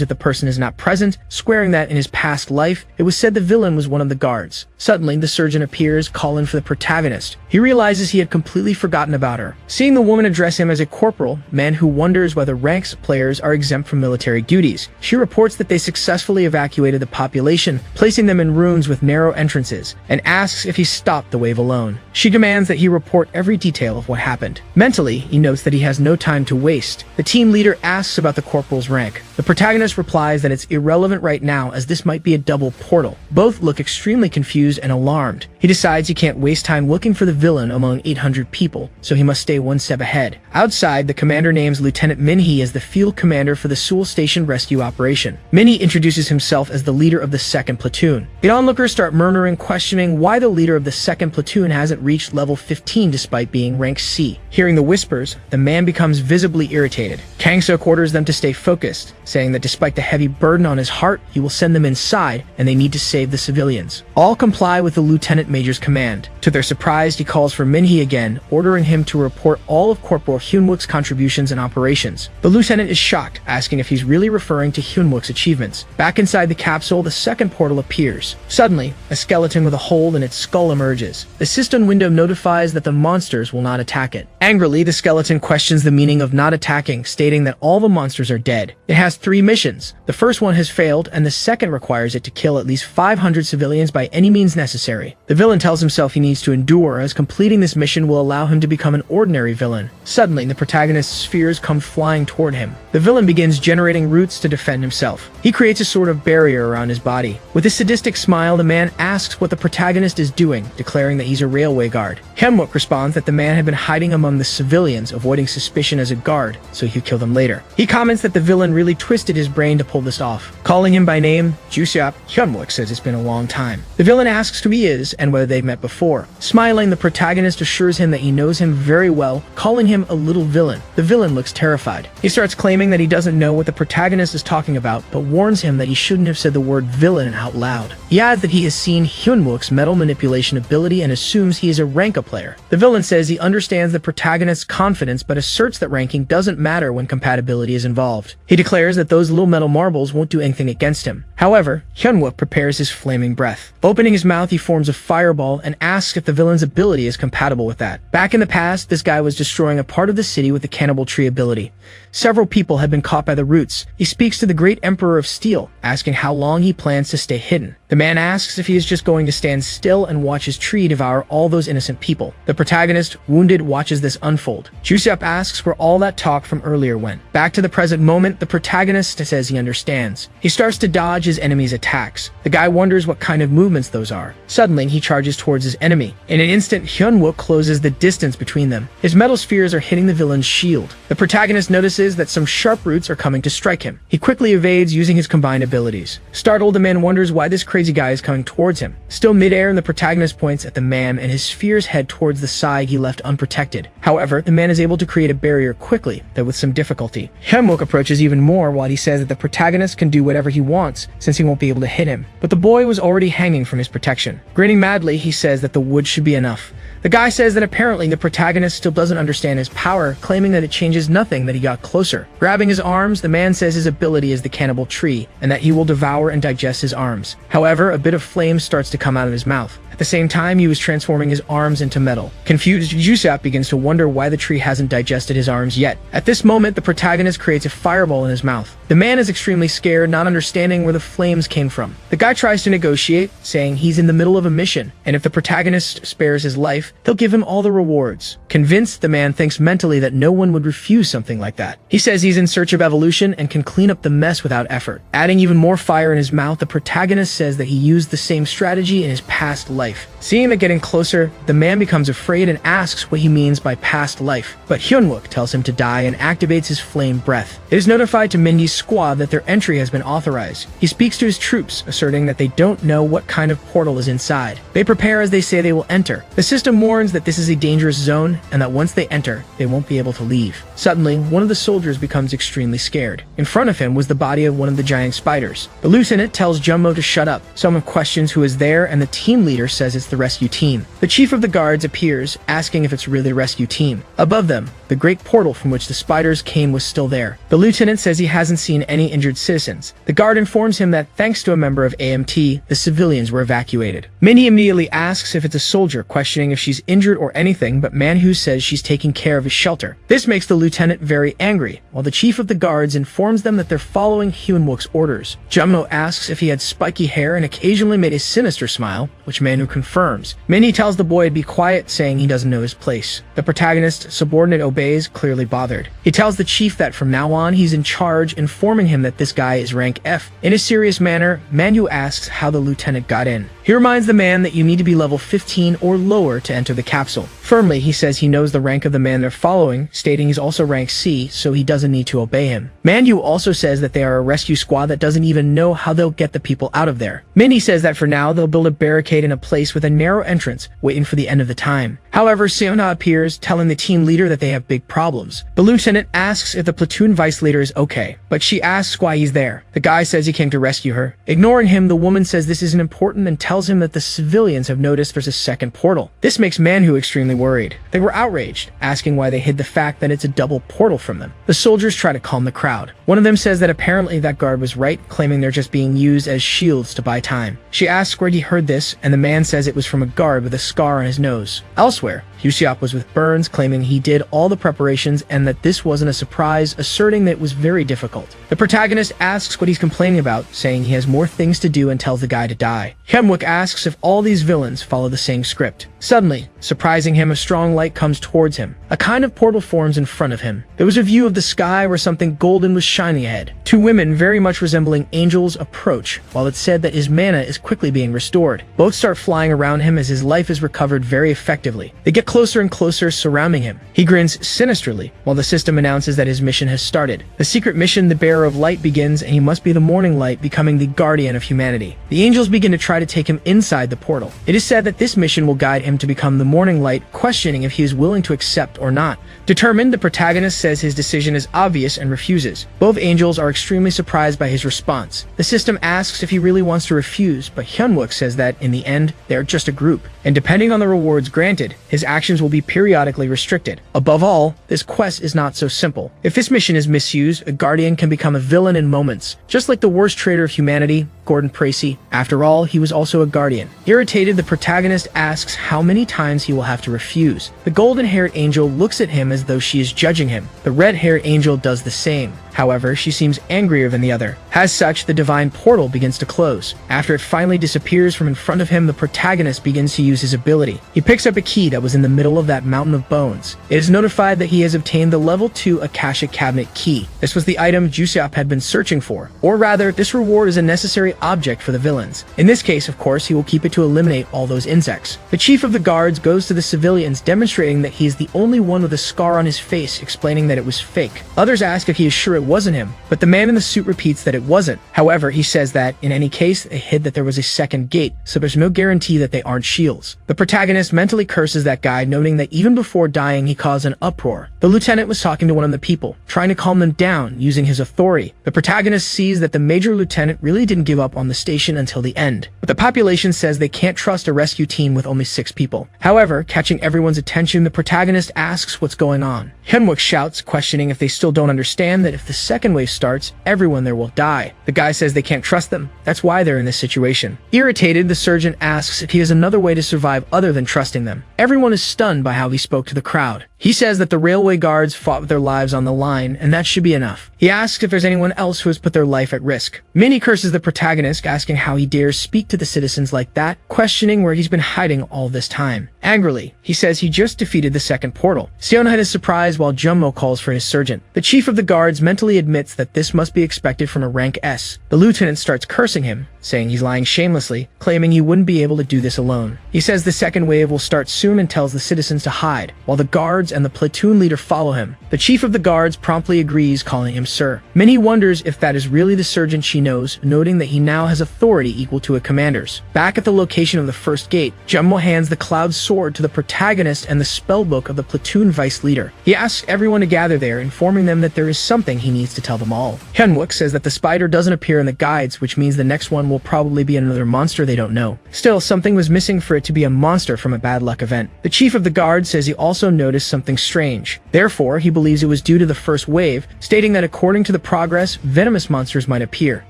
if the person is not present, swearing that in his past life, it was said the villain was one of the guards. Suddenly, the surgeon appears, calling for the protagonist. He realizes he had completely forgotten about her. Seeing the woman address him as a corporal, man who wonders whether ranks players are exempt from military duties, she reports that they successfully evacuated the population, placing them in rooms with narrow entrances, and asks if he stopped the wave alone. She demands that he report every detail of what happened. Mentally, he notes that he has no time to waste. The team leader asks about the corporal's rank. The protagonist replies that it's irrelevant right now, as this might be a double portal. Both look extremely confused and alarmed. He decides he can't waste time looking for the villain among 800 people, so he must stay one step ahead. Outside, the commander names Lieutenant Minhee as the field commander for the Seoul Station rescue operation. Minhee introduces himself as the leader of the 2nd platoon. The onlookers start murmuring, questioning why the leader of the 2nd platoon hasn't reached level 15 despite being rank C. Hearing the whispers, the man becomes visibly irritated. Kang-suk orders them to stay focused, saying that despite the heavy burden on his heart, he will send them inside and they need to save the civilians. All comply with the lieutenant major's command. To their surprise, he calls for Minhee again, ordering him to report all of Corporal Hyunwook's contributions and operations. The lieutenant is shocked, asking if he's really referring to Hyunwook's achievements. Back inside the capsule, the second portal appears. Suddenly, a skeleton with a hole in its skull emerges. The system window notifies that the monsters will not attack it. Angrily, the skeleton questions the meaning of not attacking, stating that all the monsters are dead. It has 3 missions. The first one has failed, and the second requires it to kill at least 500 civilians by any means necessary. The villain tells himself he needs to endure, as completing this mission will allow him to become an ordinary villain. Suddenly, the protagonist's spheres come flying toward him. The villain begins generating roots to defend himself. He creates a sort of barrier around his body. With a sadistic smile, the man asks what the protagonist is doing, declaring that he's a railway guard. Hyunwook responds that the man had been hiding among the civilians, avoiding suspicion as a guard, so he'd kill them later. He comments that the villain really twisted his brain to pull this off. Calling him by name, Juseop, Hyunwook says it's been a long time. The villain asks who he is and whether they've met before. Smiling, the protagonist assures him that he knows him very well, calling him a little villain. The villain looks terrified. He starts claiming that he doesn't know what the protagonist is talking about, but warns him that he shouldn't have said the word villain out loud. He adds that he has seen Hyunwook's metal manipulation ability and assumes he is a Ranka player. The villain says he understands the protagonist's confidence, but asserts that ranking doesn't matter when compatibility is involved. He declares that those little metal marbles won't do anything against him. However, Hyunwook prepares his flaming breath. Opening his mouth, he forms a fireball and asks if the villain's ability is compatible with that. Back in the past, this guy was destroying a part of the city with the cannibal tree ability. Several people had been caught by the roots. He speaks to the great Emperor of Steel, asking how long he plans to stay hidden. The man asks if he is just going to stand still and watch his tree devour all those innocent people. The protagonist, wounded, watches this unfold. Juseop asks where all that talk from earlier went. Back to the present moment, the protagonist says he understands. He starts to dodge his enemy's attacks. The guy wonders what kind of movements those are. Suddenly, he charges towards his enemy. In an instant, Hyunwook closes the distance between them. His metal spheres are hitting the villain's shield. The protagonist notices that some sharp roots are coming to strike him. He quickly evades using his combined abilities. Startled, the man wonders why this crazy guy is coming towards him. Still midair, the protagonist points at the man and his spheres head towards the side he left unprotected. However, the man is able to create a barrier quickly, though with some difficulty. Hyunwook approaches even more while he says that the protagonist can do whatever he wants since he won't be able to hit him. But the boy was already hanging from his protection. Grinning madly, he says that the wood should be enough. The guy says that apparently the protagonist still doesn't understand his power, claiming that it changes nothing that he got closer. Grabbing his arms, the man says his ability is the cannibal tree, and that he will devour and digest his arms. However, a bit of flame starts to come out of his mouth. At the same time, he was transforming his arms into metal. Confused, Juseop begins to wonder why the tree hasn't digested his arms yet. At this moment, the protagonist creates a fireball in his mouth. The man is extremely scared, not understanding where the flames came from. The guy tries to negotiate, saying he's in the middle of a mission, and if the protagonist spares his life, they'll give him all the rewards. Convinced, the man thinks mentally that no one would refuse something like that. He says he's in search of evolution and can clean up the mess without effort. Adding even more fire in his mouth, the protagonist says that he used the same strategy in his past life. Seeing it getting closer, the man becomes afraid and asks what he means by past life. But Hyunwook tells him to die and activates his flame breath. It is notified to Mindy's squad that their entry has been authorized. He speaks to his troops, asserting that they don't know what kind of portal is inside. They prepare as they say they will enter. The system warns that this is a dangerous zone and that once they enter, they won't be able to leave. Suddenly, one of the soldiers becomes extremely scared. In front of him was the body of one of the giant spiders. The lieutenant tells Jumbo to shut up. Someone questions who is there, and the team leader says it's the rescue team. The chief of the guards appears, asking if it's really a rescue team. Above them, the great portal from which the spiders came was still there. The lieutenant says he hasn't seen any injured citizens. The guard informs him that thanks to a member of AMT, the civilians were evacuated. Minnie immediately asks if it's a soldier, questioning if she's injured or anything, but Manhu says she's taking care of his shelter. This makes the lieutenant very angry, while the chief of the guards informs them that they're following Hyunwook's orders. Jumno asks if he had spiky hair and occasionally made a sinister smile, which Manhu confirms. Minnie tells the boy to be quiet, saying he doesn't know his place. The protagonist, subordinate, obeys, clearly bothered. He tells the chief that from now on he's in charge, informing him that this guy is rank F. In a serious manner, Manhu asks how the lieutenant got in. He reminds the man that you need to be level 15 or lower to enter the capsule. Firmly, he says he knows the rank of the man they're following, stating he's also rank C, so he doesn't need to obey him. Manhu also says that they are a rescue squad that doesn't even know how they'll get the people out of there. Minnie says that for now they'll build a barricade in a place with a narrow entrance, waiting for the end of the time. However, Seona appears, telling the team leader that they have big problems. The lieutenant asks if the platoon vice leader is okay, but she asks why he's there. The guy says he came to rescue her. Ignoring him, the woman says this isn't important and tells him that the civilians have noticed there's a second portal. This makes Manhu extremely worried. They were outraged, asking why they hid the fact that it's a double portal from them. The soldiers try to calm the crowd. One of them says that apparently that guard was right, claiming they're just being used as shields to buy time. She asks where he heard this, and the man says it was from a guard with a scar on his nose. Elsewhere, Hyuseop was with Burns, claiming he did all the preparations and that this wasn't a surprise, asserting that it was very difficult. The protagonist asks what he's complaining about, saying he has more things to do and tells the guy to die. Hyunwook asks if all these villains follow the same script. Suddenly, surprising him, a strong light comes towards him. A kind of portal forms in front of him. There was a view of the sky where something golden was shining ahead. Two women, very much resembling angels, approach, while it's said that his mana is quickly being restored. Both start flying around him as his life is recovered very effectively. They get closer and closer, surrounding him. He grins sinisterly, while the system announces that his mission has started. The secret mission, the Bearer of Light, begins, and he must be the Morning Light, becoming the guardian of humanity. The angels begin to try to take him inside the portal. It is said that this mission will guide him to become the Morning Light, questioning if he is willing to accept or not. Determined, the protagonist says his decision is obvious and refuses. Both angels are extremely surprised by his response. The system asks if he really wants to refuse, but Hyunwook says that, in the end, they are just a group, and depending on the rewards granted, his actions will be periodically restricted. Above all, this quest is not so simple. If this mission is misused, a guardian can become a villain in moments. Just like the worst traitor of humanity, Gordon Tracy. After all, he was also a guardian. Irritated, the protagonist asks how many times he will have to refuse. The golden-haired angel looks at him as though she is judging him. The red-haired angel does the same. However, she seems angrier than the other. As such, the divine portal begins to close. After it finally disappears from in front of him, the protagonist begins to use his ability. He picks up a key that was in the middle of that mountain of bones. It is notified that he has obtained the level 2 Akashic Cabinet key. This was the item Jusiop had been searching for. Or rather, this reward is a necessary object for the villains. In this case, of course, he will keep it to eliminate all those insects. The chief of the guards goes to the civilians, demonstrating that he is the only one with a scar on his face, explaining that it was fake. Others ask if he is sure it wasn't him, but the man in the suit repeats that it wasn't. However, he says that, in any case, they hid that there was a second gate, so there's no guarantee that they aren't shields. The protagonist mentally curses that guy, noting that even before dying, he caused an uproar. The lieutenant was talking to one of the people, trying to calm them down using his authority. The protagonist sees that the major lieutenant really didn't give up on the station until the end, but the population says they can't trust a rescue team with only 6 people. However, catching everyone's attention, the protagonist asks what's going on. Hyeonuk shouts, questioning if they still don't understand that if the second wave starts, everyone there will die. The guy says they can't trust them. That's why they're in this situation. Irritated, the surgeon asks if he has another way to survive other than trusting them. Everyone is stunned by how he spoke to the crowd. He says that the railway guards fought with their lives on the line, and that should be enough. He asks if there's anyone else who has put their life at risk. Minnie curses the protagonist, asking how he dares speak to the citizens like that, questioning where he's been hiding all this time. Angrily, he says he just defeated the second portal. Seonhead is surprised while Jummo calls for his surgeon. The chief of the guards mentally admits that this must be expected from a rank S. The lieutenant starts cursing him, saying he's lying shamelessly, claiming he wouldn't be able to do this alone. He says the second wave will start soon and tells the citizens to hide, while the guards and the platoon leader follow him. The chief of the guards promptly agrees, calling him sir. Minnie wonders if that is really the surgeon she knows, noting that he now has authority equal to a commander's. Back at the location of the first gate, Jummo hands the cloud sword to the protagonist and the spellbook of the platoon vice leader. He asks everyone to gather there, informing them that there is something he needs to tell them all. Hyeonuk says that the spider doesn't appear in the guides, which means the next one will probably be another monster they don't know. Still, something was missing for it to be a monster from a bad luck event. The chief of the guard says he also noticed something strange. Therefore, he believes it was due to the first wave, stating that according to the progress, venomous monsters might appear.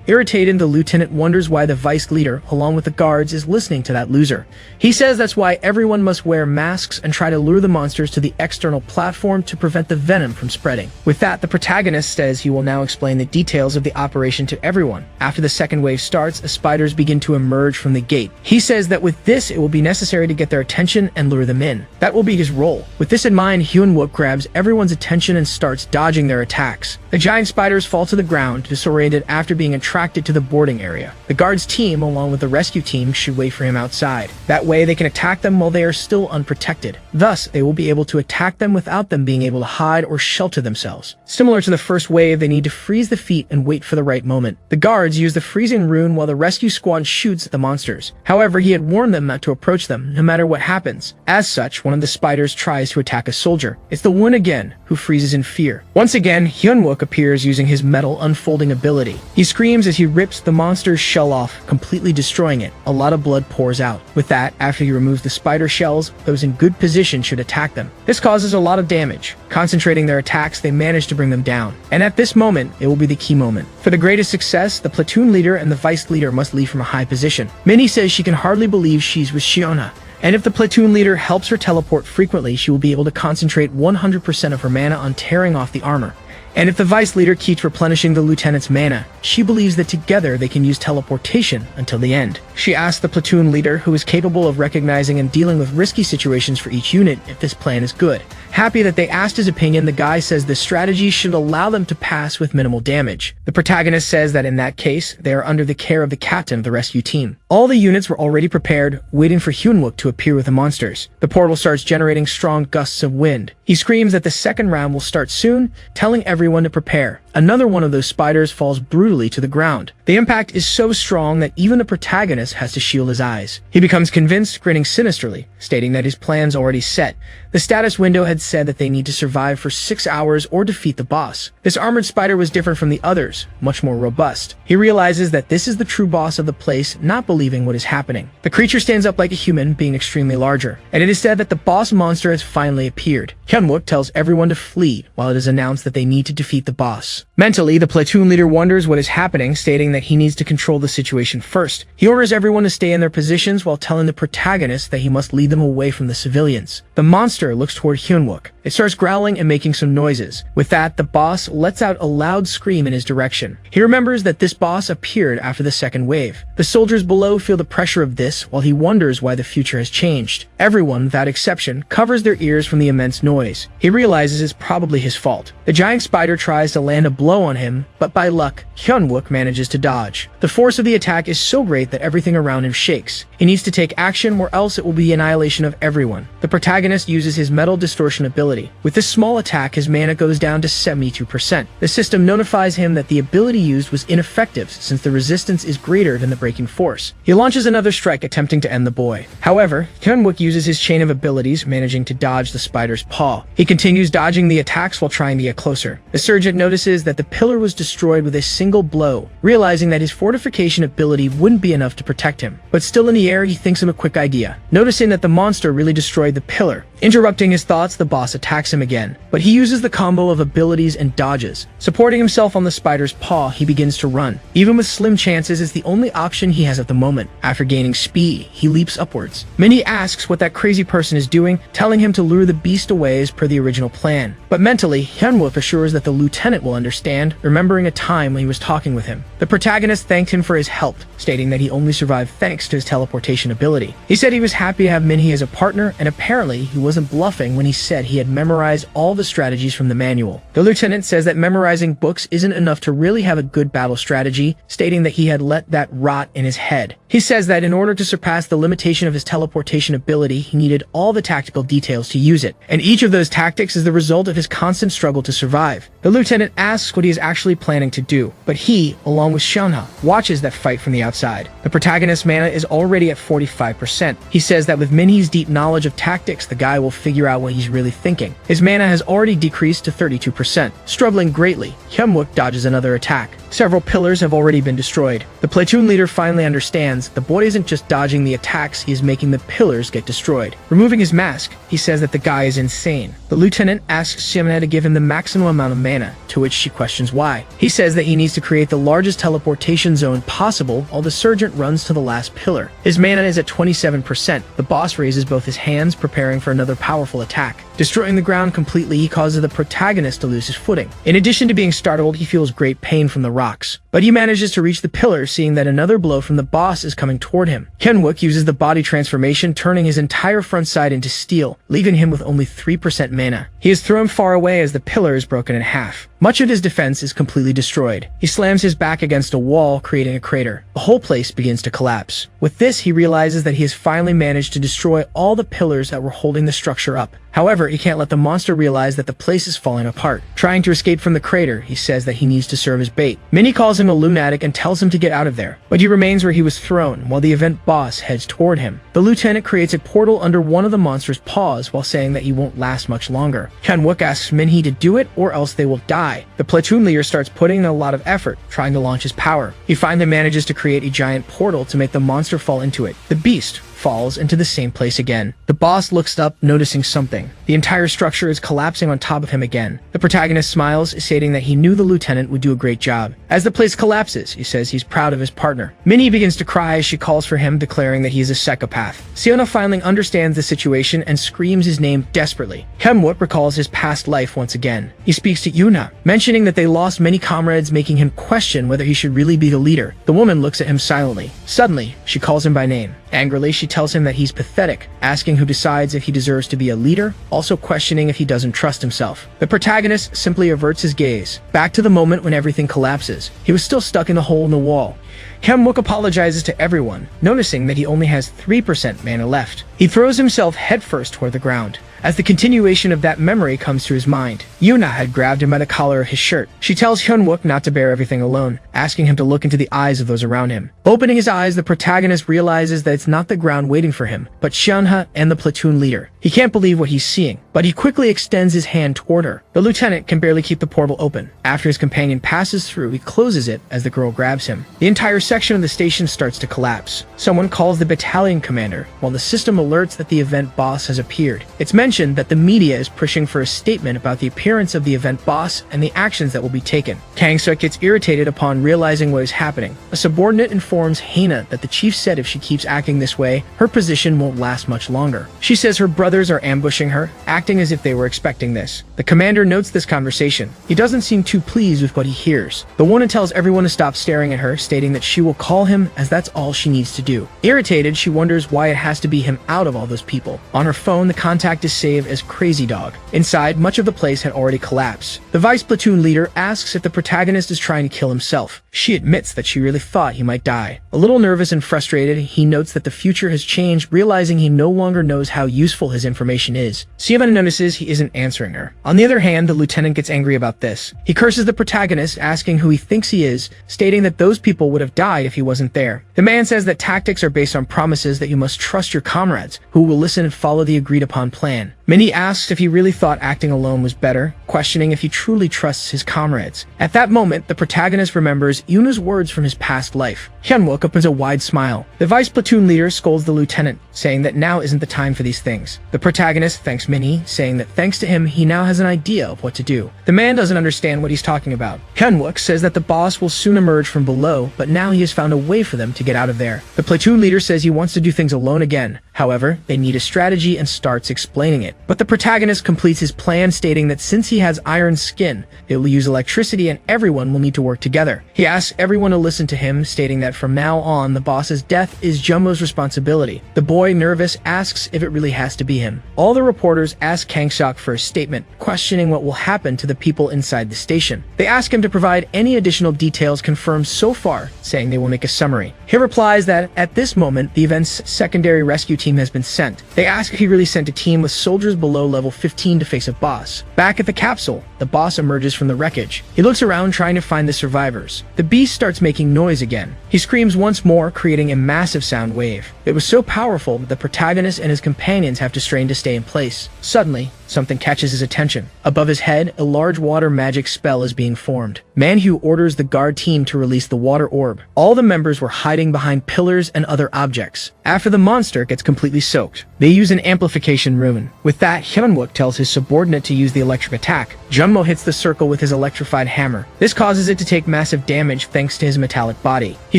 Irritated, the lieutenant wonders why the vice leader, along with the guards, is listening to that loser. He says that's why everyone must wear masks and try to lure the monsters to the external platform to prevent the venom from spreading. With that, the protagonist says he will now explain the details of the operation to everyone. After the second wave starts, the spiders begin to emerge from the gate. He says that with this, it will be necessary to get their attention and lure them in. That will be his role. With this in mind, Hyeonuk grabs everyone's attention and starts dodging their attacks. The giant spiders fall to the ground, disoriented after being attracted to the boarding area. The guards team, along with the rescue team, should wait for him outside. That way, they can attack them while they are still unprotected. Thus, they will be able to attack them without them being able to hide or shelter themselves. Similar to the first wave, they need to freeze the feet and wait for the right moment. The guards use the freezing rune while the rescue squad shoots at the monsters. However, he had warned them not to approach them, no matter what happens. As such, one of the spiders tries to attack a soldier. It's the one again, who freezes in fear. Once again, Hyeonuk appears using his metal unfolding ability. He screams as he rips the monster's shell off, completely destroying it. A lot of blood pours out. With that, after he removes the spider shells, those in good position should attack them. This causes a lot of damage. Concentrating their attacks, they manage to bring them down. And at this moment, it will be the key moment. For the greatest success, the platoon leader and the vice leader must leave from a high position. Minnie says she can hardly believe she's with Shiona. And if the platoon leader helps her teleport frequently, she will be able to concentrate 100% of her mana on tearing off the armor. And if the vice leader keeps replenishing the lieutenant's mana, she believes that together they can use teleportation until the end. She asks the platoon leader, who is capable of recognizing and dealing with risky situations for each unit, if this plan is good. Happy that they asked his opinion, the guy says this strategy should allow them to pass with minimal damage. The protagonist says that in that case, they are under the care of the captain of the rescue team. All the units were already prepared, waiting for Hyeonuk to appear with the monsters. The portal starts generating strong gusts of wind. He screams that the second round will start soon, telling everyone to prepare. Another one of those spiders falls brutally to the ground. The impact is so strong that even the protagonist has to shield his eyes. He becomes convinced, grinning sinisterly, stating that his plan's already set. The status window had said that they need to survive for 6 hours or defeat the boss. This armored spider was different from the others, much more robust. He realizes that this is the true boss of the place, not believing believing what is happening. The creature stands up like a human, being extremely larger, and it is said that the boss monster has finally appeared. Hyeonuk tells everyone to flee, while it is announced that they need to defeat the boss. Mentally, the platoon leader wonders what is happening, stating that he needs to control the situation first. He orders everyone to stay in their positions while telling the protagonist that he must lead them away from the civilians. The monster looks toward Hyeonuk. It starts growling and making some noises. With that, the boss lets out a loud scream in his direction. He remembers that this boss appeared after the second wave. The soldiers below feel the pressure of this, while he wonders why the future has changed. Everyone, without exception, covers their ears from the immense noise. He realizes it's probably his fault. The giant spider tries to land a blow on him, but by luck, Hyeonuk manages to dodge. The force of the attack is so great that everything around him shakes. He needs to take action, or else it will be annihilation of everyone. The protagonist uses his metal distortion ability. With this small attack, his mana goes down to 72%. The system notifies him that the ability used was ineffective, since the resistance is greater than the breaking force. He launches another strike, attempting to end the boy. However, Hyeonuk uses his chain of abilities, managing to dodge the spider's paw. He continues dodging the attacks while trying to get closer. The sergeant notices that the pillar was destroyed with a single blow, realizing that his fortification ability wouldn't be enough to protect him. But still in the air, he thinks of a quick idea, noticing that the monster really destroyed the pillar. Interrupting his thoughts, the boss attacks him again, but he uses the combo of abilities and dodges. Supporting himself on the spider's paw, he begins to run. Even with slim chances, it's the only option he has at the moment. After gaining speed, he leaps upwards. Minnie asks what that crazy person is doing, telling him to lure the beast away as per the original plan. But mentally, Hyeonuk assures that the lieutenant will understand, remembering a time when he was talking with him. The protagonist thanked him for his help, stating that he only survived thanks to his teleportation ability. He said he was happy to have Minnie as a partner, and apparently he wasn't bluffing when he said he had memorized all the strategies from the manual. The lieutenant says that memorizing books isn't enough to really have a good battle strategy, stating that he had let that rot in his head. He says that in order to surpass the limitation of his teleportation ability, he needed all the tactical details to use it, and each of those tactics is the result of his constant struggle to survive. The lieutenant asks what he is actually planning to do, but he, along with Shunha, watches that fight from the outside. The protagonist's mana is already at 45%. He says that with Minnie's deep knowledge of tactics, the guy will figure out what he's really thinking. His mana has already decreased to 32%. Struggling greatly, Hyeonuk dodges another attack. Several pillars have already been destroyed. The platoon leader finally understands the boy isn't just dodging the attacks, he is making the pillars get destroyed. Removing his mask, he says that the guy is insane. The lieutenant asks Shimna to give him the maximum amount of mana, to which she questions why. He says that he needs to create the largest teleportation zone possible, while the sergeant runs to the last pillar. His mana is at 27%. The boss raises both his hands, preparing for another powerful attack. Destroying the ground completely, he causes the protagonist to lose his footing. In addition to being startled, he feels great pain from the rocks. But he manages to reach the pillar, seeing that another blow from the boss is coming toward him. Hyeonuk uses the body transformation, turning his entire front side into steel, leaving him with only 3% mana. He is thrown far away as the pillar is broken in half. Much of his defense is completely destroyed. He slams his back against a wall, creating a crater. The whole place begins to collapse. With this, he realizes that he has finally managed to destroy all the pillars that were holding the structure up. However, he can't let the monster realize that the place is falling apart. Trying to escape from the crater, he says that he needs to serve as bait. Minnie calls him a lunatic and tells him to get out of there, but he remains where he was thrown while the event boss heads toward him. The lieutenant creates a portal under one of the monster's paws while saying that he won't last much longer. Hyeonuk asks Minhee to do it or else they will die. The platoon leader starts putting in a lot of effort, trying to launch his power. He finally manages to create a giant portal to make the monster fall into it. The beast falls into the same place again. The boss looks up, noticing something. The entire structure is collapsing on top of him again. The protagonist smiles, stating that he knew the lieutenant would do a great job. As the place collapses, he says he's proud of his partner. Minnie begins to cry as she calls for him, declaring that he is a psychopath. Siona finally understands the situation and screams his name desperately. Hyeonuk recalls his past life once again. He speaks to Yuna, mentioning that they lost many comrades, making him question whether he should really be the leader. The woman looks at him silently. Suddenly, she calls him by name. Angrily, she tells him that he's pathetic, asking who decides if he deserves to be a leader, also questioning if he doesn't trust himself. The protagonist simply averts his gaze, back to the moment when everything collapses. He was still stuck in the hole in the wall. Hyeonuk apologizes to everyone, noticing that he only has 3% mana left. He throws himself headfirst toward the ground. As the continuation of that memory comes to his mind, Yuna had grabbed him by the collar of his shirt. She tells Hyeonuk not to bear everything alone, asking him to look into the eyes of those around him. Opening his eyes, the protagonist realizes that it's not the ground waiting for him, but Shunha and the platoon leader. He can't believe what he's seeing, but he quickly extends his hand toward her. The lieutenant can barely keep the portal open. After his companion passes through, he closes it as the girl grabs him. The entire section of the station starts to collapse. Someone calls the battalion commander, while the system alerts that the event boss has appeared. It's mentioned that the media is pushing for a statement about the appearance of the event boss and the actions that will be taken. Kang-suk gets irritated upon realizing what is happening. A subordinate informs Haina that the chief said if she keeps acting this way, her position won't last much longer. She says her brothers are ambushing her, acting as if they were expecting this. The commander notes this conversation. He doesn't seem too pleased with what he hears. The woman tells everyone to stop staring at her, stating that she will call him as that's all she needs to do. Irritated, she wonders why it has to be him out of all those people. On her phone, the contact is saved as Crazy Dog. Inside, much of the place had already collapsed. The vice platoon leader asks if the protagonist is trying to kill himself. She admits that she really thought he might die. A little nervous and frustrated, he notes that the future has changed, realizing he no longer knows how useful his information is. Siobhan notices he isn't answering her. On the other hand, the lieutenant gets angry about this. He curses the protagonist, asking who he thinks he is, stating that those people would have died if he wasn't there. The man says that tactics are based on promises, that you must trust your comrades, who will listen and follow the agreed-upon plan. Minnie asks if he really thought acting alone was better, questioning if he truly trusts his comrades. At that moment, the protagonist remembers Yuna's words from his past life. Hyunwook opens a wide smile. The vice platoon leader scolds the lieutenant, saying that now isn't the time for these things. The protagonist thanks Minnie, saying that thanks to him, he now has an idea of what to do. The man doesn't understand what he's talking about. Hyunwook says that the boss will soon emerge from below, but now he has found a way for them to get out of there. The platoon leader says he wants to do things alone again. However, they need a strategy and starts explaining it. But the protagonist completes his plan, stating that since he has iron skin, it will use electricity and everyone will need to work together. He asks everyone to listen to him, stating that from now on, the boss's death is Jumbo's responsibility. The boy, nervous, asks if it really has to be him. All the reporters ask Kang-sok for a statement, questioning what will happen to the people inside the station. They ask him to provide any additional details confirmed so far, saying they will make a summary. He replies that at this moment, the event's secondary rescue team has been sent. They ask if he really sent a team with soldiers below level 15 to face a boss. Back at the capsule, the boss emerges from the wreckage. He looks around trying to find the survivors. The beast starts making noise again. He screams once more, creating a massive sound wave. It was so powerful that the protagonist and his companions have to strain to stay in place. Suddenly, something catches his attention. Above his head, a large water magic spell is being formed. Manhua orders the guard team to release the water orb. All the members were hiding behind pillars and other objects. After the monster gets completely soaked, they use an amplification rune. With that, Hyunwook tells his subordinate to use the electric attack. Junmo hits the circle with his electrified hammer. This causes it to take massive damage thanks to his metallic body. He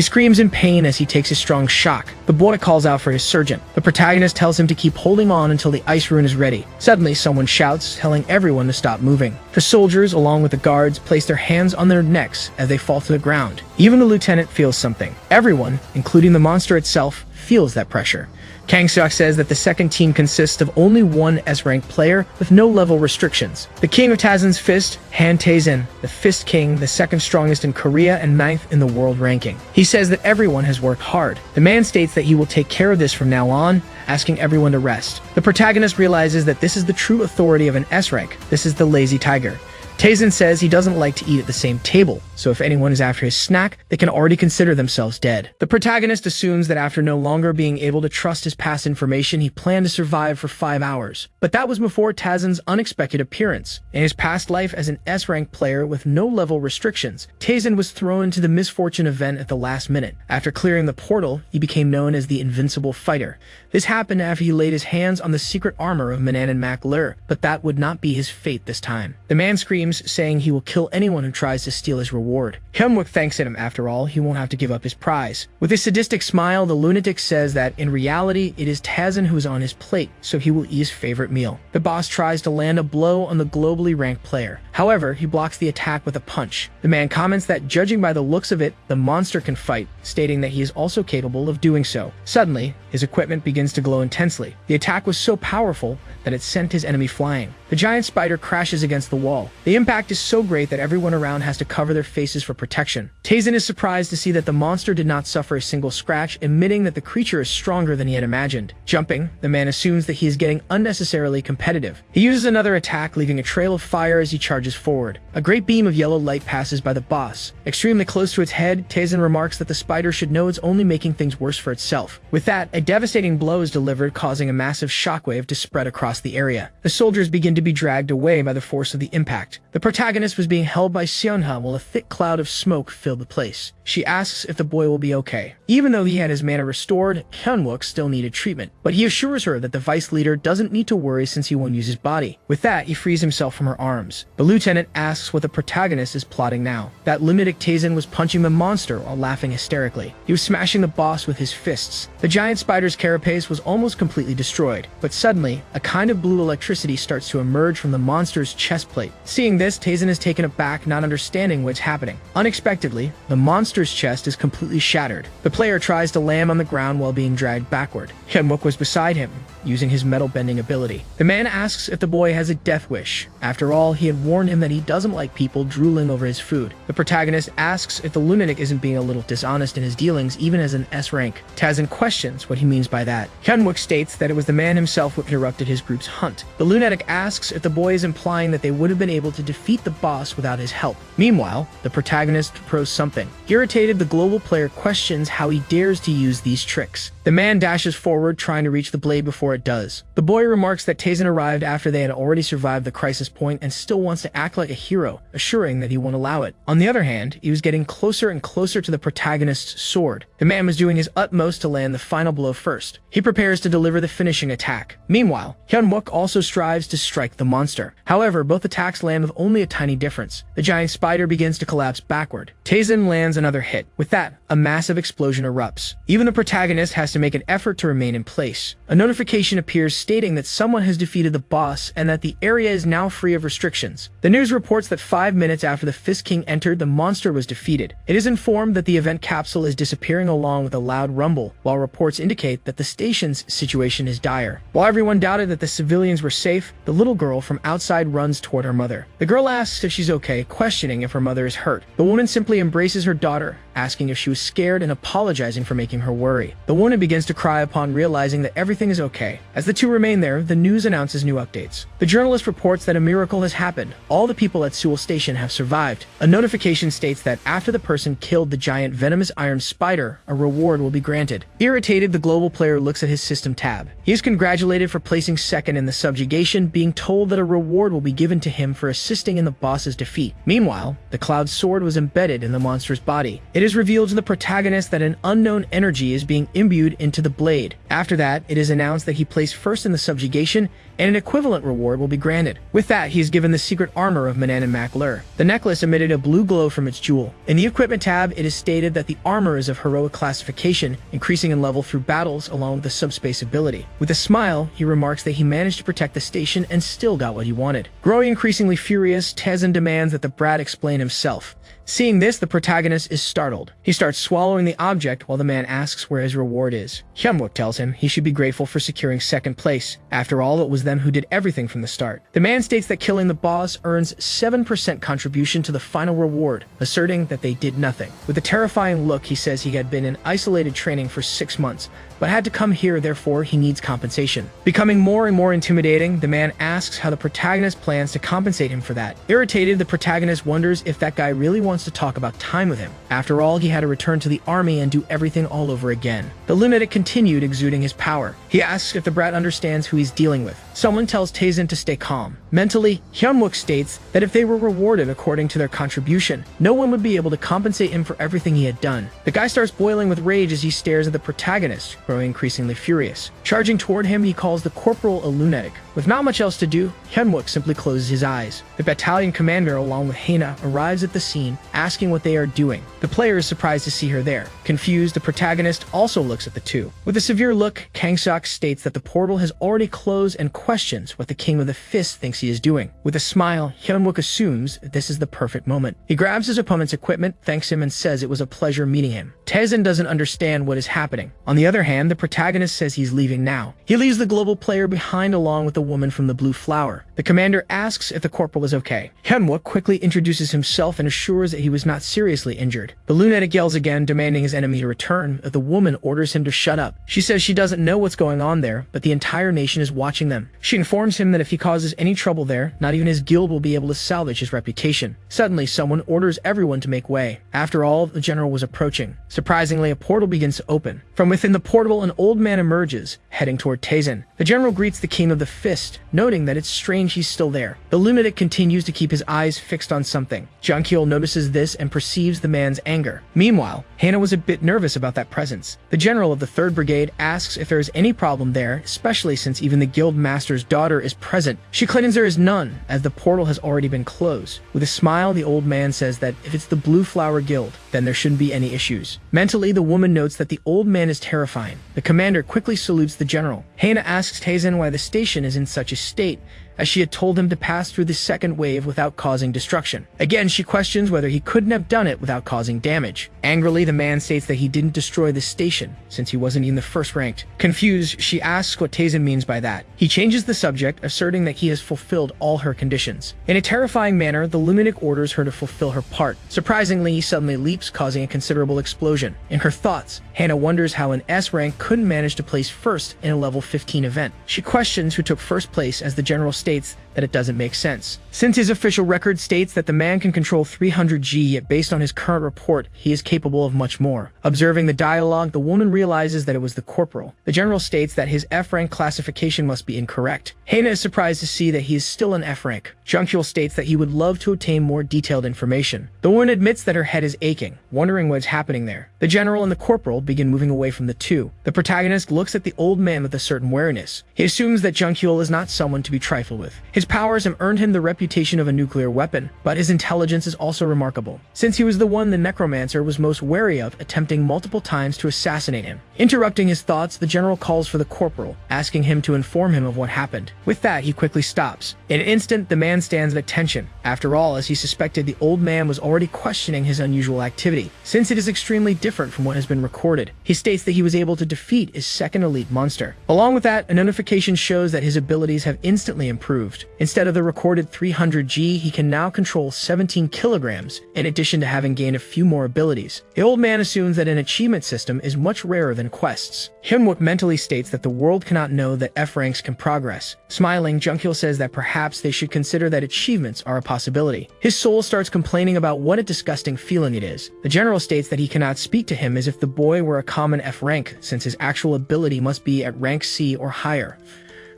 screams in pain as he takes a strong shock. The boy calls out for his surgeon. The protagonist tells him to keep holding on until the ice rune is ready. Suddenly, someone shouts, telling everyone to stop moving. The soldiers, along with the guards, place their hands on their necks as they fall to the ground. Even the lieutenant feels something. Everyone, including the monster itself, feels that pressure. Kang-seok says that the second team consists of only one S-rank player with no level restrictions. The king of Tazen's fist, Han Tazen, the Fist King, the second strongest in Korea and ninth in the world ranking. He says that everyone has worked hard. The man states that he will take care of this from now on, asking everyone to rest. The protagonist realizes that this is the true authority of an S-rank. This is the lazy tiger. Tazen says he doesn't like to eat at the same table, so if anyone is after his snack, they can already consider themselves dead. The protagonist assumes that after no longer being able to trust his past information, he planned to survive for 5 hours. But that was before Tazen's unexpected appearance. In his past life as an S-rank player with no level restrictions, Tazen was thrown into the misfortune event at the last minute. After clearing the portal, he became known as the Invincible Fighter. This happened after he laid his hands on the secret armor of Manan and Mac-Lur, but that would not be his fate this time. The man screams, saying he will kill anyone who tries to steal his reward. Hyunwook thanks him. After all, he won't have to give up his prize. With a sadistic smile, the lunatic says that in reality, it is Tazen who is on his plate, so he will eat his favorite meal. The boss tries to land a blow on the globally ranked player. However, he blocks the attack with a punch. The man comments that judging by the looks of it, the monster can fight, stating that he is also capable of doing so. Suddenly, his equipment begins to glow intensely. The attack was so powerful that it sent his enemy flying. The giant spider crashes against the wall. The impact is so great that everyone around has to cover their faces for protection. Taisen is surprised to see that the monster did not suffer a single scratch, admitting that the creature is stronger than he had imagined. Jumping, the man assumes that he is getting unnecessarily competitive. He uses another attack, leaving a trail of fire as he charges forward. A great beam of yellow light passes by the boss. Extremely close to its head, Taisen remarks that the spider should know it's only making things worse for itself. With that, a devastating blow is delivered, causing a massive shockwave to spread across the area. The soldiers begin to be dragged away by the force of the impact. The protagonist was being held by Seonha while a thick cloud of smoke filled the place. She asks if the boy will be okay. Even though he had his mana restored, Hyeonuk still needed treatment, but he assures her that the vice leader doesn't need to worry since he won't use his body. With that, he frees himself from her arms. The lieutenant asks what the protagonist is plotting now. That lunatic Taisen was punching the monster while laughing hysterically. He was smashing the boss with his fists. The giant spider's carapace was almost completely destroyed, but suddenly, a kind of blue electricity starts to emerge from the monster's chest plate. Seeing this, Taisen is taken aback, not understanding what's happening. Unexpectedly, the monster's chest is completely shattered. The player tries to land on the ground while being dragged backward. Hyeonuk was beside him, using his metal bending ability. The man asks if the boy has a death wish. After all, he had warned him that he doesn't like people drooling over his food. The protagonist asks if the lunatic isn't being a little dishonest in his dealings, even as an S rank. Taisen questions what he means by that. Hyeonuk states that it was the man himself who interrupted his group's hunt. The lunatic asks if the boy is implying that they would have been able to defeat the boss without his help. Meanwhile, the protagonist pros something. Irritated, the global player questions how he dares to use these tricks. The man dashes forward, trying to reach the blade before it does. The boy remarks that Taisen arrived after they had already survived the crisis point and still wants to act like a hero, assuring that he won't allow it. On the other hand, he was getting closer and closer to the protagonist's sword. The man was doing his utmost to land the final blow first. He prepares to deliver the finishing attack. Meanwhile, Hyeonuk also strives to strike the monster. However, both attacks land with only a tiny difference. The giant spider begins to collapse backward. Taisen lands another hit. With that, a massive explosion erupts. Even the protagonist has to make an effort to remain in place. A notification appears stating that someone has defeated the boss and that the area is now free of restrictions. The news reports that 5 minutes after the Fist King entered, the monster was defeated. It is informed that the event capsule is disappearing along with a loud rumble, while reports indicate that the station's situation is dire. While everyone doubted that the civilians were safe, the little girl from outside runs toward her mother. The girl asks if she's okay, questioning if her mother is hurt. The woman simply embraces her daughter, asking if she was scared and apologizing for making her worry. The woman begins to cry upon realizing that everything is okay. As the two remain there, the news announces new updates. The journalist reports that a miracle has happened. All the people at Seoul Station have survived. A notification states that after the person killed the giant venomous iron spider, a reward will be granted. Irritated, the global player looks at his system tab. He is congratulated for placing second in the subjugation, being told that a reward will be given to him for assisting in the boss's defeat. Meanwhile, the cloud sword was embedded in the monster's body. It is revealed to the protagonist that an unknown energy is being imbued into the blade. After that, it is announced that he placed first in the subjugation, and an equivalent reward will be granted. With that, he is given the secret armor of Manan and Maklur. The necklace emitted a blue glow from its jewel. In the equipment tab, it is stated that the armor is of heroic classification, increasing in level through battles along with the subspace ability. With a smile, he remarks that he managed to protect the station and still got what he wanted. Growing increasingly furious, Taisen demands that the brat explain himself. Seeing this, the protagonist is startled. He starts swallowing the object while the man asks where his reward is. Hyeonuk tells him he should be grateful for securing second place. After all, it was them who did everything from the start. The man states that killing the boss earns 7% contribution to the final reward, asserting that they did nothing. With a terrifying look, he says he had been in isolated training for 6 months, but had to come here, therefore he needs compensation. Becoming more and more intimidating, the man asks how the protagonist plans to compensate him for that. Irritated, the protagonist wonders if that guy really wants to talk about time with him. After all, he had to return to the army and do everything all over again. The lunatic continued exuding his power. He asks if the brat understands who he's dealing with. Someone tells Taisen to stay calm. Mentally, Hyeonuk states that if they were rewarded according to their contribution, no one would be able to compensate him for everything he had done. The guy starts boiling with rage as he stares at the protagonist, growing increasingly furious. Charging toward him, he calls the corporal a lunatic. With not much else to do, Hyeonuk simply closes his eyes. The battalion commander, along with Haina, arrives at the scene, asking what they are doing. The player is surprised to see her there. Confused, the protagonist also looks at the two. With a severe look, Kangseok states that the portal has already closed and questions what the King of the Fist thinks he is doing. With a smile, Hyeonuk assumes that this is the perfect moment. He grabs his opponent's equipment, thanks him, and says it was a pleasure meeting him. Taisen doesn't understand what is happening. On the other hand, the protagonist says he's leaving now. He leaves the global player behind along with the woman from the blue flower. The commander asks if the corporal is okay. Hyeonuk quickly introduces himself and assures that he was not seriously injured. The lunatic yells again, demanding his enemy to return, but the woman orders him to shut up. She says she doesn't know what's going on there, but the entire nation is watching them. She informs him that if he causes any trouble there, not even his guild will be able to salvage his reputation. Suddenly, someone orders everyone to make way. After all, the general was approaching. Surprisingly, a portal begins to open. From within the portal, an old man emerges, heading toward Taizan. The general greets the king of the fist, noting that it's strange he's still there. The lunatic continues to keep his eyes fixed on something. Jung-kil notices this and perceives the man's anger. Meanwhile, Hannah was a bit nervous about that presence. The general of the 3rd Brigade asks if there is any problem there, especially since even the guild master's daughter is present. She claims there is none, as the portal has already been closed. With a smile, the old man says that if it's the Blue Flower Guild, then there shouldn't be any issues. Mentally, the woman notes that the old man is terrifying. The commander quickly salutes the general. Hannah asks Taizan why the station is in such a state, as she had told him to pass through the 2nd wave without causing destruction. Again, she questions whether he couldn't have done it without causing damage. Angrily, the man states that he didn't destroy the station, since he wasn't even the first ranked. Confused, she asks what Taizan means by that. He changes the subject, asserting that he has fulfilled all her conditions. In a terrifying manner, the lunatic orders her to fulfill her part. Surprisingly, he suddenly leaps, causing a considerable explosion. In her thoughts, Hannah wonders how an S rank couldn't manage to place first in a level 15 event. She questions who took first place, as the general states that it doesn't make sense. Since his official record states that the man can control 300 G, yet based on his current report, he is capable of much more. Observing the dialogue, the woman realizes that it was the corporal. The general states that his F rank classification must be incorrect. Hannah is surprised to see that he is still an F rank. Jung-kil states that he would love to obtain more detailed information. The woman admits that her head is aching, wondering what's happening there. The general and the corporal begin moving away from the two. The protagonist looks at the old man with a certain wariness. He assumes that Jung-kil is not someone to be trifled with. His powers have earned him the reputation of a nuclear weapon, but his intelligence is also remarkable, since he was the one the necromancer was most wary of, attempting multiple times to assassinate him. Interrupting his thoughts, the general calls for the corporal, asking him to inform him of what happened. With that, he quickly stops. In an instant, the man stands at attention. After all, as he suspected, the old man was already questioning his unusual activity, since it is extremely different from what has been recorded. He states that he was able to defeat his 2nd elite monster. Along with that, a notification shows that his abilities have instantly improved. Instead of the recorded 300 G, he can now control 17 kilograms, in addition to having gained a few more abilities. The old man assumes that an achievement system is much rarer than quests. Hyeonuk mentally states that the world cannot know that F ranks can progress. Smiling, Jung-kil says that perhaps they should consider that achievements are a possibility. His soul starts complaining about what a disgusting feeling it is. The general states that he cannot speak to him as if the boy were a common F rank, since his actual ability must be at rank C or higher.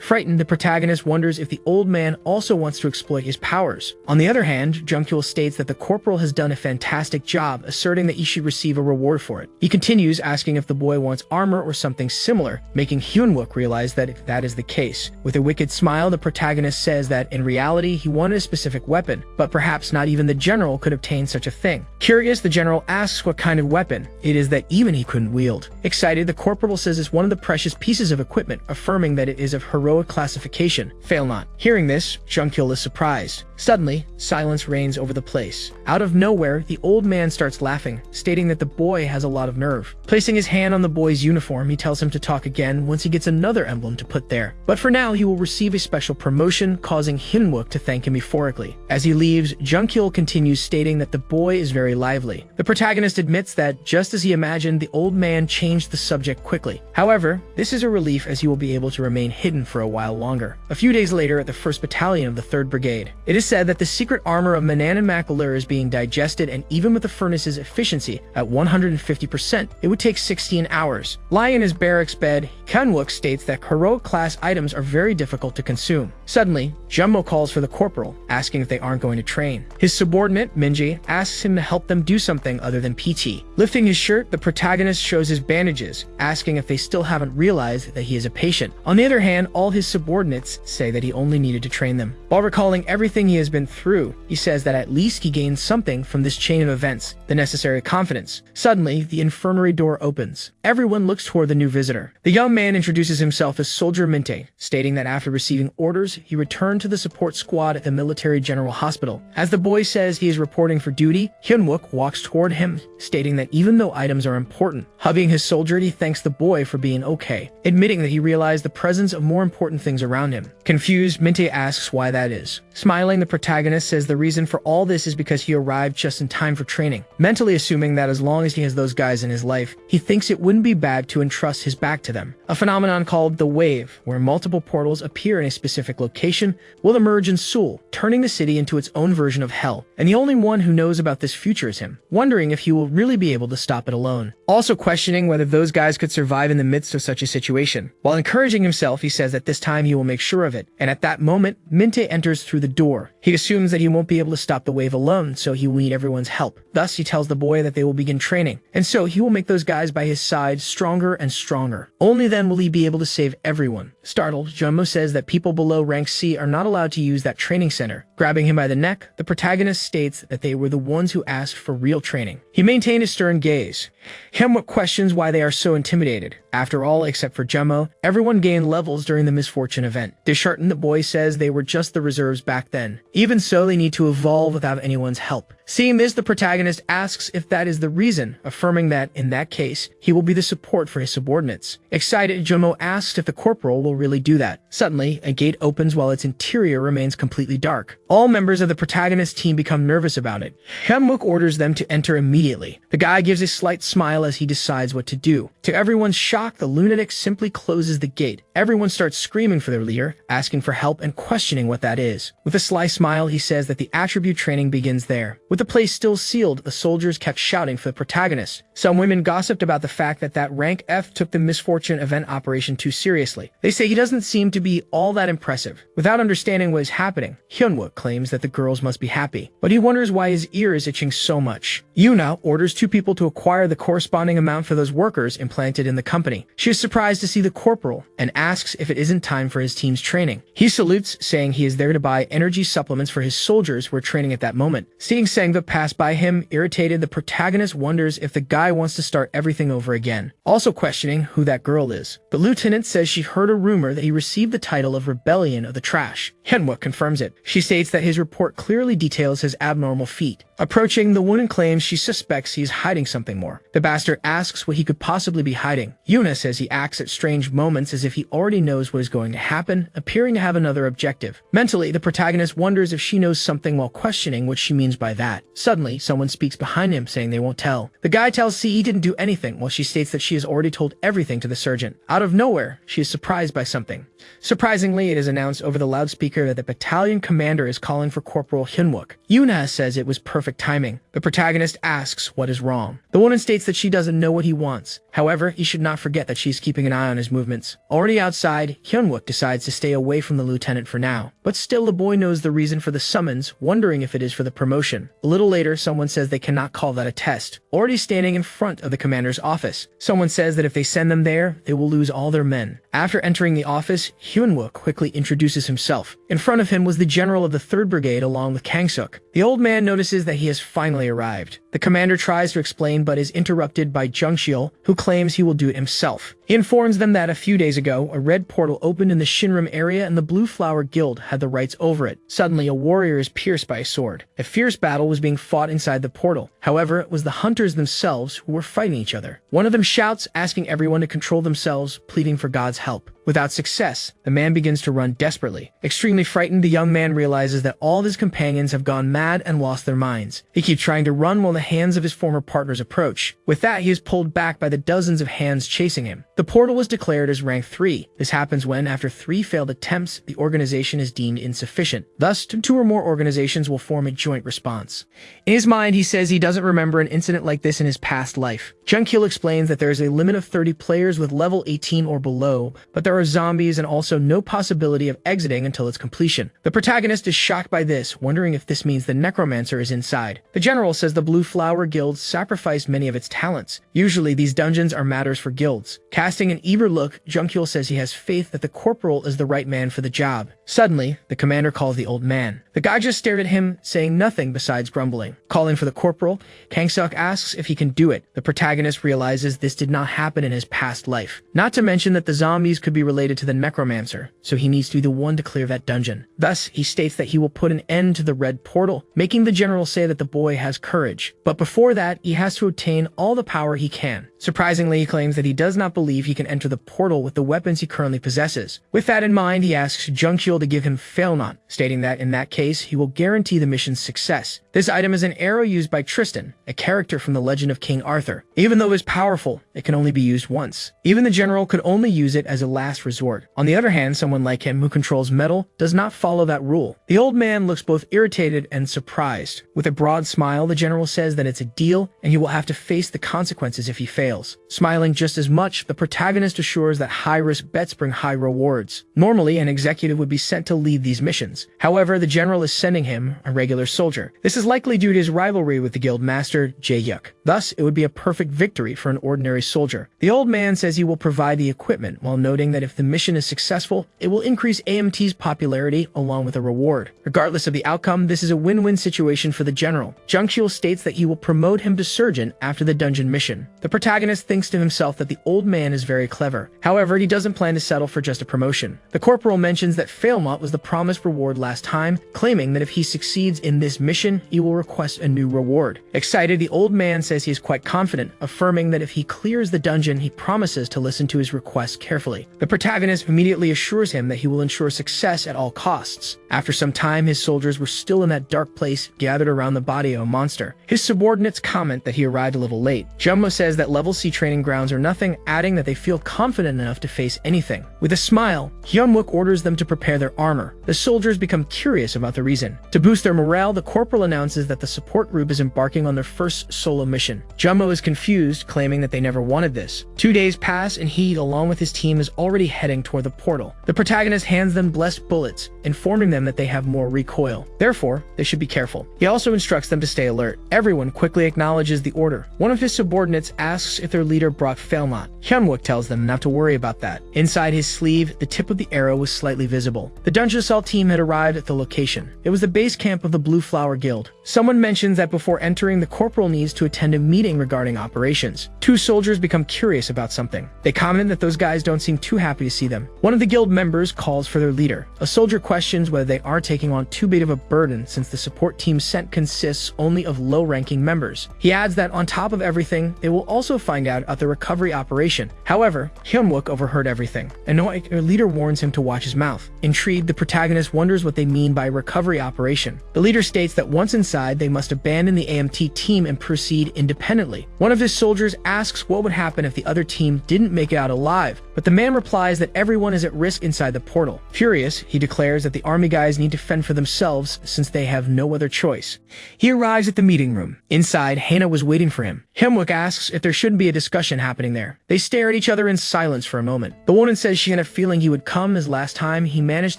Frightened, the protagonist wonders if the old man also wants to exploit his powers. On the other hand, Jung-kil states that the corporal has done a fantastic job, asserting that he should receive a reward for it. He continues, asking if the boy wants armor or something similar, making Hyeonuk realize that if that is the case. With a wicked smile, the protagonist says that in reality he wanted a specific weapon, but perhaps not even the general could obtain such a thing. Curious, the general asks what kind of weapon it is that even he couldn't wield. Excited, the corporal says it's one of the precious pieces of equipment, affirming that it is of heroic classification. Fail not. Hearing this, Jung-kil is surprised. Suddenly, silence reigns over the place. Out of nowhere, the old man starts laughing, stating that the boy has a lot of nerve. Placing his hand on the boy's uniform, he tells him to talk again once he gets another emblem to put there. But for now, he will receive a special promotion, causing Hyeonuk to thank him euphorically. As he leaves, Jung-kil continues, stating that the boy is very lively. The protagonist admits that, just as he imagined, the old man changed the subject quickly. However, this is a relief, as he will be able to remain hidden for a while longer. A few days later, at the 1st Battalion of the 3rd Brigade, it is said that the secret armor of Manan and McAlure is being digested, and even with the furnace's efficiency at 150%, it would take 16 hours. Lying in his barracks bed, Hyeonuk states that heroic class items are very difficult to consume. Suddenly, Jumbo calls for the corporal, asking if they aren't going to train. His subordinate, Minji, asks him to help them do something other than PT. Lifting his shirt, the protagonist shows his bandages, asking if they still haven't realized that he is a patient. On the other hand, all his subordinates say that he only needed to train them. While recalling everything he has been through, he says that at least he gained something from this chain of events, the necessary confidence. Suddenly, the infirmary door opens. Everyone looks toward the new visitor. The young man introduces himself as Soldier Minte, stating that after receiving orders, he returned to the support squad at the Military General Hospital. As the boy says he is reporting for duty, Hyeonuk walks toward him, stating that even though items are important, hugging his soldier, he thanks the boy for being okay, admitting that he realized the presence of more important important things around him. Confused, Minte asks why that is. Smiling, the protagonist says the reason for all this is because he arrived just in time for training, mentally assuming that as long as he has those guys in his life, he thinks it wouldn't be bad to entrust his back to them. A phenomenon called the wave, where multiple portals appear in a specific location, will emerge in Seoul, turning the city into its own version of hell. And the only one who knows about this future is him, wondering if he will really be able to stop it alone. Also questioning whether those guys could survive in the midst of such a situation. While encouraging himself, he says that this time he will make sure of it. And at that moment, Minte enters through the door. He assumes that he won't be able to stop the wave alone, so he will need everyone's help. Thus, he tells the boy that they will begin training. And so he will make those guys by his side stronger and stronger. Only then will he be able to save everyone. Startled, Junmo says that people below rank C are not allowed to use that training center. Grabbing him by the neck, the protagonist states that they were the ones who asked for real training. He maintained a stern gaze. Hyunwook questions why they are so intimidated. After all, except for Junmo, everyone gained levels during the misfortune event. Disheartened, the boy says they were just the reserves back then. Even so, they need to evolve without anyone's help. Seeing this, the protagonist asks if that is the reason, affirming that, in that case, he will be the support for his subordinates. Excited, Junmo asks if the corporal will really do that. Suddenly, a gate opens while its interior remains completely dark. All members of the protagonist's team become nervous about it. Hyunwook orders them to enter immediately. The guy gives a slight smile as he decides what to do. To everyone's shock, the lunatic simply closes the gate. Everyone starts screaming for their leader, asking for help and questioning what that is. With a sly smile, he says that the attribute training begins there. With the place still sealed, the soldiers kept shouting for the protagonist. Some women gossiped about the fact that rank F took the misfortune event operation too seriously. They say he doesn't seem to be all that impressive. Without understanding what is happening, Hyunwook claims that the girls must be happy, but he wonders why his ear is itching so much. Yuna orders two people to acquire the corresponding amount for those workers implanted in the company. She is surprised to see the corporal and asks if it isn't time for his team's training. He salutes, saying he is there to buy energy supplements for his soldiers who are training at that moment. Seeing Sangva pass by him, irritated, the protagonist wonders if the guy wants to start everything over again, also questioning who that girl is. The lieutenant says she heard a rumor that he received the title of Rebellion of the Trash. Hyunwook confirms it. She states that his report clearly details his abnormal feat. Approaching, the woman claims she suspects he is hiding something more. The bastard asks what he could possibly be hiding. Yuna says he acts at strange moments as if he already knows what is going to happen, appearing to have another objective. Mentally, the protagonist wonders if she knows something while questioning what she means by that. Suddenly, someone speaks behind him, saying they won't tell. The guy tells C he didn't do anything, while she states that she has already told everything to the surgeon. Out of nowhere, she is surprised by something. Surprisingly, it is announced over the loudspeaker that the battalion commander is calling for Corporal Hyunwook. Yuna says it was perfect timing. The protagonist asks what is wrong. The woman states that she doesn't know what he wants. However, he should not forget that she's keeping an eye on his movements. Already outside, Hyunwook decides to stay away from the lieutenant for now. But still, the boy knows the reason for the summons, wondering if it is for the promotion. A little later, someone says they cannot call that a test. Already standing in front of the commander's office, someone says that if they send them there, they will lose all their men. After entering the office, Hyunwook quickly introduces himself. In front of him was the general of the 3rd Brigade along with Kang-suk. The old man notices that he has finally arrived. The commander tries to explain but is interrupted by Jung-cheol, who claims he will do it himself. He informs them that a few days ago, a red portal opened in the Shinram area and the Blue Flower Guild had the rights over it. Suddenly, a warrior is pierced by a sword. A fierce battle was being fought inside the portal. However, it was the hunters themselves who were fighting each other. One of them shouts, asking everyone to control themselves, pleading for God's help. Without success, the man begins to run desperately. Extremely frightened, the young man realizes that all of his companions have gone mad and lost their minds. He keeps trying to run while the hands of his former partners approach. With that, he is pulled back by the dozens of hands chasing him. The portal was declared as rank 3. This happens when, after 3 failed attempts, the organization is deemed insufficient. Thus, 2 or more organizations will form a joint response. In his mind, he says he doesn't remember an incident like this in his past life. Jung-cheol explains that there is a limit of 30 players with level 18 or below, but there are zombies and also no possibility of exiting until its completion. The protagonist is shocked by this, wondering if this means the necromancer is inside. The general says the Blue Flower Guild sacrificed many of its talents. Usually, these dungeons are matters for guilds. Casting an eager look, Jung-cheol says he has faith that the corporal is the right man for the job. Suddenly, the commander calls the old man. The guy just stared at him, saying nothing besides grumbling. Calling for the corporal, Kang-suk asks if he can do it. The protagonist realizes this did not happen in his past life. Not to mention that the zombies could be related to the necromancer, so he needs to be the one to clear that dungeon. Thus, he states that he will put an end to the red portal, making the general say that the boy has courage. But before that, he has to obtain all the power he can. Surprisingly, he claims that he does not believe he can enter the portal with the weapons he currently possesses. With that in mind, he asks Jungkyul to give him Failnaught, stating that in that case, he will guarantee the mission's success. This item is an arrow used by Tristan, a character from the legend of King Arthur. Even though it is powerful, it can only be used once. Even the general could only use it as a last resort. On the other hand, someone like him who controls metal does not follow that rule. The old man looks both irritated and surprised. With a broad smile, the general says that it's a deal and he will have to face the consequences if he fails. Smiling just as much, the protagonist assures that high-risk bets bring high rewards. Normally, an executive would be sent to lead these missions. However, the general is sending him a regular soldier. This is likely due to his rivalry with the guild master, Jae-yuk. Thus, it would be a perfect victory for an ordinary soldier. The old man says he will provide the equipment, while noting that if the mission is successful, it will increase AMT's popularity along with a reward. Regardless of the outcome, this is a win-win situation for the general. Jungkyul states that he will promote him to sergeant after the dungeon mission. The protagonist thinks to himself that the old man is very clever. However, he doesn't plan to settle for just a promotion. The corporal mentions that Failmont was the promised reward last time, claiming that if he succeeds in this mission, he will request a new reward. Excited, the old man says he is quite confident, affirming that if he clears the dungeon, he promises to listen to his request carefully. The protagonist immediately assures him that he will ensure success at all costs. After some time, his soldiers were still in that dark place, gathered around the body of a monster. His subordinates comment that he arrived a little late. Jumbo says that level C training grounds are nothing, adding that they feel confident enough to face anything. With a smile, Hyeonuk orders them to prepare their armor. The soldiers become curious about the reason. To boost their morale, the corporal announces that the support group is embarking on their first solo mission. Jumbo is confused, claiming that they never wanted this. 2 days pass, and he, along with his team, is already heading toward the portal. The protagonist hands them blessed bullets, informing them that they have more recoil. Therefore, they should be careful. He also instructs them to stay alert. Everyone quickly acknowledges the order. One of his subordinates asks if their leader brought Failnaught. Hyunwook tells them not to worry about that. Inside his sleeve, the tip of the arrow was slightly visible. The dungeon assault team had arrived at the location. It was the base camp of the Blue Flower Guild. Someone mentions that before entering, the corporal needs to attend a meeting regarding operations. 2 soldiers become curious about something. They comment that those guys don't seem too happy to see them. One of the guild members calls for their leader. A soldier questions whether they are taking on too big of a burden since the support team sent consists only of low-ranking members. He adds that on top of everything, they will also find out about the recovery operation. However, Hyunwook overheard everything. Annoyed, their leader warns him to watch his mouth. Intrigued, the protagonist wonders what they mean by recovery operation. The leader states that once inside, they must abandon the AMT team and proceed independently. One of his soldiers asks what would happen if the other team didn't make it out alive, but the man replies that everyone is at risk inside the portal. Furious, he declares that the army guys need to fend for themselves since they have no other choice. He arrives at the meeting room. Inside, Hana was waiting for him. Hyunwook asks if there shouldn't be a discussion happening there. They stare at each other in silence for a moment. The woman says she had a feeling he would come, as last time he managed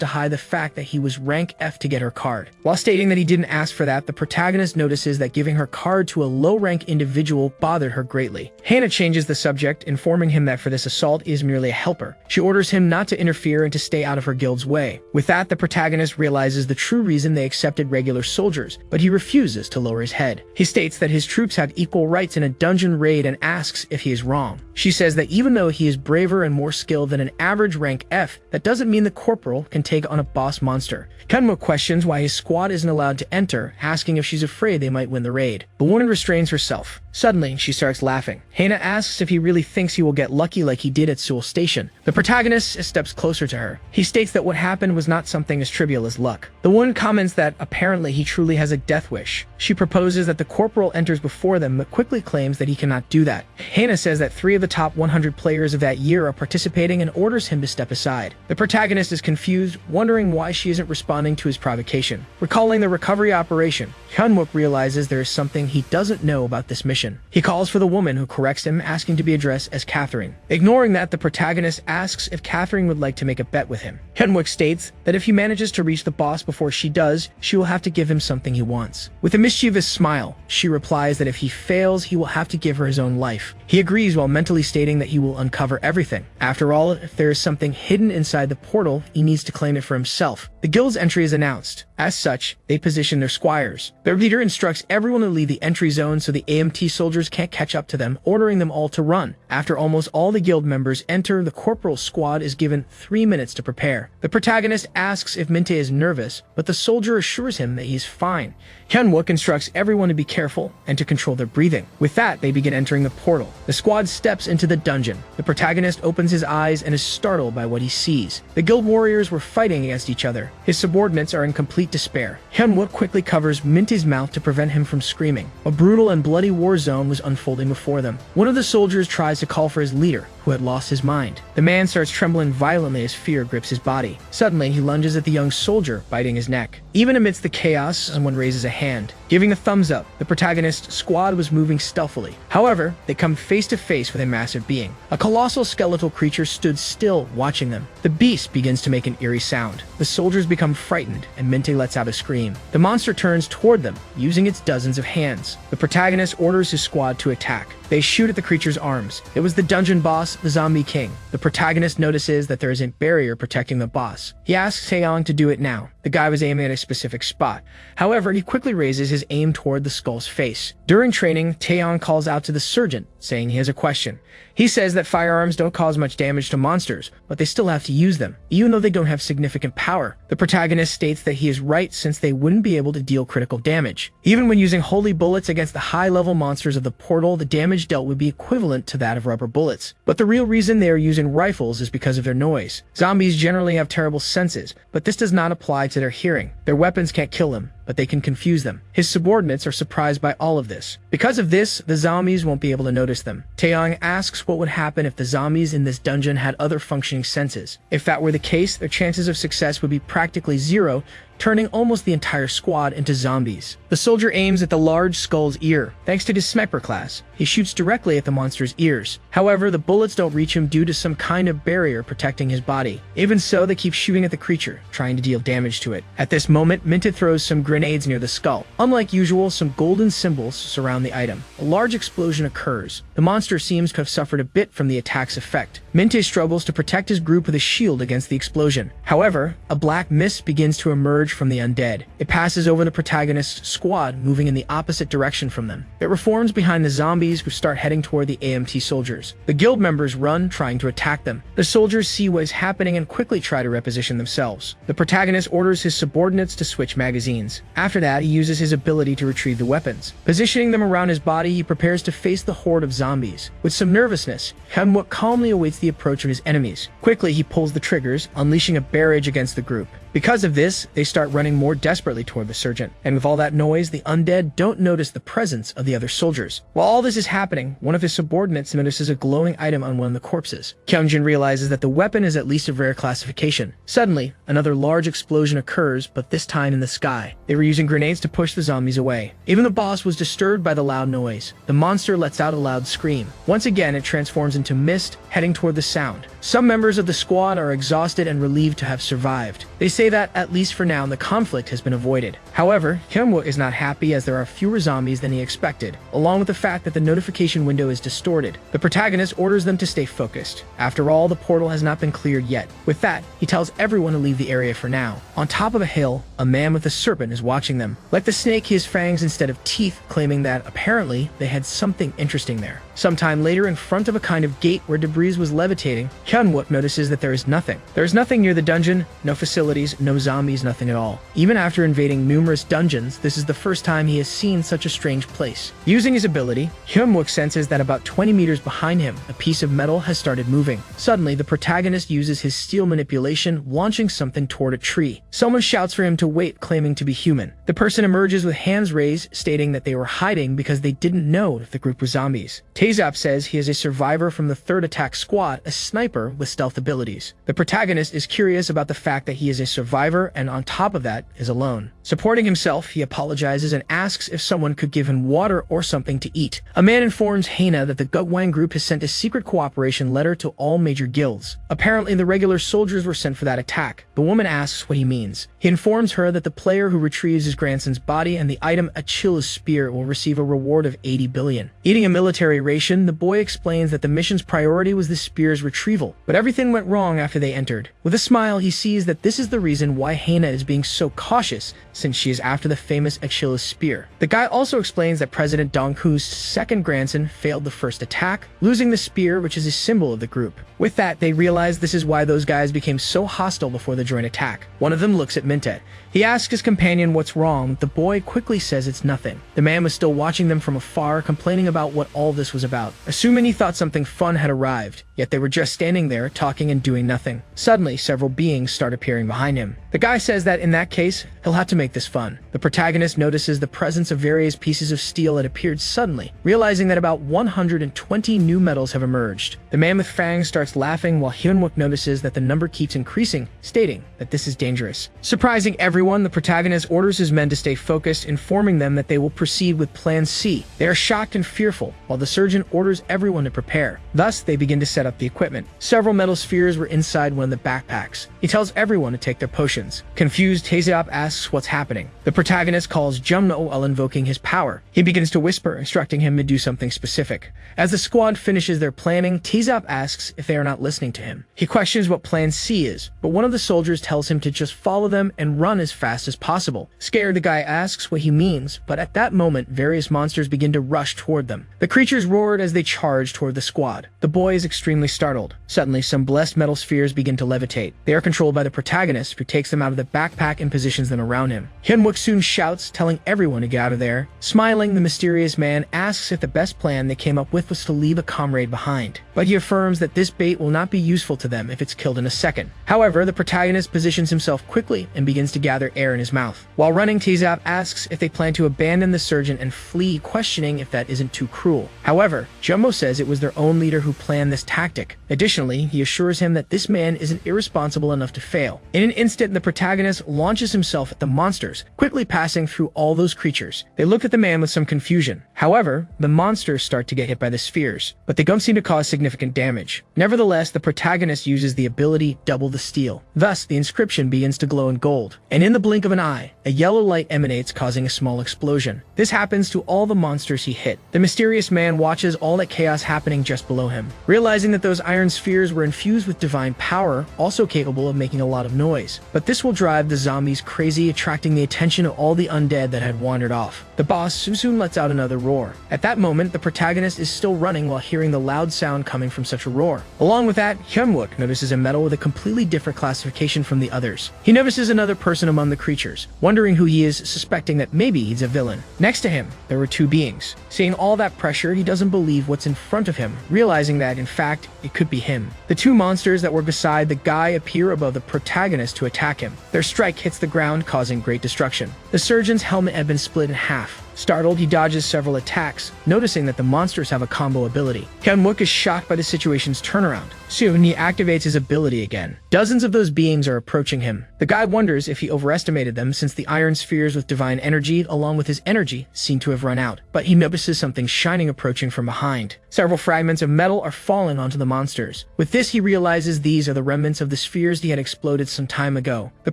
to hide the fact that he was rank F to get her card. While stating that he didn't ask for that, the protagonist notices that giving her card to a low-rank individual bothered her greatly. Hana changes the subject, informing him that for this assault he is merely a helper. She orders him not to interfere and to stay out of her guild's way. With that, the protagonist realizes the true reason they accepted regular soldiers, but he refuses to lower his head. He states that his troops have equal rights in a dungeon raid and asks if he is wrong. She says that even though he is braver and more skilled than an average rank F, that doesn't mean the corporal can take on a boss monster. Kenmo questions why his squad isn't allowed to enter, asking if she's afraid they might win the raid. The woman restrains herself. Suddenly, she starts laughing. Hana asks if he really thinks he will get lucky like he did at Seoul Station. The protagonist steps closer to her. He states that what happened was not something as trivial as luck. The woman comments that apparently he truly has a death wish. She proposes that the corporal enters before them, but quickly claims that he cannot do that. Hana says that 3 of the top 100 players of that year are participating and orders him to step aside. The protagonist is confused, wondering why she isn't responding to his provocation. Recalling the recovery operation, Hyunwook realizes there is something he doesn't know about this mission. He calls for the woman, who corrects him, asking to be addressed as Catherine. Ignoring that, the protagonist asks if Catherine would like to make a bet with him. Hyunwook states that if he manages to reach the boss before she does, she will have to give him something he wants. With a mischievous smile, she replies that if he fails, he will have to give her his own life. He agrees while mentally stating that he will uncover everything. After all, if there is something hidden inside the portal, he needs to claim it for himself. The guild's entry is announced. As such, they position their squires. Their leader instructs everyone to leave the entry zone so the AMT soldiers can't catch up to them, ordering them all to run. After almost all the guild members enter, the corporal squad is given 3 minutes to prepare. The protagonist asks if Minte is nervous, but the soldier assures him that he's fine. Hyunwook instructs everyone to be careful and to control their breathing. With that, they begin entering the portal. The squad steps into the dungeon. The protagonist opens his eyes and is startled by what he sees. The guild warriors were fighting against each other. His subordinates are in complete despair. Hyunwook quickly covers Minte's mouth to prevent him from screaming. A brutal and bloody war zone was unfolding before them. One of the soldiers tries to call for his leader, who had lost his mind. The man starts trembling violently as fear grips his body. Suddenly, he lunges at the young soldier, biting his neck. Even amidst the chaos, someone raises a hand, giving a thumbs up. The protagonist's squad was moving stealthily. However, they come face to face with a massive being. A colossal skeletal creature stood still, watching them. The beast begins to make an eerie sound. The soldiers become frightened, and Minte lets out a scream. The monster turns toward them, using its dozens of hands. The protagonist orders his squad to attack. They shoot at the creature's arms. It was the dungeon boss, the Zombie King. The protagonist notices that there is a barrier protecting the boss. He asks Taeyong to do it now. The guy was aiming at a specific spot. However, he quickly raises his aim toward the skull's face. During training, Taeyong calls out to the surgeon, saying he has a question. He says that firearms don't cause much damage to monsters, but they still have to use them, even though they don't have significant power. The protagonist states that he is right since they wouldn't be able to deal critical damage. Even when using holy bullets against the high-level monsters of the portal, the damage dealt would be equivalent to that of rubber bullets. But the real reason they are using rifles is because of their noise. Zombies generally have terrible senses, but this does not apply to their hearing. Their weapons can't kill them, but they can confuse them. His subordinates are surprised by all of this. Because of this, the zombies won't be able to notice them. Taeyong asks what would happen if the zombies in this dungeon had other functioning senses. If that were the case, their chances of success would be practically zero, turning almost the entire squad into zombies. The soldier aims at the large skull's ear. Thanks to his sniper class, he shoots directly at the monster's ears. However, the bullets don't reach him due to some kind of barrier protecting his body. Even so, they keep shooting at the creature, trying to deal damage to it. At this moment, Minta throws some grenades near the skull. Unlike usual, some golden symbols surround the item. A large explosion occurs. The monster seems to have suffered a bit from the attack's effect. Minte struggles to protect his group with a shield against the explosion. However, a black mist begins to emerge from the undead. It passes over the protagonist's squad, moving in the opposite direction from them. It reforms behind the zombies, who start heading toward the AMT soldiers. The guild members run, trying to attack them. The soldiers see what is happening and quickly try to reposition themselves. The protagonist orders his subordinates to switch magazines. After that, he uses his ability to retrieve the weapons. Positioning them around his body, he prepares to face the horde of zombies. With some nervousness, Hyunwook calmly awaits the approach of his enemies. Quickly, he pulls the triggers, unleashing a barrage against the group. Because of this, they start running more desperately toward the surgeon. And with all that noise, the undead don't notice the presence of the other soldiers. While all this is happening, one of his subordinates notices a glowing item on one of the corpses. Kyungjin realizes that the weapon is at least of rare classification. Suddenly, another large explosion occurs, but this time in the sky. They were using grenades to push the zombies away. Even the boss was disturbed by the loud noise. The monster lets out a loud scream. Once again, it transforms into mist, heading toward the sound. Some members of the squad are exhausted and relieved to have survived. They say that, at least for now, the conflict has been avoided. However, Hyunwook is not happy as there are fewer zombies than he expected, along with the fact that the notification window is distorted. The protagonist orders them to stay focused. After all, the portal has not been cleared yet. With that, he tells everyone to leave the area for now. On top of a hill, a man with a serpent is watching them. Like the snake, he has fangs instead of teeth, claiming that, apparently, they had something interesting there. Sometime later, in front of a kind of gate where debris was levitating, Hyunwook notices that there is nothing. There is nothing near the dungeon, no facilities, no zombies, nothing at all. Even after invading numerous dungeons, this is the first time he has seen such a strange place. Using his ability, Hyunwook senses that about 20 meters behind him, a piece of metal has started moving. Suddenly, the protagonist uses his steel manipulation, launching something toward a tree. Someone shouts for him to wait, claiming to be human. The person emerges with hands raised, stating that they were hiding because they didn't know if the group was zombies. Taezap says he is a survivor from the 3rd Attack Squad, a sniper with stealth abilities. The protagonist is curious about the fact that he is a survivor and on top of that is alone. Supporting himself, he apologizes and asks if someone could give him water or something to eat. A man informs Haina that the Gugwang group has sent a secret cooperation letter to all major guilds. Apparently, the regular soldiers were sent for that attack. The woman asks what he means. He informs her that the player who retrieves his grandson's body, and the item Achilles' spear will receive a reward of 80 billion. Eating a military ration, the boy explains that the mission's priority was the spear's retrieval, but everything went wrong after they entered. With a smile, he sees that this is the reason why Hana is being so cautious, since she is after the famous Achilles' spear. The guy also explains that President Donghu's second grandson failed the first attack, losing the spear, which is a symbol of the group. With that, they realize this is why those guys became so hostile before the joint attack. One of them looks at Mintet. He asks his companion what's wrong. The boy quickly says it's nothing. The man was still watching them from afar, complaining about what all this was about, assuming he thought something fun had arrived, yet they were just standing there, talking and doing nothing. Suddenly, several beings start appearing behind him. The guy says that in that case, he'll have to make this fun. The protagonist notices the presence of various pieces of steel that appeared suddenly, realizing that about 120 new metals have emerged. The man with fangs starts laughing while Hyeonuk notices that the number keeps increasing, stating that this is dangerous. Surprising everyone, the protagonist orders his men to stay focused, informing them that they will proceed with Plan C. They are shocked and fearful, while the surgeon orders everyone to prepare. Thus, they begin to set up the equipment. Several metal spheres were inside one of the backpacks. He tells everyone to take their potions. Confused, Taeseop asks what's happening. The protagonist calls Jumno while invoking his power. He begins to whisper, instructing him to do something specific. As the squad finishes their planning, Taeseop asks if they are not listening to him. He questions what Plan C is, but one of the soldiers tells him to just follow them and run as fast as possible. Scared, the guy asks what he means, but at that moment, various monsters begin to rush toward them. The creatures roared as they charged toward the squad. The boy is extremely startled. Suddenly, some blessed metal spheres begin to levitate. They are controlled by the protagonist, who takes them out of the backpack and positions them around him. Hyunwook soon shouts, telling everyone to get out of there. Smiling, the mysterious man asks if the best plan they came up with was to leave a comrade behind, but he affirms that this bait will not be useful to them if it's killed in a second. However, the protagonist positions himself quickly and begins to gather air in his mouth. While running, Taeseop asks if they plan to abandon the surgeon and flee, questioning if that isn't too cruel. However, Jumbo says it was their own leader who planned this tactic. Additionally, he assures him that this man isn't irresponsible enough to fail. In an instant, the protagonist launches himself at the monsters, quickly passing through all those creatures. They look at the man with some confusion. However, the monsters start to get hit by the spheres, but they don't seem to cause significant damage. Nevertheless, the protagonist uses the ability Double the Steel. Thus, the inscription begins to glow in gold, and in the blink of an eye, a yellow light emanates, causing a small explosion. This happens to all the monsters he hit. The mysterious man watches all that chaos happening just below him, realizing that those iron spheres were infused with divine power, also capable of making a lot of noise. But this will drive the zombies crazy, attracting the attention of all the undead that had wandered off. The boss soon lets out another roar. At that moment, the protagonist is still running while hearing the loud sound coming from such a roar. Along with that, Hyunwook notices a metal with a completely different classification from the others. He notices another person among the creatures, wondering who he is, suspecting that maybe he's a villain. Next to him, there were two beings. Seeing all that pressure, he doesn't believe what's in front of him, realizing that, in fact, it could be him. The two monsters that were beside the guy appear above the protagonist to attack him. Their strike hits the ground, causing great destruction. The surgeon's helmet had been split in half. Startled, he dodges several attacks, noticing that the monsters have a combo ability. Hyunwook is shocked by the situation's turnaround. Soon, he activates his ability again. Dozens of those beings are approaching him. The guy wonders if he overestimated them, since the iron spheres with divine energy, along with his energy, seem to have run out. But he notices something shining approaching from behind. Several fragments of metal are falling onto the monsters. With this, he realizes these are the remnants of the spheres he had exploded some time ago. The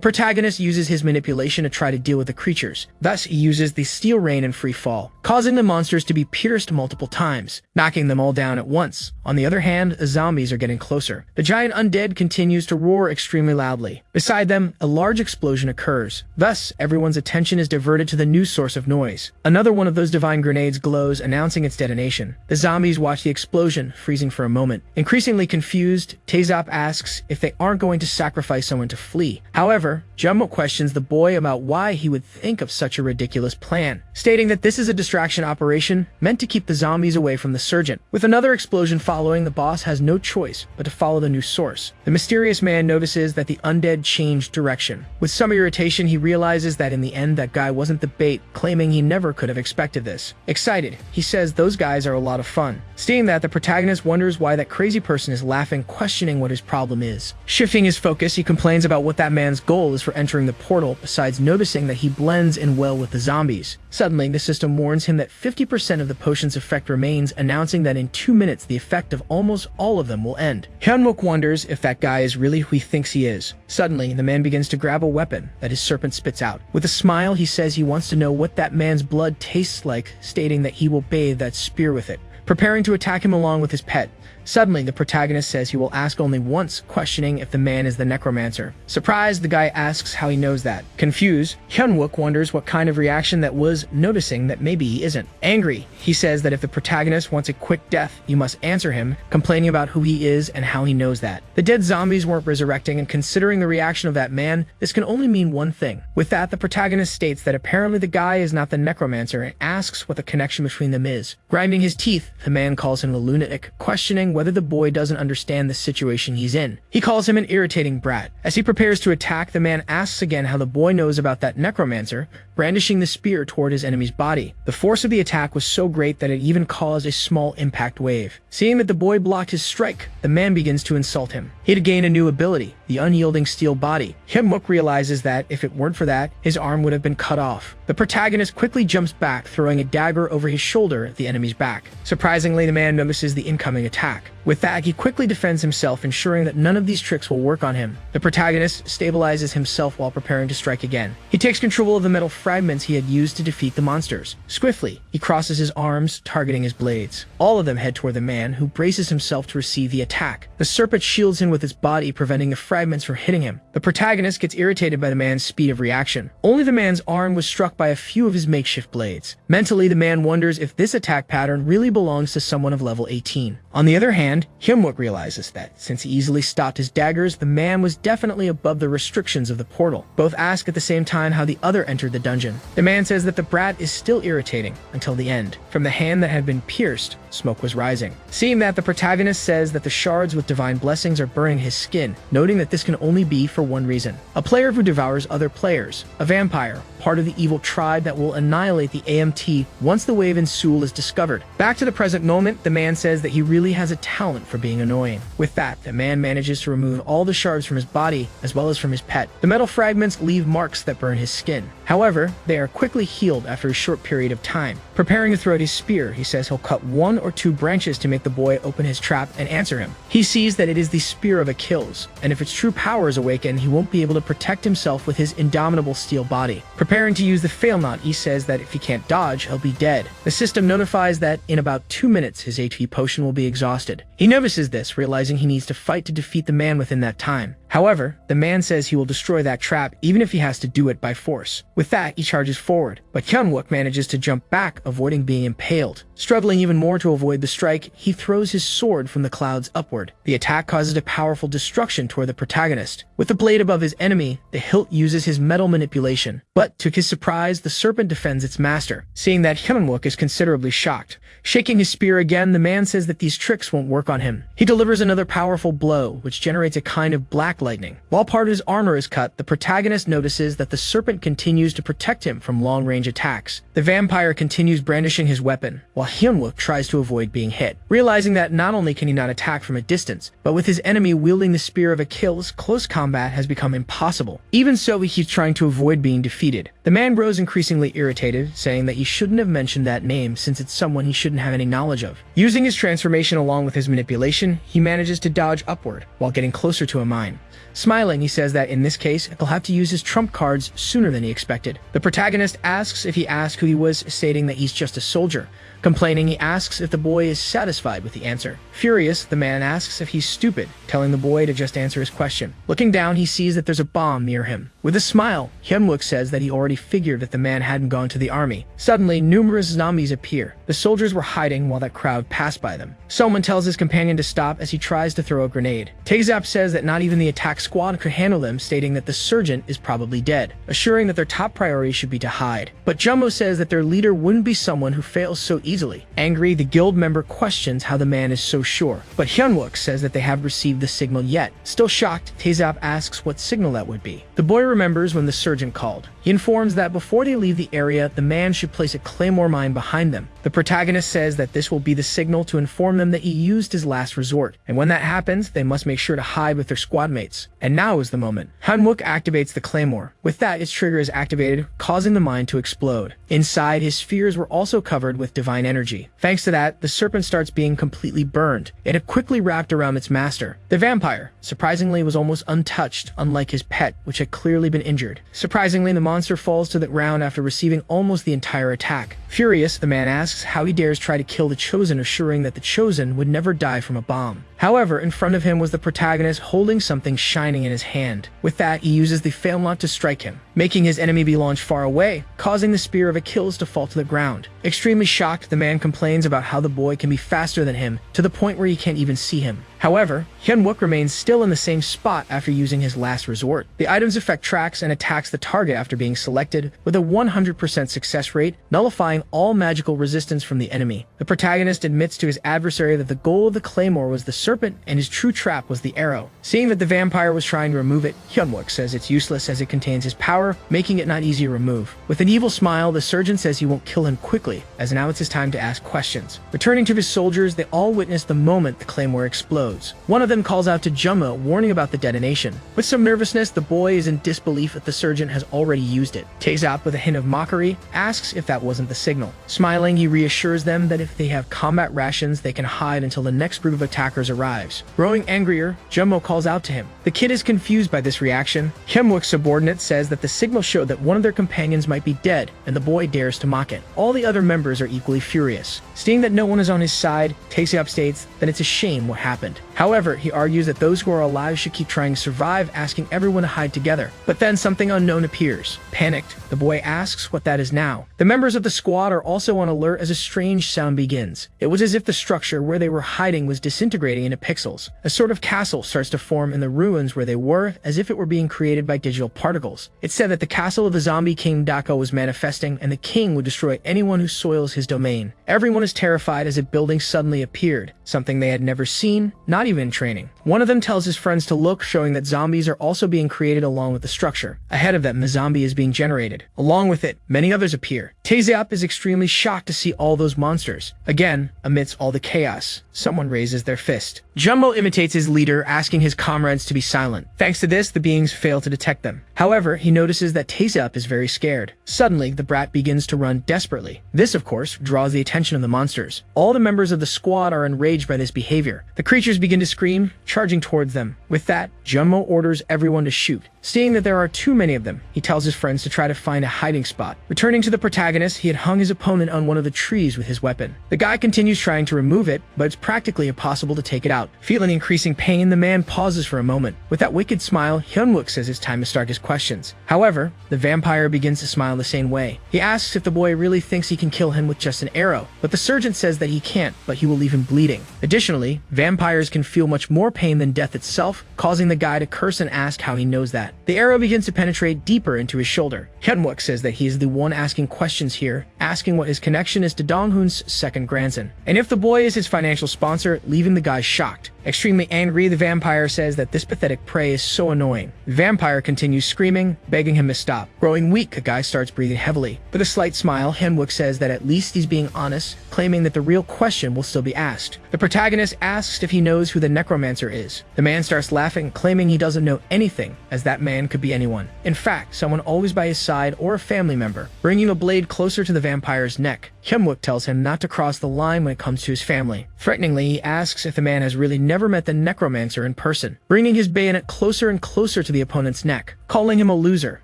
protagonist uses his manipulation to try to deal with the creatures. Thus, he uses the steel rain and free fall, causing the monsters to be pierced multiple times, knocking them all down at once. On the other hand, the zombies are getting closer. The giant undead continues to roar extremely loudly. Beside them, a large explosion occurs. Thus, everyone's attention is diverted to the new source of noise. Another one of those divine grenades glows, announcing its detonation. The zombies watch the explosion, freezing for a moment. Increasingly confused, Taeseop asks if they aren't going to sacrifice someone to flee. However, Jumbo questions the boy about why he would think of such a ridiculous plan, stating that this is a distraction operation meant to keep the zombies away from the surgeon. With another explosion following, the boss has no choice but to follow the new source. The mysterious man notices that the undead changed direction. With some irritation, he realizes that in the end that guy wasn't the bait, claiming he never could have expected this. Excited, he says those guys are a lot of fun. Seeing that, the protagonist wonders why that crazy person is laughing, questioning what his problem is. Shifting his focus, he complains about what that man's goal is for entering the portal, besides noticing that he blends in well with the zombies. Suddenly, the system warns him that 50% of the potion's effect remains, announcing that in 2 minutes the effect of almost all of them will end. Hyeonuk wonders if that guy is really who he thinks he is. Suddenly, the man begins to grab a weapon that his serpent spits out. With a smile, he says he wants to know what that man's blood tastes like, stating that he will bathe that spear with it, preparing to attack him along with his pet. Suddenly, the protagonist says he will ask only once, questioning if the man is the necromancer. Surprised, the guy asks how he knows that. Confused, Hyeonuk wonders what kind of reaction that was, noticing that maybe he isn't. Angry, he says that if the protagonist wants a quick death, you must answer him, complaining about who he is and how he knows that. The dead zombies weren't resurrecting, and considering the reaction of that man, this can only mean one thing. With that, the protagonist states that apparently the guy is not the necromancer and asks what the connection between them is. Grinding his teeth, the man calls him a lunatic, questioning whether the boy doesn't understand the situation he's in. He calls him an irritating brat. As he prepares to attack, the man asks again how the boy knows about that necromancer, brandishing the spear toward his enemy's body. The force of the attack was so great that it even caused a small impact wave. Seeing that the boy blocked his strike, the man begins to insult him. He had gained a new ability, the unyielding steel body. Hyeonuk realizes that if it weren't for that, his arm would have been cut off. The protagonist quickly jumps back, throwing a dagger over his shoulder at the enemy's back. Surprisingly, the man notices the incoming attack. With that, he quickly defends himself, ensuring that none of these tricks will work on him. The protagonist stabilizes himself while preparing to strike again. He takes control of the metal fragments he had used to defeat the monsters. Swiftly, he crosses his arms, targeting his blades. All of them head toward the man, who braces himself to receive the attack. The serpent shields him with its body, preventing the fragments from hitting him. The protagonist gets irritated by the man's speed of reaction. Only the man's arm was struck by a few of his makeshift blades. Mentally, the man wonders if this attack pattern really belongs to someone of level 18. On the other hand, Hyeonuk realizes that, since he easily stopped his daggers, the man was definitely above the restrictions of the portal. Both ask at the same time how the other entered the dungeon. The man says that the brat is still irritating, until the end. From the hand that had been pierced, smoke was rising. Seeing that, the protagonist says that the shards with divine blessings are burning his skin, noting that this can only be for one reason. A player who devours other players. A vampire, part of the evil tribe that will annihilate the AMT once the wave in Seoul is discovered. Back to the present moment, the man says that he really has a talent for being annoying. With that, the man manages to remove all the shards from his body, as well as from his pet. The metal fragments leave marks that burn his skin. However, they are quickly healed after a short period of time. Preparing to throw out his spear, he says he'll cut 1 or 2 branches to make the boy open his trap and answer him. He sees that it is the spear of Achilles, and if its true power is awakened, he won't be able to protect himself with his indomitable steel body. Preparing to use the fail knot, he says that if he can't dodge, he'll be dead. The system notifies that in about 2 minutes, his HP potion will be exhausted. He notices this, realizing he needs to fight to defeat the man within that time. However, the man says he will destroy that trap even if he has to do it by force. With that, he charges forward, but Hyeonuk manages to jump back, avoiding being impaled. Struggling even more to avoid the strike, he throws his sword from the clouds upward. The attack causes a powerful destruction toward the protagonist. With the blade above his enemy, the hilt uses his metal manipulation. But to his surprise, the serpent defends its master. Seeing that, Hyeonuk is considerably shocked. Shaking his spear again, the man says that these tricks won't work on him. He delivers another powerful blow, which generates a kind of black lightning. While part of his armor is cut, the protagonist notices that the serpent continues to protect him from long-range attacks. The vampire continues brandishing his weapon, while Hyeonuk tries to avoid being hit. Realizing that not only can he not attack from a distance, but with his enemy wielding the spear of Achilles, close combat has become impossible. Even so, he keeps trying to avoid being defeated. The man grows increasingly irritated, saying that he shouldn't have mentioned that name since it's someone he shouldn't have any knowledge of. Using his transformation along with his manipulation, he manages to dodge upward while getting closer to a mine. Smiling, he says that in this case, he'll have to use his trump cards sooner than he expected. The protagonist asks if he asked who he was, stating that he's just a soldier. Complaining, he asks if the boy is satisfied with the answer. Furious, the man asks if he's stupid, telling the boy to just answer his question. Looking down, he sees that there's a bomb near him. With a smile, Hyeonuk says that he already figured that the man hadn't gone to the army. Suddenly, numerous zombies appear. The soldiers were hiding while that crowd passed by them. Someone tells his companion to stop as he tries to throw a grenade. Taezap says that not even the attack squad could handle them, stating that the sergeant is probably dead, assuring that their top priority should be to hide. But Jumbo says that their leader wouldn't be someone who fails so easily. Angry, the guild member questions how the man is so sure, but Hyeonuk says that they haven't received the signal yet. Still shocked, Taezap asks what signal that would be. The boy remembers when the sergeant called. He He informs that before they leave the area, the man should place a claymore mine behind them. The protagonist says that this will be the signal to inform them that he used his last resort, and when that happens, they must make sure to hide with their squad mates. And now is the moment. Hyeonuk activates the claymore. With that, its trigger is activated, causing the mine to explode. Inside, his spheres were also covered with divine energy. Thanks to that, the serpent starts being completely burned. It had quickly wrapped around its master. The vampire, surprisingly, was almost untouched, unlike his pet, which had clearly been injured. Surprisingly, the monster falls to the ground after receiving almost the entire attack. Furious, the man asks how he dares try to kill the Chosen, assuring that the Chosen would never die from a bomb. However, in front of him was the protagonist holding something shining in his hand. With that, he uses the Failmont to strike him, making his enemy be launched far away, causing the spear of Achilles to fall to the ground. Extremely shocked, the man complains about how the boy can be faster than him, to the point where he can't even see him. However, Hyeonuk remains still in the same spot after using his last resort. The item's effect tracks and attacks the target after being selected, with a 100% success rate, nullifying all magical resistance from the enemy. The protagonist admits to his adversary that the goal of the claymore was the serpent and his true trap was the arrow. Seeing that the vampire was trying to remove it, Hyeonuk says it's useless as it contains his power, making it not easy to remove. With an evil smile, the surgeon says he won't kill him quickly, as now it's his time to ask questions. Returning to his soldiers, they all witness the moment the claymore explodes. One of them calls out to Jummo, warning about the detonation. With some nervousness, the boy is in disbelief that the surgeon has already used it. Taezop, with a hint of mockery, asks if that wasn't the signal. Smiling, he reassures them that if they have combat rations, they can hide until the next group of attackers arrives. Growing angrier, Jummo calls out to him. The kid is confused by this reaction. Hyeonuk's subordinate says that the signal showed that one of their companions might be dead, and the boy dares to mock it. All the other members are equally furious. Seeing that no one is on his side, Taezop states that it's a shame what happened. However, he argues that those who are alive should keep trying to survive, asking everyone to hide together. But then something unknown appears. Panicked, the boy asks what that is now. The members of the squad are also on alert as a strange sound begins. It was as if the structure where they were hiding was disintegrating into pixels. A sort of castle starts to form in the ruins where they were, as if it were being created by digital particles. It said that the castle of the zombie king Dako was manifesting, and the king would destroy anyone who soils his domain. Everyone is terrified as a building suddenly appeared, something they had never seen, not even in training. One of them tells his friends to look, showing that zombies are also being created along with the structure. Ahead of them, the zombie is being generated. Along with it, many others appear. Taezop is extremely shocked to see all those monsters. Again, amidst all the chaos, someone raises their fist. Jumbo imitates his leader, asking his comrades to be silent. Thanks to this, the beings fail to detect them. However, he notices that Taezop is very scared. Suddenly, the brat begins to run desperately. This, of course, draws the attention of the monsters. All the members of the squad are enraged by this behavior. The creatures begin to scream, charging towards them. With that, Jumbo orders everyone to shoot. Seeing that there are too many of them, he tells his friends to try to find a hiding spot. Returning to the protagonist, he had hung his opponent on one of the trees with his weapon. The guy continues trying to remove it, but it's practically impossible to take it out. Feeling increasing pain, the man pauses for a moment. With that wicked smile, Hyeonuk says it's time to start his questions. However, the vampire begins to smile the same way. He asks if the boy really thinks he can kill him with just an arrow, but the surgeon says that he can't, but he will leave him bleeding. Additionally, vampires can feel much more pain than death itself, causing the guy to curse and ask how he knows that. The arrow begins to penetrate deeper into his shoulder. Hyeonuk says that he is the one asking questions here, asking what his connection is to Dong-hoon's second grandson, and if the boy is his financial sponsor, leaving the guy shocked. Extremely angry, the vampire says that this pathetic prey is so annoying. The vampire continues screaming, begging him to stop. Growing weak, the guy starts breathing heavily. With a slight smile, Hyeonuk says that at least he's being honest, claiming that the real question will still be asked. The protagonist asks if he knows who the necromancer is. The man starts laughing, claiming he doesn't know anything, as that man could be anyone. In fact, someone always by his side or a family member, bringing a blade closer to the vampire's neck. Hyeonuk tells him not to cross the line when it comes to his family. Threateningly, he asks if the man has really never met the necromancer in person, bringing his bayonet closer and closer to the opponent's neck, calling him a loser.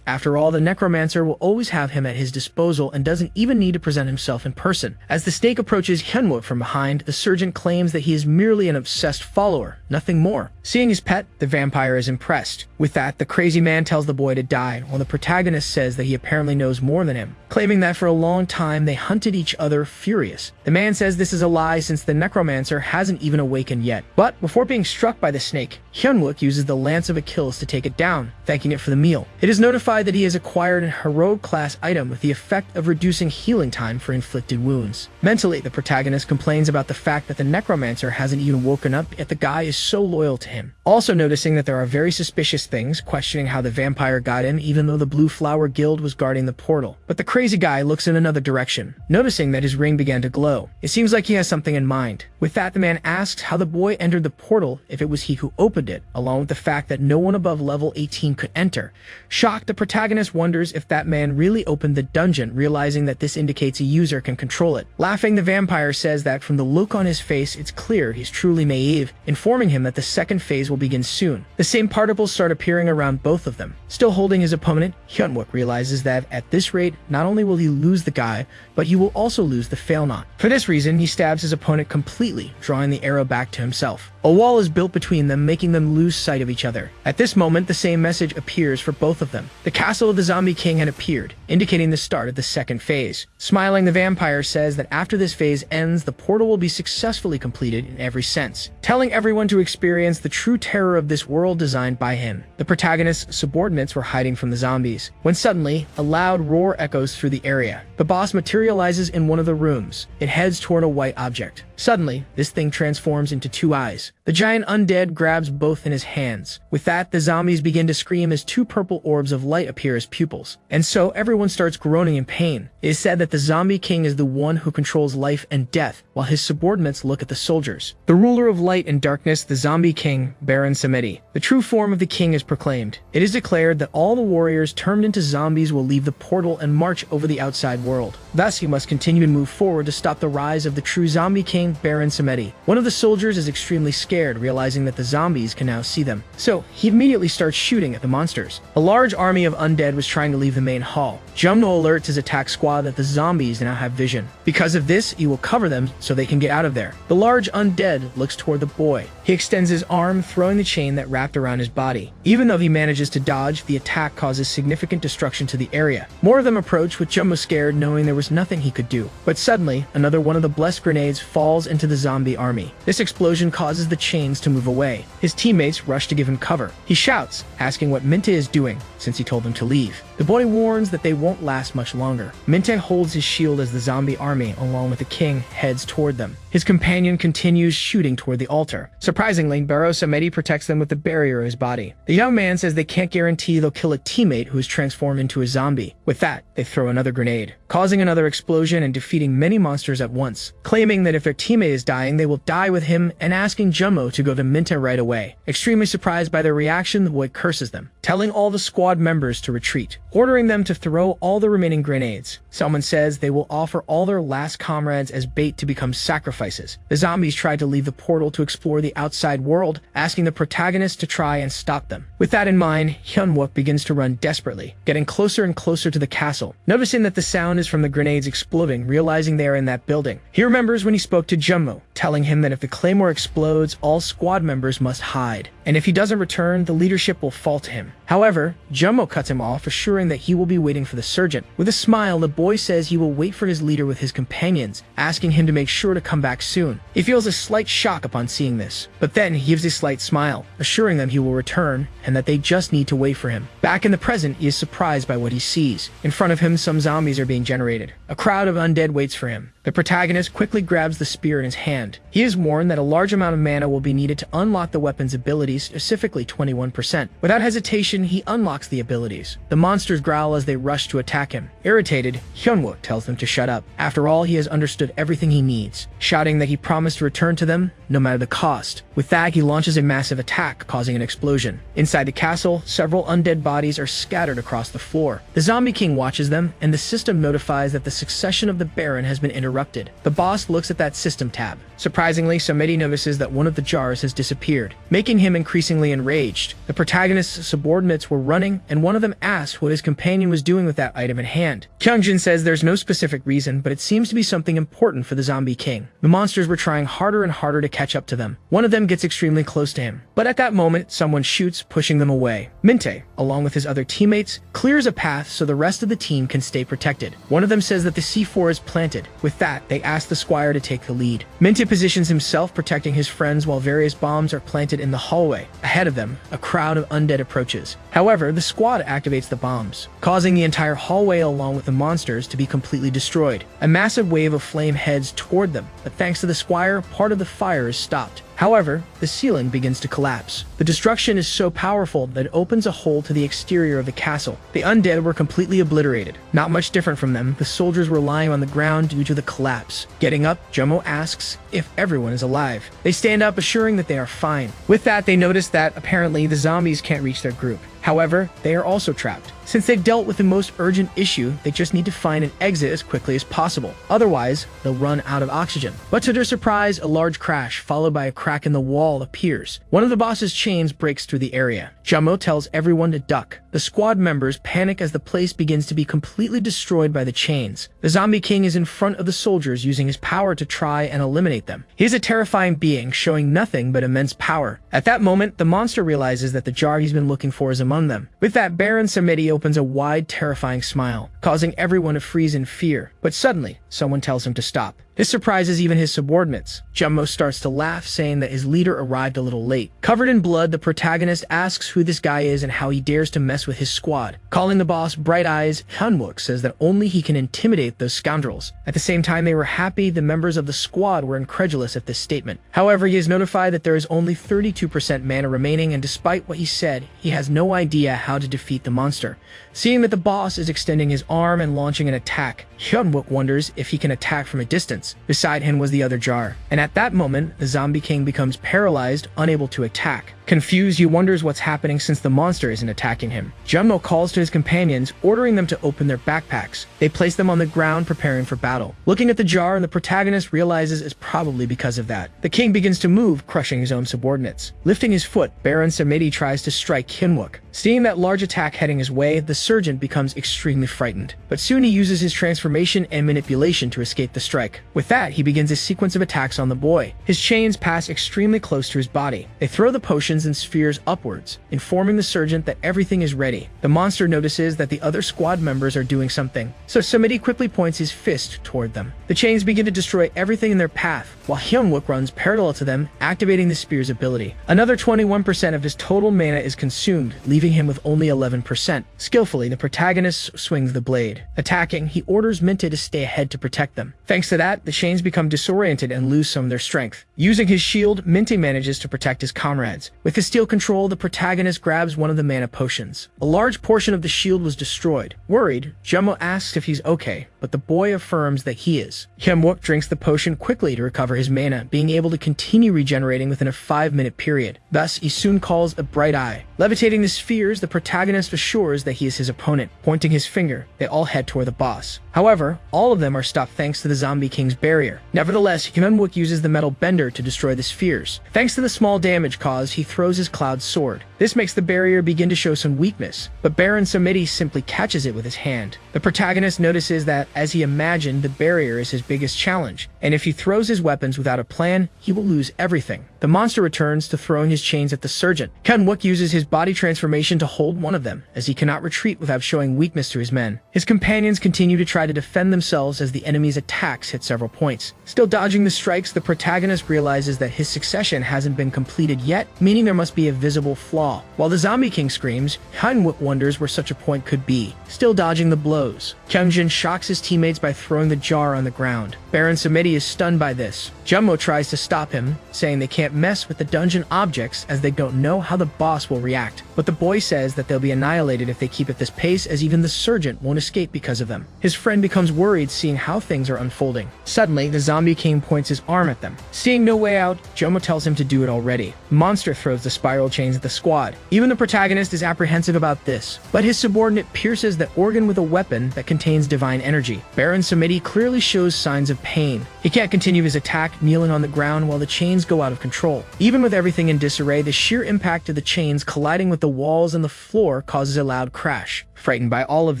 After all, the necromancer will always have him at his disposal and doesn't even need to present himself in person. As the snake approaches Hyeonuk from behind, the surgeon claims that he is merely an obsessed follower, nothing more. Seeing his pet, the vampire is impressed. With that, the crazy man tells the boy to die, while the protagonist says that he apparently knows more than him. claiming that for a long time they hunted each other furious. The man says this is a lie since the necromancer hasn't even awakened yet. But before being struck by the snake, Hyeonuk uses the Lance of Achilles to take it down, thanking it for the meal. It is notified that he has acquired an heroic class item with the effect of reducing healing time for inflicted wounds. Mentally, the protagonist complains about the fact that the necromancer hasn't even woken up, yet the guy is so loyal to him. Also noticing that there are very suspicious things, questioning how the vampire got in even though the Blue Flower Guild was guarding the portal. But the crazy guy looks in another direction, noticing that his ring began to glow. It seems like he has something in mind. With that, the man asks how the boy entered the portal if it was he who opened it, along with the fact that no one above level 18 could enter. Shocked, the protagonist wonders if that man really opened the dungeon, realizing that this indicates a user can control it. Laughing, the vampire says that from the look on his face, it's clear he's truly naive, informing him that the second phase will begin soon. The same particles start appearing around both of them. Still holding his opponent, Hyeonuk realizes that at this rate, not only will he lose the guy, but he will also lose the fail knot. For this reason, he stabs his opponent completely, drawing the arrow back to himself. A wall is built between them, making them lose sight of each other. At this moment, the same message appears for both of them. The castle of the Zombie King had appeared, indicating the start of the second phase. Smiling, the vampire says that after this phase ends, the portal will be successfully completed in every sense, telling everyone to experience the true terror of this world designed by him. The protagonist's subordinates were hiding from the zombies, when suddenly, a loud roar echoes through the area. The boss materializes in one of the rooms. It heads toward a white object. Suddenly, this thing transforms into two eyes. The giant undead grabs both in his hands. With that, the zombies begin to scream as two purple orbs of light appear as pupils. And so everyone starts groaning in pain. It is said that the Zombie King is the one who controls life and death, while his subordinates look at the soldiers. The ruler of light and darkness, the Zombie King, Baron Samedi. The true form of the king is proclaimed. It is declared that all the warriors turned into zombies will leave the portal and march over the outside world. Thus, he must continue to move forward to stop the rise of the true Zombie King, Baron Samedi. One of the soldiers is extremely scared, realizing that the zombies can now see them. So, he immediately starts shooting at the monsters. A large army of undead was trying to leave the main hall. Jumno alerts his attack squad that the zombies now have vision. Because of this, he will cover them so they can get out of there. The large undead looks toward the boy. He extends his arm, throwing the chain that wrapped around his body. Even though he manages to dodge, the attack causes significant destruction to the area. More of them approach, with Jumbo scared, knowing there was nothing he could do. But suddenly, another one of the blessed grenades falls into the zombie army. This explosion causes the chains to move away. His teammates rush to give him cover. He shouts, asking what Minte is doing, since he told them to leave. The boy warns that they won't last much longer. Minte holds his shield as the zombie army, along with the king, heads toward them. His companion continues shooting toward the altar. Surprisingly, Baron Samedi protects them with the barrier of his body. The young man says they can't guarantee they'll kill a teammate who is transformed into a zombie. With that, they throw another grenade, causing another explosion and defeating many monsters at once. Claiming that if their teammate is dying, they will die with him, and asking Jumbo to go to Minte right away. Extremely surprised by their reaction, the boy curses them, telling all the squad members to retreat, ordering them to throw all the remaining grenades. Someone says they will offer all their last comrades as bait to become sacrifices. The zombies try to leave the portal to explore the outside world, asking the protagonist to try and stop them. With that in mind, Hyeonuk begins to run desperately, getting closer and closer to the castle. Noticing that the sound is from the grenades exploding, realizing they are in that building. He remembers when he spoke to Jumbo, telling him that if the claymore explodes, all squad members must hide, and if he doesn't return, the leadership will fall to him. However, Jumbo cuts him off, assuring that he will be waiting for the surgeon. With a smile, the boy says he will wait for his leader with his companions, asking him to make sure to come back soon. He feels a slight shock upon seeing this, but then he gives a slight smile, assuring them he will return and that they just need to wait for him. Back in the present, he is surprised by what he sees. In front of him, some zombies are being generated. A crowd of undead waits for him. The protagonist quickly grabs the spear in his hand. He is warned that a large amount of mana will be needed to unlock the weapon's abilities, specifically 21%. Without hesitation, he unlocks the abilities. The monsters growl as they rush to attack him. Irritated, Hyeonuk tells them to shut up. After all, he has understood everything he needs, shouting that he promised to return to them, no matter the cost. With that, he launches a massive attack, causing an explosion. Inside the castle, several undead bodies are scattered across the floor. The Zombie King watches them, and the system notifies that the succession of the Baron has been interrupted. erupted. The boss looks at that system tab. Surprisingly, Samedi notices that one of the jars has disappeared, making him increasingly enraged. The protagonist's subordinates were running, and one of them asked what his companion was doing with that item in hand. Kyungjin says there's no specific reason, but it seems to be something important for the Zombie King. The monsters were trying harder and harder to catch up to them. One of them gets extremely close to him, but at that moment, someone shoots, pushing them away. Minte, along with his other teammates, clears a path so the rest of the team can stay protected. One of them says that the C4 is planted. With that, they ask the squire to take the lead. Minte positions himself, protecting his friends while various bombs are planted in the hallway. Ahead of them, a crowd of undead approaches. However, the squad activates the bombs, causing the entire hallway along with the monsters to be completely destroyed. A massive wave of flame heads toward them, but thanks to the squire, part of the fire is stopped. However, the ceiling begins to collapse. The destruction is so powerful that it opens a hole to the exterior of the castle. The undead were completely obliterated. Not much different from them, the soldiers were lying on the ground due to the collapse. Getting up, Jomo asks if everyone is alive. They stand up, assuring that they are fine. With that, they notice that apparently the zombies can't reach their group. However, they are also trapped. Since they've dealt with the most urgent issue, they just need to find an exit as quickly as possible. Otherwise, they'll run out of oxygen. But to their surprise, a large crash, followed by a crack in the wall, appears. One of the boss's chains breaks through the area. Jamo tells everyone to duck. The squad members panic as the place begins to be completely destroyed by the chains. The Zombie King is in front of the soldiers, using his power to try and eliminate them. He is a terrifying being, showing nothing but immense power. At that moment, the monster realizes that the jar he's been looking for is among them. With that, Baron Samedi opens a wide, terrifying smile, causing everyone to freeze in fear. But suddenly, someone tells him to stop. This surprises even his subordinates. Jumbo starts to laugh, saying that his leader arrived a little late. Covered in blood, the protagonist asks who this guy is and how he dares to mess with his squad. Calling the boss Bright Eyes, Hyunwook says that only he can intimidate those scoundrels. At the same time they were happy, the members of the squad were incredulous at this statement. However, he is notified that there is only 32% mana remaining, and despite what he said, he has no idea how to defeat the monster. Seeing that the boss is extending his arm and launching an attack, Hyunwook wonders if he can attack from a distance. Beside him was the other jar, and at that moment, the Zombie King becomes paralyzed, unable to attack. Confused, he wonders what's happening since the monster isn't attacking him. Jumbo calls to his companions, ordering them to open their backpacks. They place them on the ground, preparing for battle. Looking at the jar, the protagonist realizes it's probably because of that. The king begins to move, crushing his own subordinates. Lifting his foot, Baron Samedi tries to strike Hyunwook. Seeing that large attack heading his way, the sergeant becomes extremely frightened. But soon he uses his transformation and manipulation to escape the strike. With that, he begins a sequence of attacks on the boy. His chains pass extremely close to his body. They throw the potions and spheres upwards, informing the sergeant that everything is ready. The monster notices that the other squad members are doing something, so Samedi quickly points his fist toward them. The chains begin to destroy everything in their path, while Hyunwook runs parallel to them, activating the spear's ability. Another 21% of his total mana is consumed, leaving him with only 11%. Skillfully, the protagonist swings the blade. Attacking, he orders Minte to stay ahead to protect them. Thanks to that, the chains become disoriented and lose some of their strength. Using his shield, Minte manages to protect his comrades. With his steel control, the protagonist grabs one of the mana potions. A large portion of the shield was destroyed. Worried, Jumbo asks if he's okay, but the boy affirms that he is. Hyunwook drinks the potion quickly to recover his mana, being able to continue regenerating within a 5-minute period. Thus, he soon calls a bright eye. Levitating the spheres, the protagonist assures that he is his opponent. Pointing his finger, they all head toward the boss. However, all of them are stopped thanks to the Zombie King's barrier. Nevertheless, Hyunwook uses the metal bender to destroy the spheres. Thanks to the small damage caused, he throws his cloud sword. This makes the barrier begin to show some weakness, but Baron Samedi simply catches it with his hand. The protagonist notices that, as he imagined, the barrier is his biggest challenge, and if he throws his weapons without a plan, he will lose everything. The monster returns to throwing his chains at the sergeant. Hyunwook uses his body transformation to hold one of them, as he cannot retreat without showing weakness to his men. His companions continue to try to defend themselves as the enemy's attacks hit several points. Still dodging the strikes, the protagonist realizes that his succession hasn't been completed yet, meaning there must be a visible flaw. While the Zombie King screams, Hyunwook wonders where such a point could be, still dodging the blows. Kyungjin shocks his teammates by throwing the jar on the ground. Baron Samedi is stunned by this. Jumbo tries to stop him, saying they can't mess with the dungeon objects as they don't know how the boss will react. but the boy says that they'll be annihilated if they keep at this pace, as even the surgeon won't escape because of them. His friend becomes worried seeing how things are unfolding. Suddenly, the zombie king points his arm at them. Seeing no way out, Jomo tells him to do it already. The monster throws the spiral chains at the squad. Even the protagonist is apprehensive about this, but his subordinate pierces the organ with a weapon that contains divine energy. Baron Samedi clearly shows signs of pain. He can't continue his attack, kneeling on the ground while the chains go out of control. Even with everything in disarray, the sheer impact of the chains colliding with the walls and the floor causes a loud crash. Frightened by all of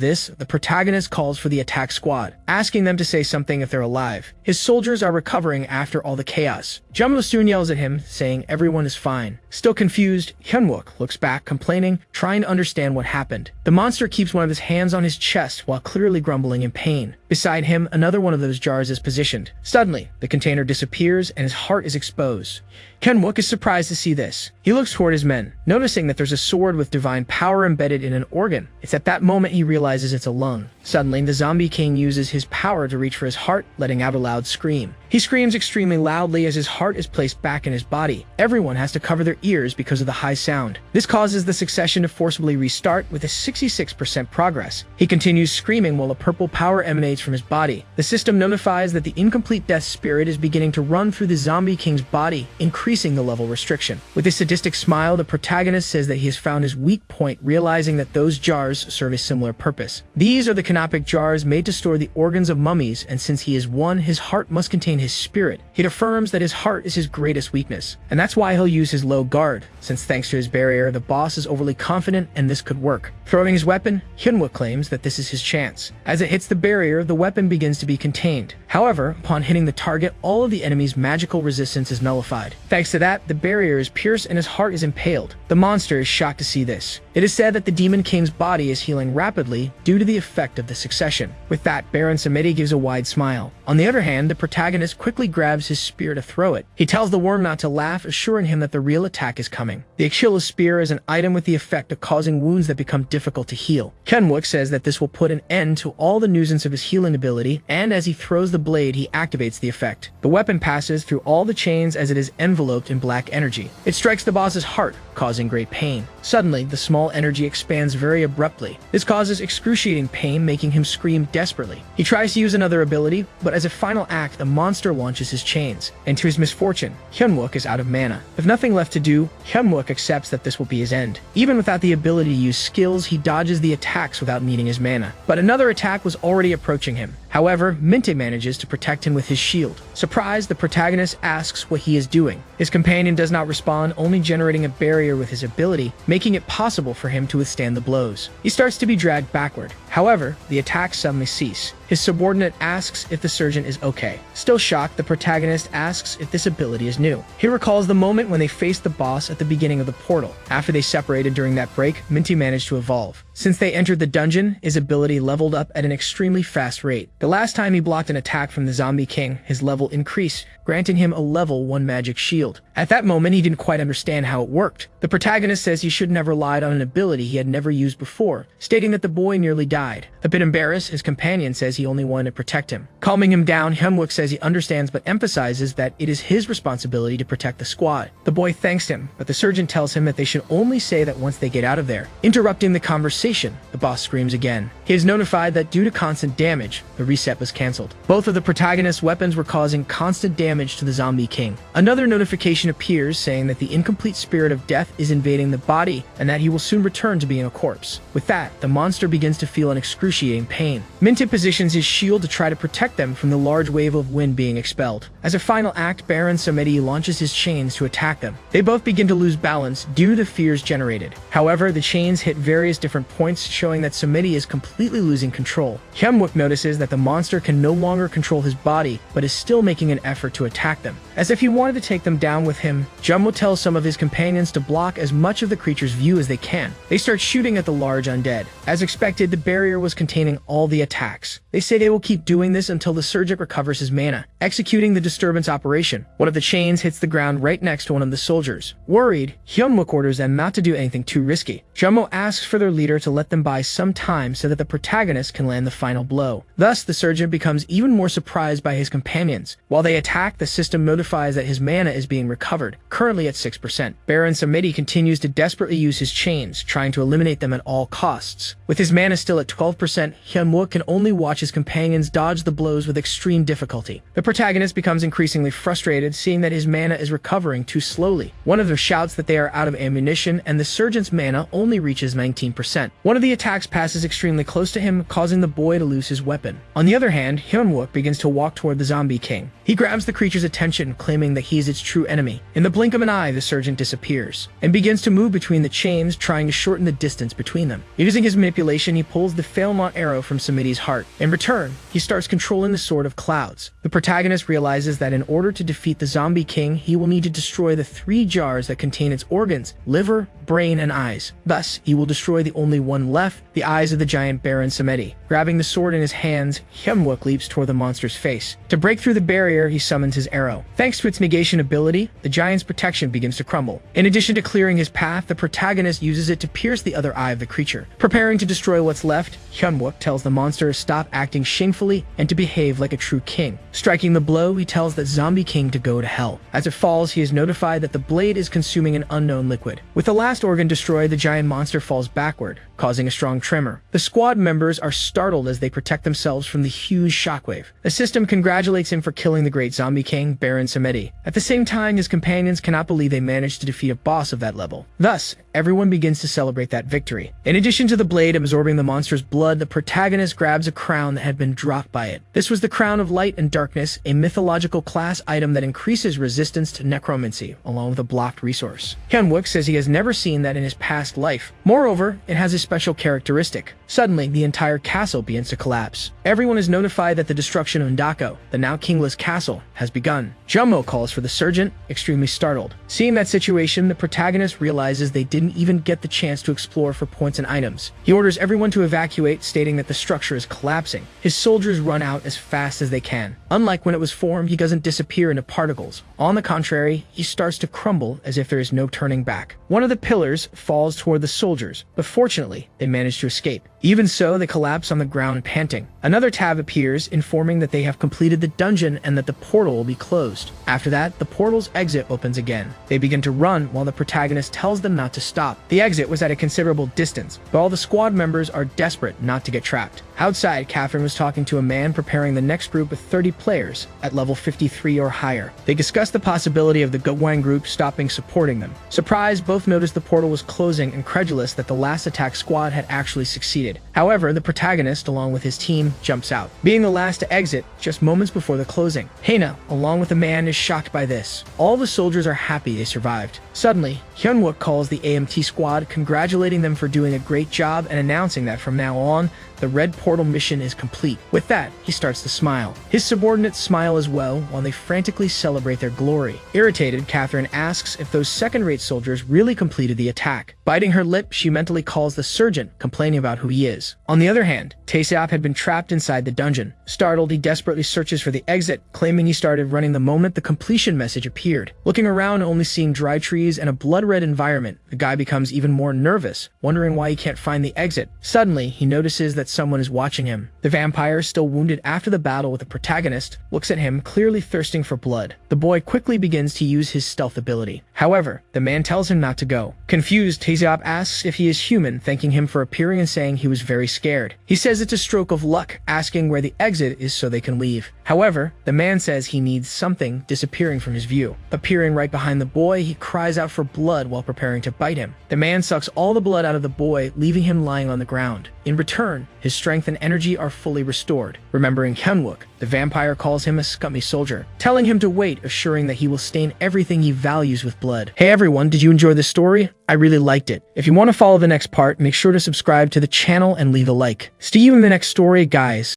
this, the protagonist calls for the attack squad, asking them to say something if they're alive. His soldiers are recovering after all the chaos. Jumbo soon yells at him, saying everyone is fine. Still confused, Hyunwook looks back, complaining, trying to understand what happened. The monster keeps one of his hands on his chest while clearly grumbling in pain. Beside him, another one of those jars is positioned. Suddenly, the container disappears and his heart is exposed. Hyunwook is surprised to see this. He looks toward his men, noticing that there's a sword with divine power embedded in an organ. It's at that moment he realizes it's a lung. Suddenly, the zombie king uses his power to reach for his heart, letting out a loud scream. He screams extremely loudly as his heart is placed back in his body. Everyone has to cover their ears because of the high sound. This causes the succession to forcibly restart with a 66% progress. He continues screaming while a purple power emanates from his body. The system notifies that the incomplete death spirit is beginning to run through the zombie king's body, increasing the level restriction. With a sadistic smile, the protagonist says that he has found his weak point, realizing that those jars serve a similar purpose. These are the canopic jars made to store the organs of mummies, and since he is one, his heart must contain his spirit. He affirms that his heart is his greatest weakness, and that's why he'll use his low guard, since thanks to his barrier, the boss is overly confident and this could work. Throwing his weapon, Hyunwook claims that this is his chance. As it hits the barrier, the weapon begins to be contained. However, upon hitting the target, all of the enemy's magical resistance is nullified. Thanks to that, the barrier is pierced and his heart is impaled. The monster is shocked to see this. It is said that the Demon King's body is healing rapidly due to the effect of the succession. With that, Baron Samedi gives a wide smile. On the other hand, the protagonist quickly grabs his spear to throw it. He tells the worm not to laugh, assuring him that the real attack is coming. The Achilles spear is an item with the effect of causing wounds that become difficult to heal. Hyunwook says that this will put an end to all the nuisance of his healing ability, and as he throws the blade, he activates the effect. The weapon passes through all the chains as it is enveloped in black energy. It strikes the boss's heart, causing great pain. Suddenly, the small energy expands very abruptly. This causes excruciating pain, making him scream desperately. He tries to use another ability, but as a final act, the monster launches his chains. And to his misfortune, Hyunwook is out of mana. With nothing left to do, Hyunwook accepts that this will be his end. Even without the ability to use skills, he dodges the attacks without needing his mana. But another attack was already approaching him. However, Minte manages to protect him with his shield. Surprised, the protagonist asks what he is doing. His companion does not respond, only generating a barrier with his ability, making it possible for him to withstand the blows. He starts to be dragged backward. However, the attacks suddenly cease. His subordinate asks if the surgeon is okay. Still shocked, the protagonist asks if this ability is new. He recalls the moment when they faced the boss at the beginning of the portal. After they separated during that break, Minty managed to evolve. Since they entered the dungeon, his ability leveled up at an extremely fast rate. The last time he blocked an attack from the Zombie King, his level increased, granting him a level 1 magic shield. At that moment, he didn't quite understand how it worked. The protagonist says he shouldn't have relied on an ability he had never used before, stating that the boy nearly died. A bit embarrassed, his companion says he only wanted to protect him. Calming him down, Hyunwook says he understands but emphasizes that it is his responsibility to protect the squad. The boy thanks him, but the surgeon tells him that they should only say that once they get out of there. Interrupting the conversation, the boss screams again. He is notified that due to constant damage, the reset was cancelled. Both of the protagonist's weapons were causing constant damage to the Zombie King. Another notification appears saying that the incomplete spirit of death is invading the body and that he will soon return to being a corpse. With that, the monster begins to feel an excruciating pain. Minty positions his shield to try to protect them from the large wave of wind being expelled. As a final act, Baron Samedi launches his chains to attack them. They both begin to lose balance due to the fears generated. However, the chains hit various different points, showing that Samedi is completely losing control. Hyunwook notices that the monster can no longer control his body, but is still making an effort to attack them. As if he wanted to take them down with him, Jumbo tells some of his companions to block as much of the creature's view as they can. They start shooting at the large undead. As expected, the barrier was containing all the attacks. They say they will keep doing this until the Surgic recovers his mana, executing the disturbance operation. One of the chains hits the ground right next to one of the soldiers. Worried, Hyunwook orders them not to do anything too risky. Jumbo asks for their leader to let them buy some time so that the protagonist can land the final blow. Thus, the surgeon becomes even more surprised by his companions. While they attack, the system notifies that his mana is being recovered, currently at 6%. Baron Samedi continues to desperately use his chains, trying to eliminate them at all costs. With his mana still at 12%, Hyeonuk can only watch his companions dodge the blows with extreme difficulty. The protagonist becomes increasingly frustrated, seeing that his mana is recovering too slowly. One of them shouts that they are out of ammunition, and the surgeon's mana only reaches 19%. One of the attacks passes extremely close to him, causing the boy to lose his weapon. On the other hand, Hyeonuk begins to walk toward the zombie king. He grabs the creature's attention, claiming that he is its true enemy. In the blink of an eye, the surgeon disappears, and begins to move between the chains, trying to shorten the distance between them. Using his manipulation, he pulls the Failmont arrow from Samedi's heart. In return, he starts controlling the Sword of Clouds. The protagonist realizes that in order to defeat the zombie king, he will need to destroy the 3 jars that contain its organs: liver, brain, and eyes. Thus, he will destroy the only one left, the eyes of the giant Baron Samedi. Grabbing the sword in his hands, Hyeonuk leaps toward the monster's face. To break through the barrier, he summons his arrow. Thanks to its negation ability, the giant's protection begins to crumble. In addition to clearing his path, the protagonist uses it to pierce the other eye of the creature. Preparing to destroy what's left, Hyeonuk tells the monster to stop acting shamefully and to behave like a true king. Striking the blow, he tells the zombie king to go to hell. As it falls, he is notified that the blade is consuming an unknown liquid. With the last organ destroyed, the giant monster falls backward, causing a strong tremor. The squad members are startled as they protect themselves from the huge shockwave. The system congratulates him for killing the great zombie king, Baron Samedi. At the same time, his companions cannot believe they managed to defeat a boss of that level. Thus, everyone begins to celebrate that victory. In addition to the blade absorbing the monster's blood, the protagonist grabs a crown that had been dropped by it. This was the Crown of Light and Darkness, a mythological class item that increases resistance to necromancy, along with a blocked resource. Hyeonuk says he has never seen that in his past life. Moreover, it has a special characteristic. Suddenly, the entire castle begins to collapse. Everyone is notified that the destruction of Ndako, the now kingless castle, has begun. Jummo calls for the surgeon, extremely startled. Seeing that situation, the protagonist realizes they didn't even get the chance to explore for points and items. He orders everyone to evacuate, stating that the structure is collapsing. His soldiers run out as fast as they can. Unlike when it was formed, he doesn't disappear into particles. On the contrary, he starts to crumble as if there is no turning back. One of the pillars falls toward the soldiers, but fortunately, they manage to escape. Even so, they collapse on the ground panting. Another tab appears, informing that they have completed the dungeon and that the portal will be closed. After that, the portal's exit opens again. They begin to run while the protagonist tells them not to stop. The exit was at a considerable distance, but all the squad members are desperate not to get trapped. Outside, Catherine was talking to a man preparing the next group of 30 players at level 53 or higher. They discussed the possibility of the Gowang group stopping supporting them. Surprised, both noticed the portal was closing, incredulous that the last attack squad had actually succeeded. However, the protagonist, along with his team, jumps out, being the last to exit just moments before the closing. Heina, along with the man, is shocked by this. All the soldiers are happy they survived. Suddenly, Hyeonuk calls the AMT squad, congratulating them for doing a great job and announcing that from now on, the red portal mission is complete. With that, he starts to smile. His subordinates smile as well, while they frantically celebrate their glory. Irritated, Catherine asks if those second-rate soldiers really completed the attack. Biting her lip, she mentally calls the surgeon, complaining about who he is. On the other hand, Taeseop had been trapped inside the dungeon. Startled, he desperately searches for the exit, claiming he started running the moment the completion message appeared. Looking around, only seeing dry trees and a blood-red environment, the guy becomes even more nervous, wondering why he can't find the exit. Suddenly, he notices that someone is watching him. The vampire, still wounded after the battle with the protagonist, looks at him, clearly thirsting for blood. The boy quickly begins to use his stealth ability. However, the man tells him not to go. Confused, Taeseop asks if he is human, thanking him for appearing and saying he was very scared. He says it's a stroke of luck, asking where the exit is so they can leave. However, the man says he needs something, disappearing from his view. Appearing right behind the boy, he cries out for blood while preparing to bite him. The man sucks all the blood out of the boy, leaving him lying on the ground. In return, his strength and energy are fully restored. Remembering Hyeonuk, the vampire calls him a scummy soldier, telling him to wait, assuring that he will stain everything he values with blood. Hey everyone, did you enjoy this story? I really liked it. If you want to follow the next part, make sure to subscribe to the channel and leave a like. See you in the next story, guys.